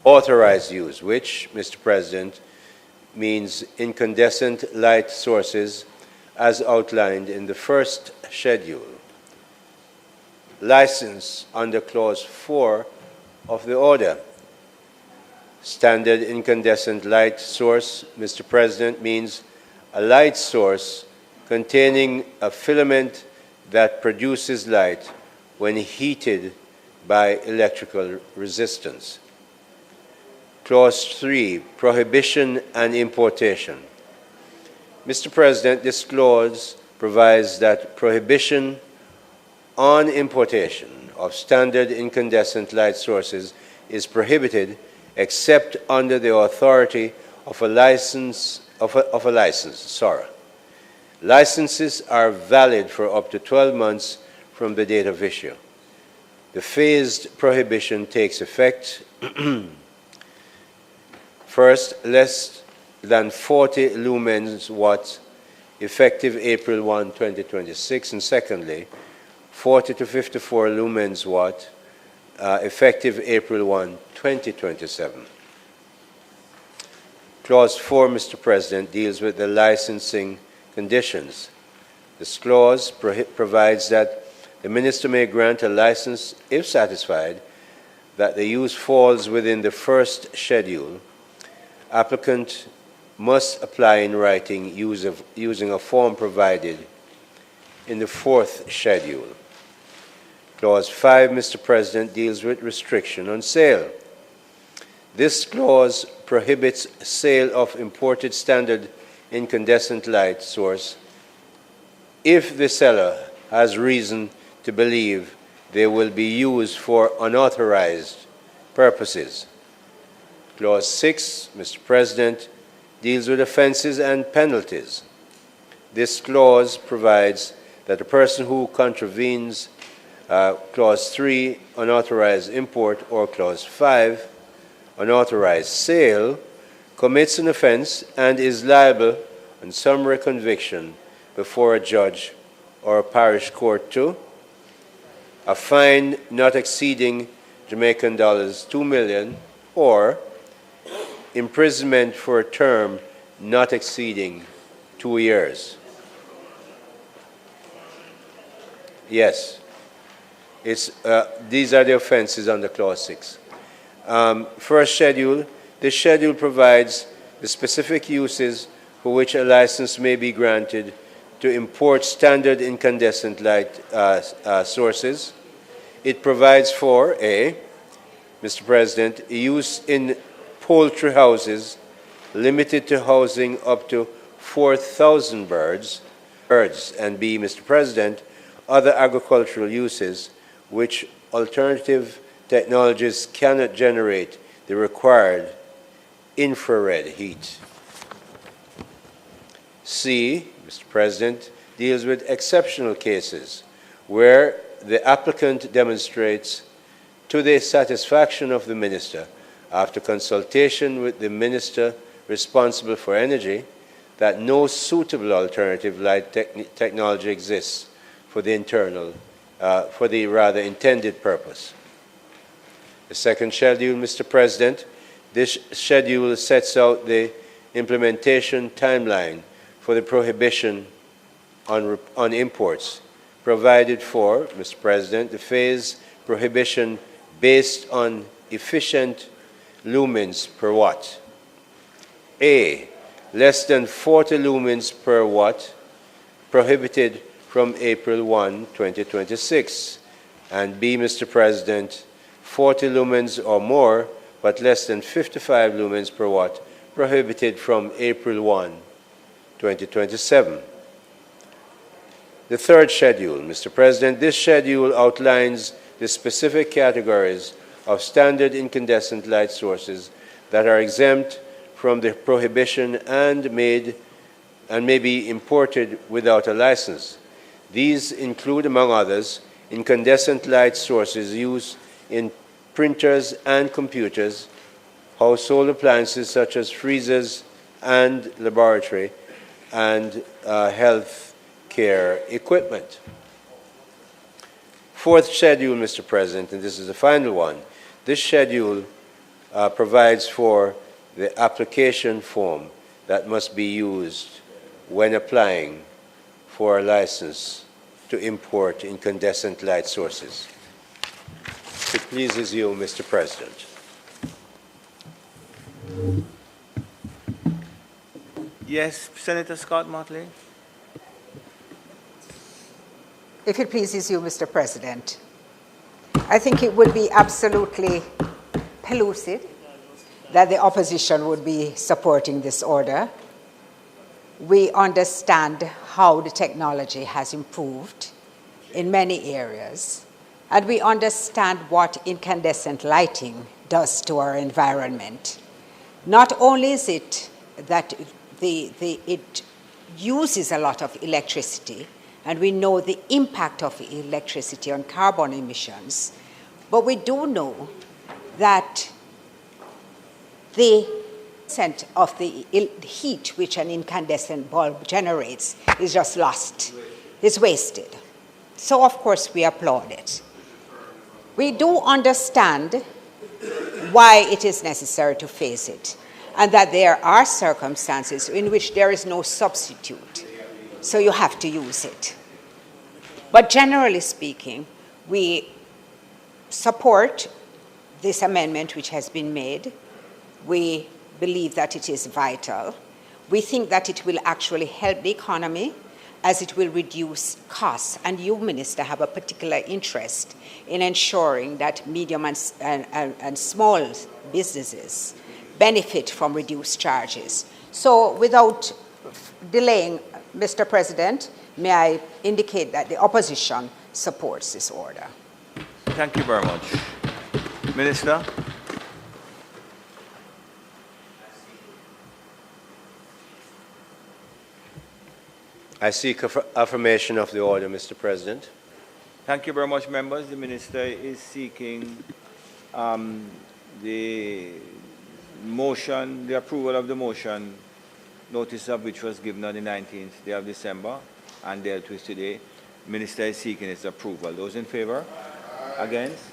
authorized use, which, Mr. President, means incandescent light sources as outlined in the first schedule. License under Clause 4 of the order. Standard incandescent light source, Mr. President, means a light source containing a filament that produces light when heated by electrical resistance. Clause 3, prohibition and importation. Mr. President, this clause provides that prohibition on importation of standard incandescent light sources is prohibited except under the authority of a license. Licenses are valid for up to 12 months from the date of issue. The phased prohibition takes effect first, less than 40 lumens watts, effective April 1, 2026, and secondly, 40 to 54 lumens watt, effective April 1, 2027. Clause 4, Mr. President, deals with the licensing conditions. This clause provides that the minister may grant a license if satisfied that the use falls within the first schedule. Applicant must apply in writing using a form provided in the 4th schedule. Clause 5, Mr. President, deals with restriction on sale. This clause prohibits sale of imported standard incandescent light source if the seller has reason to believe they will be used for unauthorized purposes. Clause 6, Mr. President, deals with offenses and penalties. This clause provides that a person who contravenes Clause 3, unauthorized import, or Clause 5, unauthorized sale, commits an offense and is liable on summary conviction before a judge or a parish court to a fine not exceeding Jamaican dollars 2 million or imprisonment for a term not exceeding 2 years. Yes. These are the offenses under Clause 6. First schedule, this schedule provides the specific uses for which a license may be granted to import standard incandescent light sources. It provides for A, Mr. President, use in poultry houses limited to housing up to 4,000 birds, and B, Mr. President, other agricultural uses which alternative technologies cannot generate the required infrared heat. C, Mr. President, deals with exceptional cases where the applicant demonstrates to the satisfaction of the minister, after consultation with the minister responsible for energy, that no suitable alternative light technology exists for the intended purpose. The second schedule, Mr. President, this schedule sets out the implementation timeline for the prohibition on imports, provided for, Mr. President, the phase prohibition based on efficient lumens per watt. A, less than 40 lumens per watt, prohibited from April 1, 2026. And B, Mr. President, 40 lumens or more, but less than 55 lumens per watt, prohibited from April 1, 2027. The third schedule, Mr. President, this schedule outlines the specific categories of standard incandescent light sources that are exempt from the prohibition and may be imported without a license. These include, among others, incandescent light sources used in printers and computers, household appliances such as freezers and laboratory and health care equipment. Fourth schedule, Mr. President, and this is the final one. This schedule provides for the application form that must be used when applying for a license to import incandescent light sources. If it pleases you, Mr. President. Yes, Senator Scott Motley. If it pleases you, Mr. President, I think it would be absolutely pellucid that the opposition would be supporting this order. We understand how the technology has improved in many areas, and we understand what incandescent lighting does to our environment. Not only is it that it uses a lot of electricity, and we know the impact of electricity on carbon emissions, but we do know that the percent of the heat which an incandescent bulb generates is just lost, is wasted. So of course we applaud it. We do understand why it is necessary to phase it, and that there are circumstances in which there is no substitute, so you have to use it. But generally speaking, we support this amendment which has been made. We believe that it is vital. We think that it will actually help the economy as it will reduce costs. And you, Minister, have a particular interest in ensuring that medium and small businesses benefit from reduced charges. So without delaying, Mr. President, may I indicate that the opposition supports this order. Thank you very much. Minister? I seek affirmation of the order, Mr. President. Thank you very much, members. The Minister is seeking the motion, the approval of the motion, notice of which was given on the 19th day of December and dealt with today. Minister is seeking its approval. Those in favor? Against?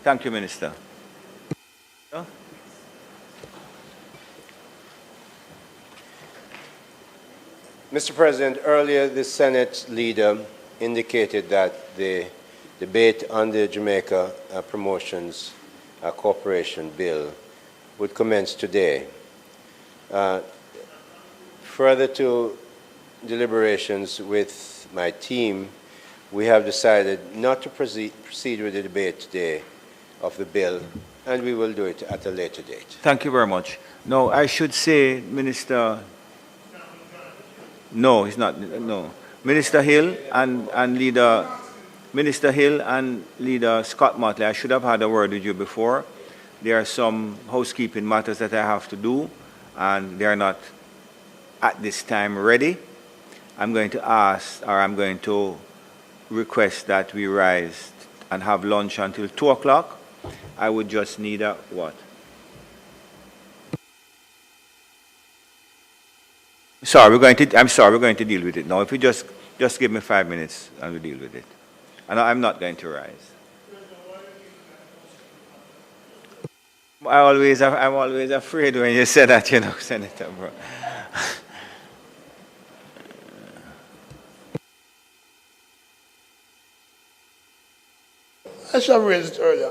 Thank you, Minister. Mr. President, earlier the Senate leader indicated that the debate on the Jamaica Promotions Corporation bill would commence today. Further to deliberations with my team, we have decided not to proceed with the debate today of the bill, and we will do it at a later date. Thank you very much. No, I should say, Minister... No, he's not. No, Minister Hill and Leader Scott Motley. I should have had a word with you before. There are some housekeeping matters that I have to do, and they are not at this time ready. I'm going to ask, or I'm going to request that we rise and have lunch until 2 o'clock. I would just need a what? I'm sorry, we're going to deal with it now. If you just give me 5 minutes and we'll deal with it. And I'm not going to rise. I'm always afraid when you say that, you know, Senator, bro. I should have raised it earlier.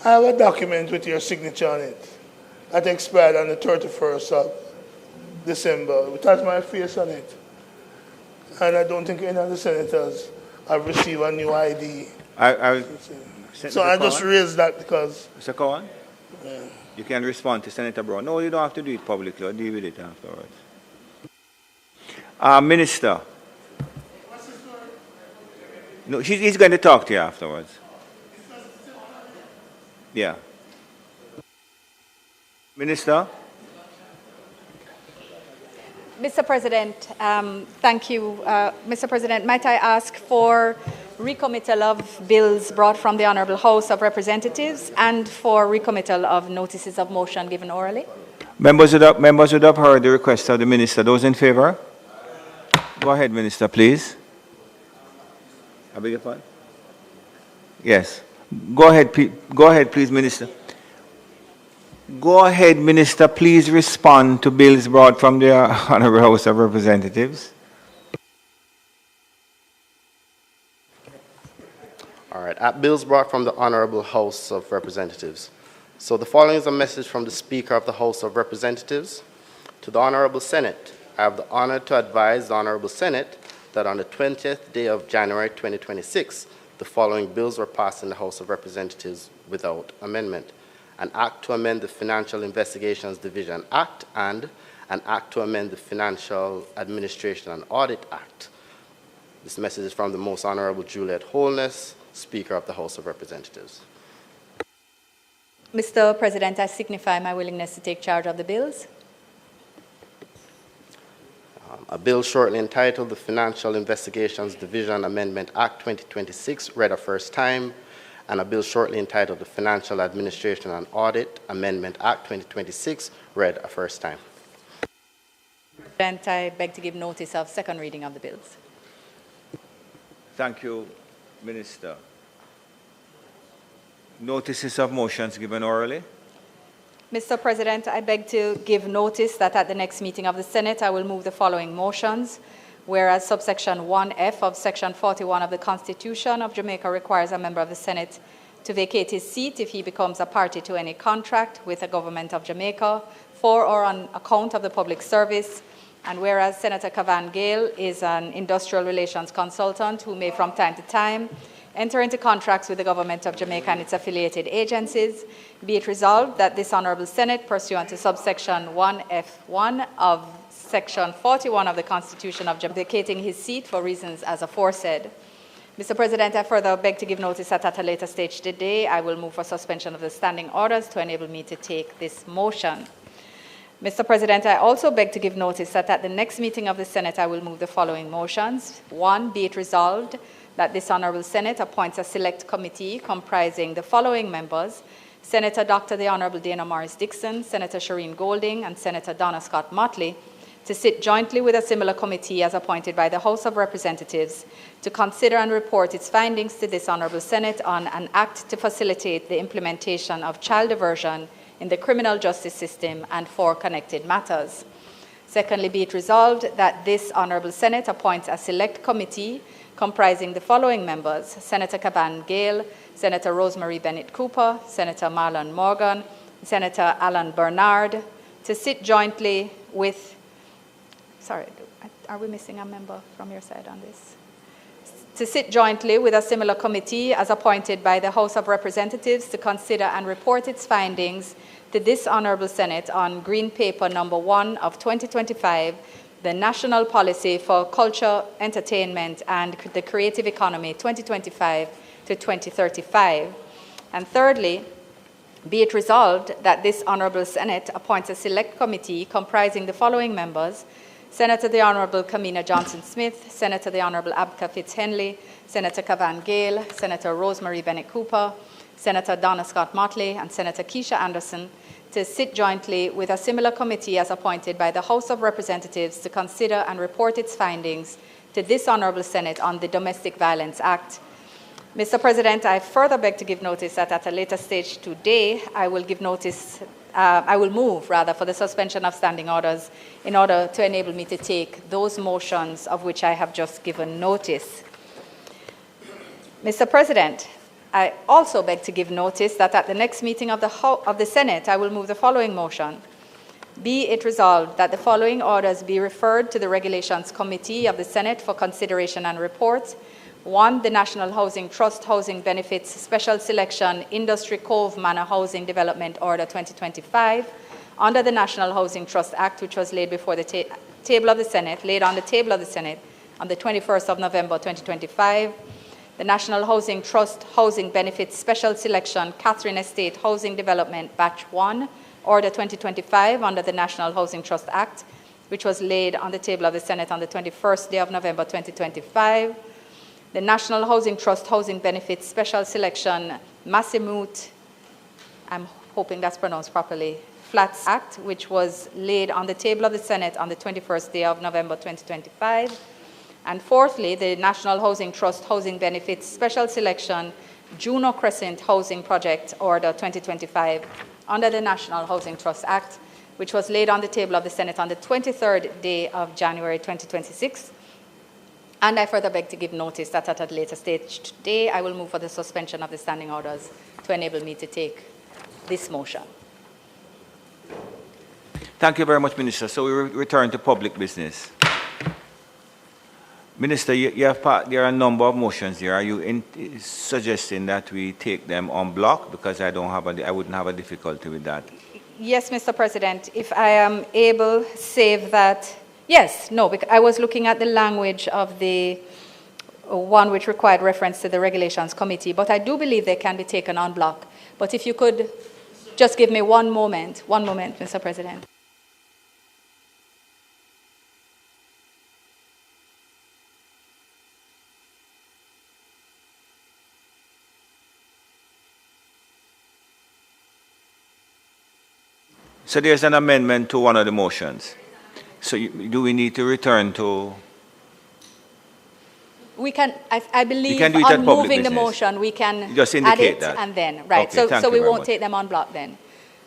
I have a document with your signature on it that expired on the 31st of December, which has my face on it. And I don't think any of the senators have received a new ID. So I just raised that because... Mr. Cohen? Yeah. You can respond to Senator Brown. No, you don't have to do it publicly. I'll deal with it afterwards. Minister. No, he's going to talk to you afterwards. Yeah. Minister? Mr. President, thank you. Mr. President, might I ask for recommittal of bills brought from the Honourable House of Representatives and for recommittal of notices of motion given orally? Members would have heard the request of the Minister. Those in favour? Go ahead, Minister, please. I beg your pardon? Yes. Go ahead, please, Minister. Go ahead, Minister, please respond to bills brought from the Honourable House of Representatives. All right, bills brought from the Honourable House of Representatives. So the following is a message from the Speaker of the House of Representatives. To the Honourable Senate, I have the honour to advise the Honourable Senate that on the 20th day of January 2026, the following bills were passed in the House of Representatives without amendment. An Act to amend the Financial Investigations Division Act and an Act to amend the Financial Administration and Audit Act. This message is from the Most Honourable Juliet Holness, Speaker of the House of Representatives. Mr. President, I signify my willingness to take charge of the bills. A bill shortly entitled the Financial Investigations Division Amendment Act 2026 read a first time, and a bill shortly entitled the Financial Administration and Audit Amendment Act 2026 read a first time. President, I beg to give notice of second reading of the bills. Thank you, Minister. Notices of motions given orally. Mr. President, I beg to give notice that at the next meeting of the Senate, I will move the following motions. Whereas subsection 1F of section 41 of the Constitution of Jamaica requires a member of the Senate to vacate his seat if he becomes a party to any contract with the government of Jamaica for or on account of the public service. And whereas Senator Cavan Gale is an industrial relations consultant who may from time to time enter into contracts with the government of Jamaica and its affiliated agencies, be it resolved that this Honorable Senate, pursuant to subsection 1F1 of Section 41 of the Constitution of Jamaica, vacating his seat for reasons as aforesaid. Mr. President, I further beg to give notice that at a later stage today, I will move for suspension of the standing orders to enable me to take this motion. Mr. President, I also beg to give notice that at the next meeting of the Senate, I will move the following motions. One, be it resolved that this Honorable Senate appoints a select committee comprising the following members: Senator Dr. the Honorable Dana Morris Dixon, Senator Shireen Golding, and Senator Donna Scott Motley, to sit jointly with a similar committee as appointed by the House of Representatives to consider and report its findings to this Honorable Senate on an act to facilitate the implementation of child diversion in the criminal justice system and for connected matters. Secondly, be it resolved that this Honorable Senate appoints a select committee comprising the following members: Senator Cavan Gale, Senator Rosemary Bennett Cooper, Senator Marlon Morgan, Senator Alan Bernard, to sit jointly with Sorry, are we missing a member from your side on this? To sit jointly with a similar committee as appointed by the House of Representatives to consider and report its findings to this Honorable Senate on Green Paper number 1 of 2025, the National Policy for Culture, Entertainment, and the Creative Economy 2025 to 2035. And thirdly, be it resolved that this Honorable Senate appoints a select committee comprising the following members: Senator the Honorable Kamina Johnson-Smith, Senator the Honorable Abka Fitz-Henley, Senator Cavan Gale, Senator Rosemary Bennett Cooper, Senator Donna Scott Motley, and Senator Keisha Anderson, to sit jointly with a similar committee as appointed by the House of Representatives to consider and report its findings to this Honorable Senate on the Domestic Violence Act. Mr. President, I further beg to give notice that at a later stage today, I will move for the suspension of standing orders in order to enable me to take those motions of which I have just given notice. Mr. President, I also beg to give notice that at the next meeting of the Senate, I will move the following motion. Be it resolved that the following orders be referred to the Regulations Committee of the Senate for consideration and report. 1, the National Housing Trust Housing Benefits Special Selection Industry Cove Manor Housing Development Order 2025 under the National Housing Trust Act, which was laid before the table of the Senate, laid on the table of the Senate on the 21st of November 2025. The National Housing Trust Housing Benefits Special Selection Catherine Estate Housing Development Batch 1 Order 2025 under the National Housing Trust Act, which was laid on the table of the Senate on the 21st day of November 2025. The National Housing Trust Housing Benefits Special Selection Massimut, I'm hoping that's pronounced properly, Flats Act, which was laid on the table of the Senate on the 21st day of November 2025. And fourthly, the National Housing Trust Housing Benefits Special Selection Juno Crescent Housing Project Order 2025 under the National Housing Trust Act, which was laid on the table of the Senate on the 23rd day of January 2026. And I further beg to give notice that at a later stage today, I will move for the suspension of the standing orders to enable me to take this motion. Thank you very much, Minister. So we return to public business. Minister, there are a number of motions here. Are you suggesting that we take them en bloc? Because I wouldn't have a difficulty with that. Yes, Mr. President. If I am able, save that. Yes, no, because I was looking at the language of the one which required reference to the Regulations Committee, but I do believe they can be taken en bloc. But if you could just give me one moment, Mr. President. So there's an amendment to one of the motions. So do we need to return to? We can, I believe, can do it on at public moving the business. motion, we can Just add indicate it that. and then, right. Okay, so we very won't much. take them en bloc then.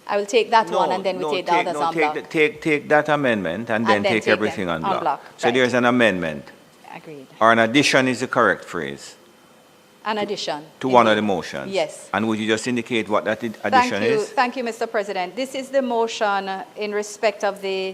I will take that one and then we take the others en bloc. Take that amendment and then take everything en bloc. So right. there's an amendment. Agreed. Or an addition is the correct phrase. An addition. To one of the motions? Yes. And would you just indicate what that addition is? Thank you, Mr. President. This is the motion in respect of the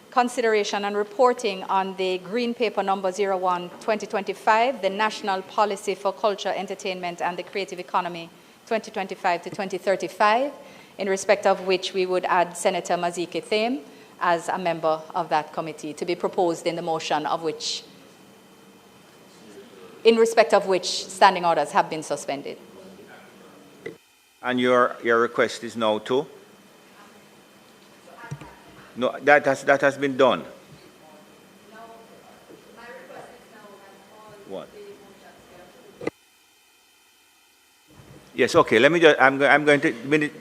consideration and reporting on the Green Paper number 01-2025, the National Policy for Culture, Entertainment and the Creative Economy 2025 to 2035, in respect of which we would add Senator Mazike Thame as a member of that committee, to be proposed in the motion of which, in respect of which standing orders have been suspended. And your request is now to? No, that has been done. No, my request is now that all What? the motions Yes, okay, let me just, I'm going to,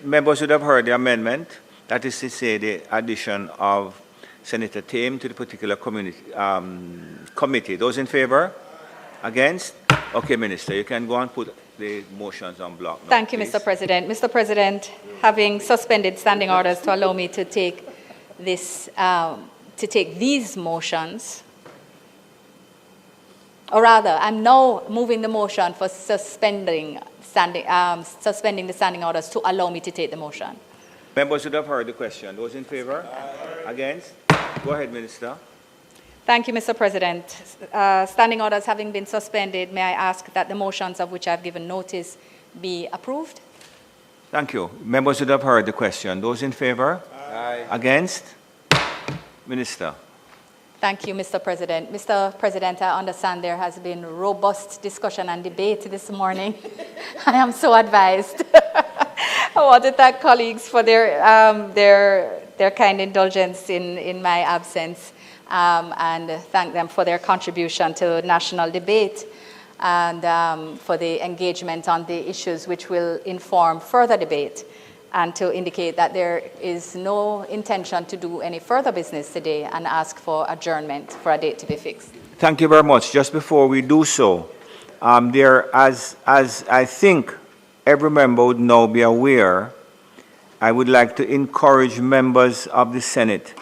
members would have heard the amendment. That is to say the addition of Senator Thame to the particular committee. Those in favor? Against? Okay, Minister, you can go and put the motions on block now, Thank you, please. Mr. President. Mr. President, having suspended standing orders to allow me to take this, to take these motions, or rather, I'm now moving the motion for suspending the standing orders to allow me to take the motion. Members would have heard the question. Those in favor? Against? Go ahead, Minister. Thank you, Mr. President. Standing orders having been suspended, may I ask that the motions of which I've given notice be approved? Thank you. Members would have heard the question. Those in favor? Aye. Against? Minister. Thank you, Mr. President. Mr. President, I understand there has been robust discussion and debate this morning. I am so advised. I want to thank colleagues for their kind indulgence in my absence, and thank them for their contribution to national debate and for the engagement on the issues which will inform further debate, and to indicate that there is no intention to do any further business today and ask for adjournment for a date to be fixed. Thank you very much. Just before we do so, as I think every member would now be aware, I would like to encourage members of the Senate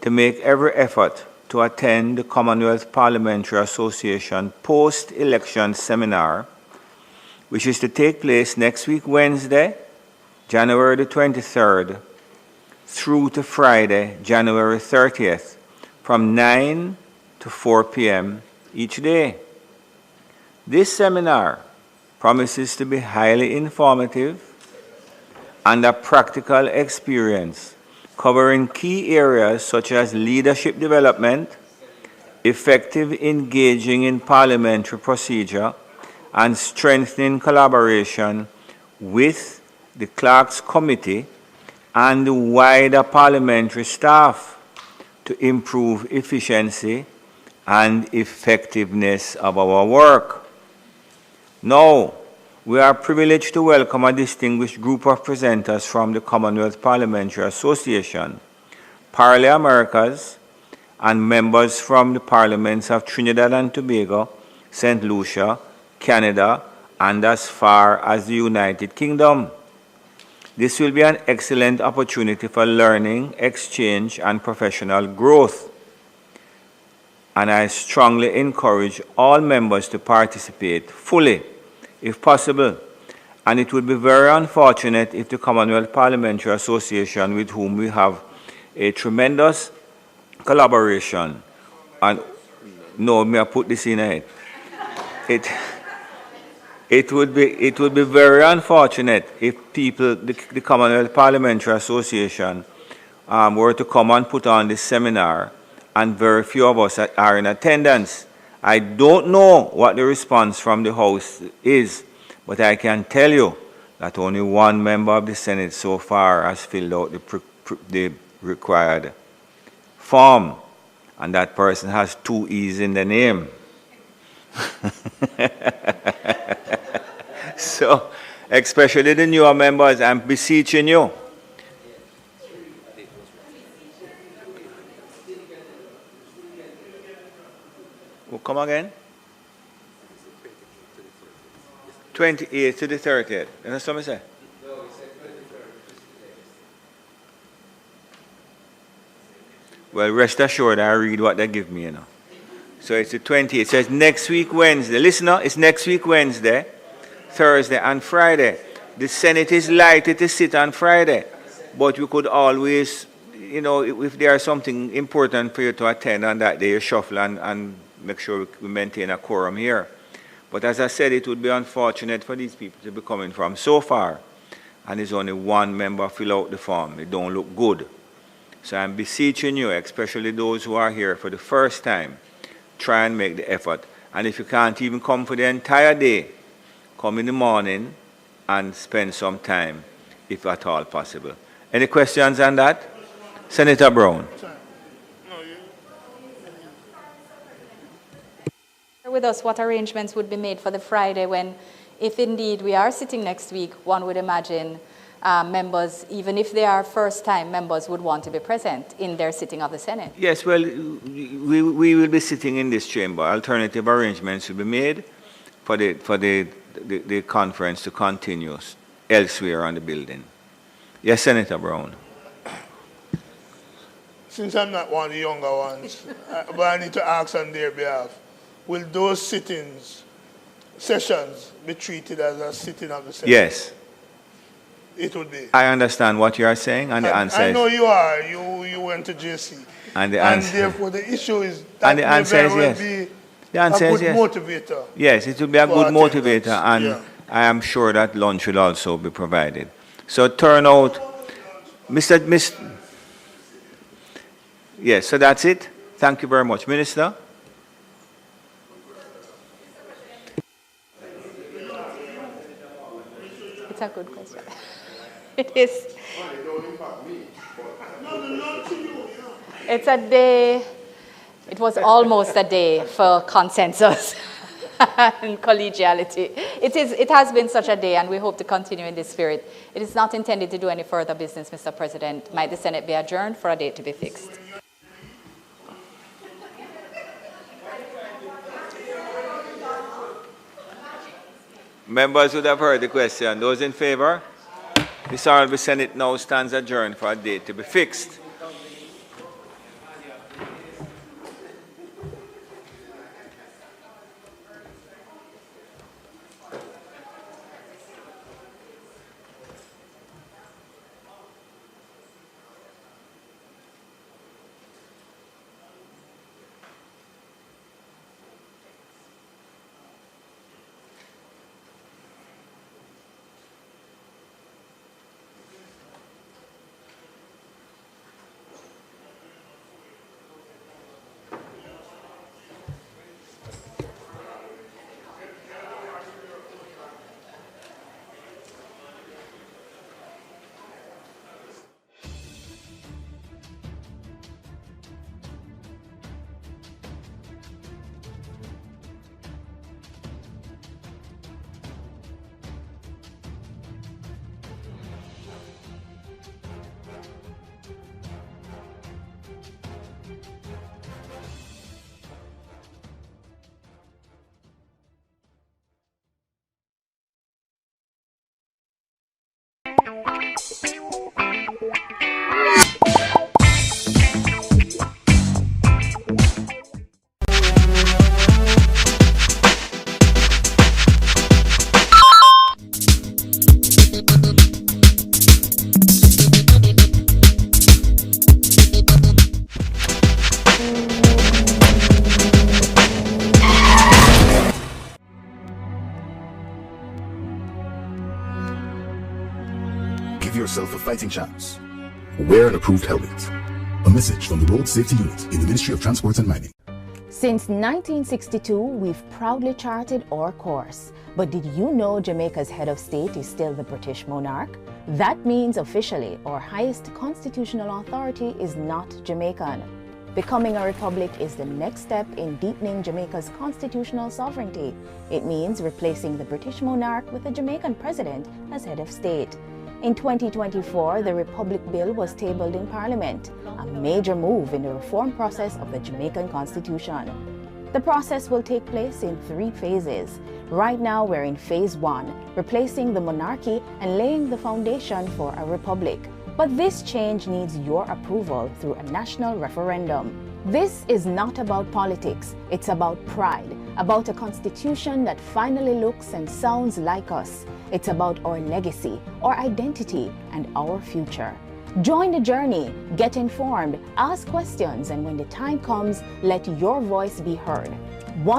to make every effort to attend the Commonwealth Parliamentary Association post-election seminar, which is to take place next week, Wednesday, January the 23rd, through to Friday, January 30th, from 9 to 4 p.m. each day. This seminar promises to be highly informative and a practical experience covering key areas such as leadership development, effective engaging in parliamentary procedure, and strengthening collaboration with the Clerks Committee and the wider parliamentary staff to improve efficiency and effectiveness of our work. Now, we are privileged to welcome a distinguished group of presenters from the Commonwealth Parliamentary Association, Parley Americas, and members from the parliaments of Trinidad and Tobago, St. Lucia, Canada, and as far as the United Kingdom. This will be an excellent opportunity for learning, exchange, and professional growth. And I strongly encourage all members to participate fully, if possible. And it would be very unfortunate if the Commonwealth Parliamentary Association, with whom we have a tremendous collaboration, and no, may I put this in it. It would be very unfortunate if people, the Commonwealth Parliamentary Association, were to come and put on this seminar, and very few of us are in attendance. I don't know what the response from the House is, but I can tell you that only one member of the Senate so far has filled out the required form, and that person has 2 E's in the name. So, especially the newer members, I'm beseeching you. We'll come again? 28th to the 30th. That's what I say? Well, rest assured, I read what they give me, So it's the 28th. It says next week, Wednesday. Listen, it's next week, Wednesday, Thursday, and Friday. The Senate is likely to sit on Friday, but we could always, you know, if there's something important for you to attend on that day, you shuffle and make sure we maintain a quorum here. But as I said, it would be unfortunate for these people to be coming from so far, and there's only one member fill out the form. It don't look good. So I'm beseeching you, especially those who are here for the first time, try and make the effort. And if you can't even come for the entire day, come in the morning and spend some time, if at all possible. Any questions on that? Senator Brown. Share with us what arrangements would be made for the Friday when, if indeed we are sitting next week, one would imagine members, even if they are first-time members, would want to be present in their sitting of the Senate. Yes, well, we will be sitting in this chamber. Alternative arrangements will be made for the conference to continue elsewhere on the building. Yes, Senator Brown. Since I'm not one of the younger ones, but I need to ask on their behalf, will those sessions be treated as a sitting of the Senate? Yes. It would be. I understand what you are saying, and the answer is... I know you are. You went to JC. And therefore the issue is that and the answer is yes. Be the answer a is good yes. motivator. Yes, it will be a good motivator, and yeah. I am sure that lunch will also be provided. So turnout, yes, so that's it. Thank you very much. Minister? It's a good question. It is. It's a day, it was almost a day for consensus and collegiality. It has been such a day, and we hope to continue in this spirit. It is not intended to do any further business, Mr. President. Might the Senate be adjourned for a date to be fixed? Members would have heard the question. Those in favor? This Honorable Senate now stands adjourned for a date to be fixed. Give yourself a fighting chance. Wear an approved helmet. A message from the Road Safety Unit in the Ministry of Transport and Mining. Since 1962, we've proudly charted our course. But did you know Jamaica's head of state is still the British monarch? That means officially our highest constitutional authority is not Jamaican. Becoming a republic is the next step in deepening Jamaica's constitutional sovereignty. It means replacing the British monarch with a Jamaican president as head of state. In 2024, the Republic Bill was tabled in Parliament, a major move in the reform process of the Jamaican Constitution. The process will take place in 3 phases. Right now, we're in phase 1, replacing the monarchy and laying the foundation for a republic. But this change needs your approval through a national referendum. This is not about politics, it's about pride. about a constitution that finally looks and sounds like us. It's about our legacy, our identity, and our future. Join the journey, get informed, ask questions, and when the time comes, let your voice be heard. One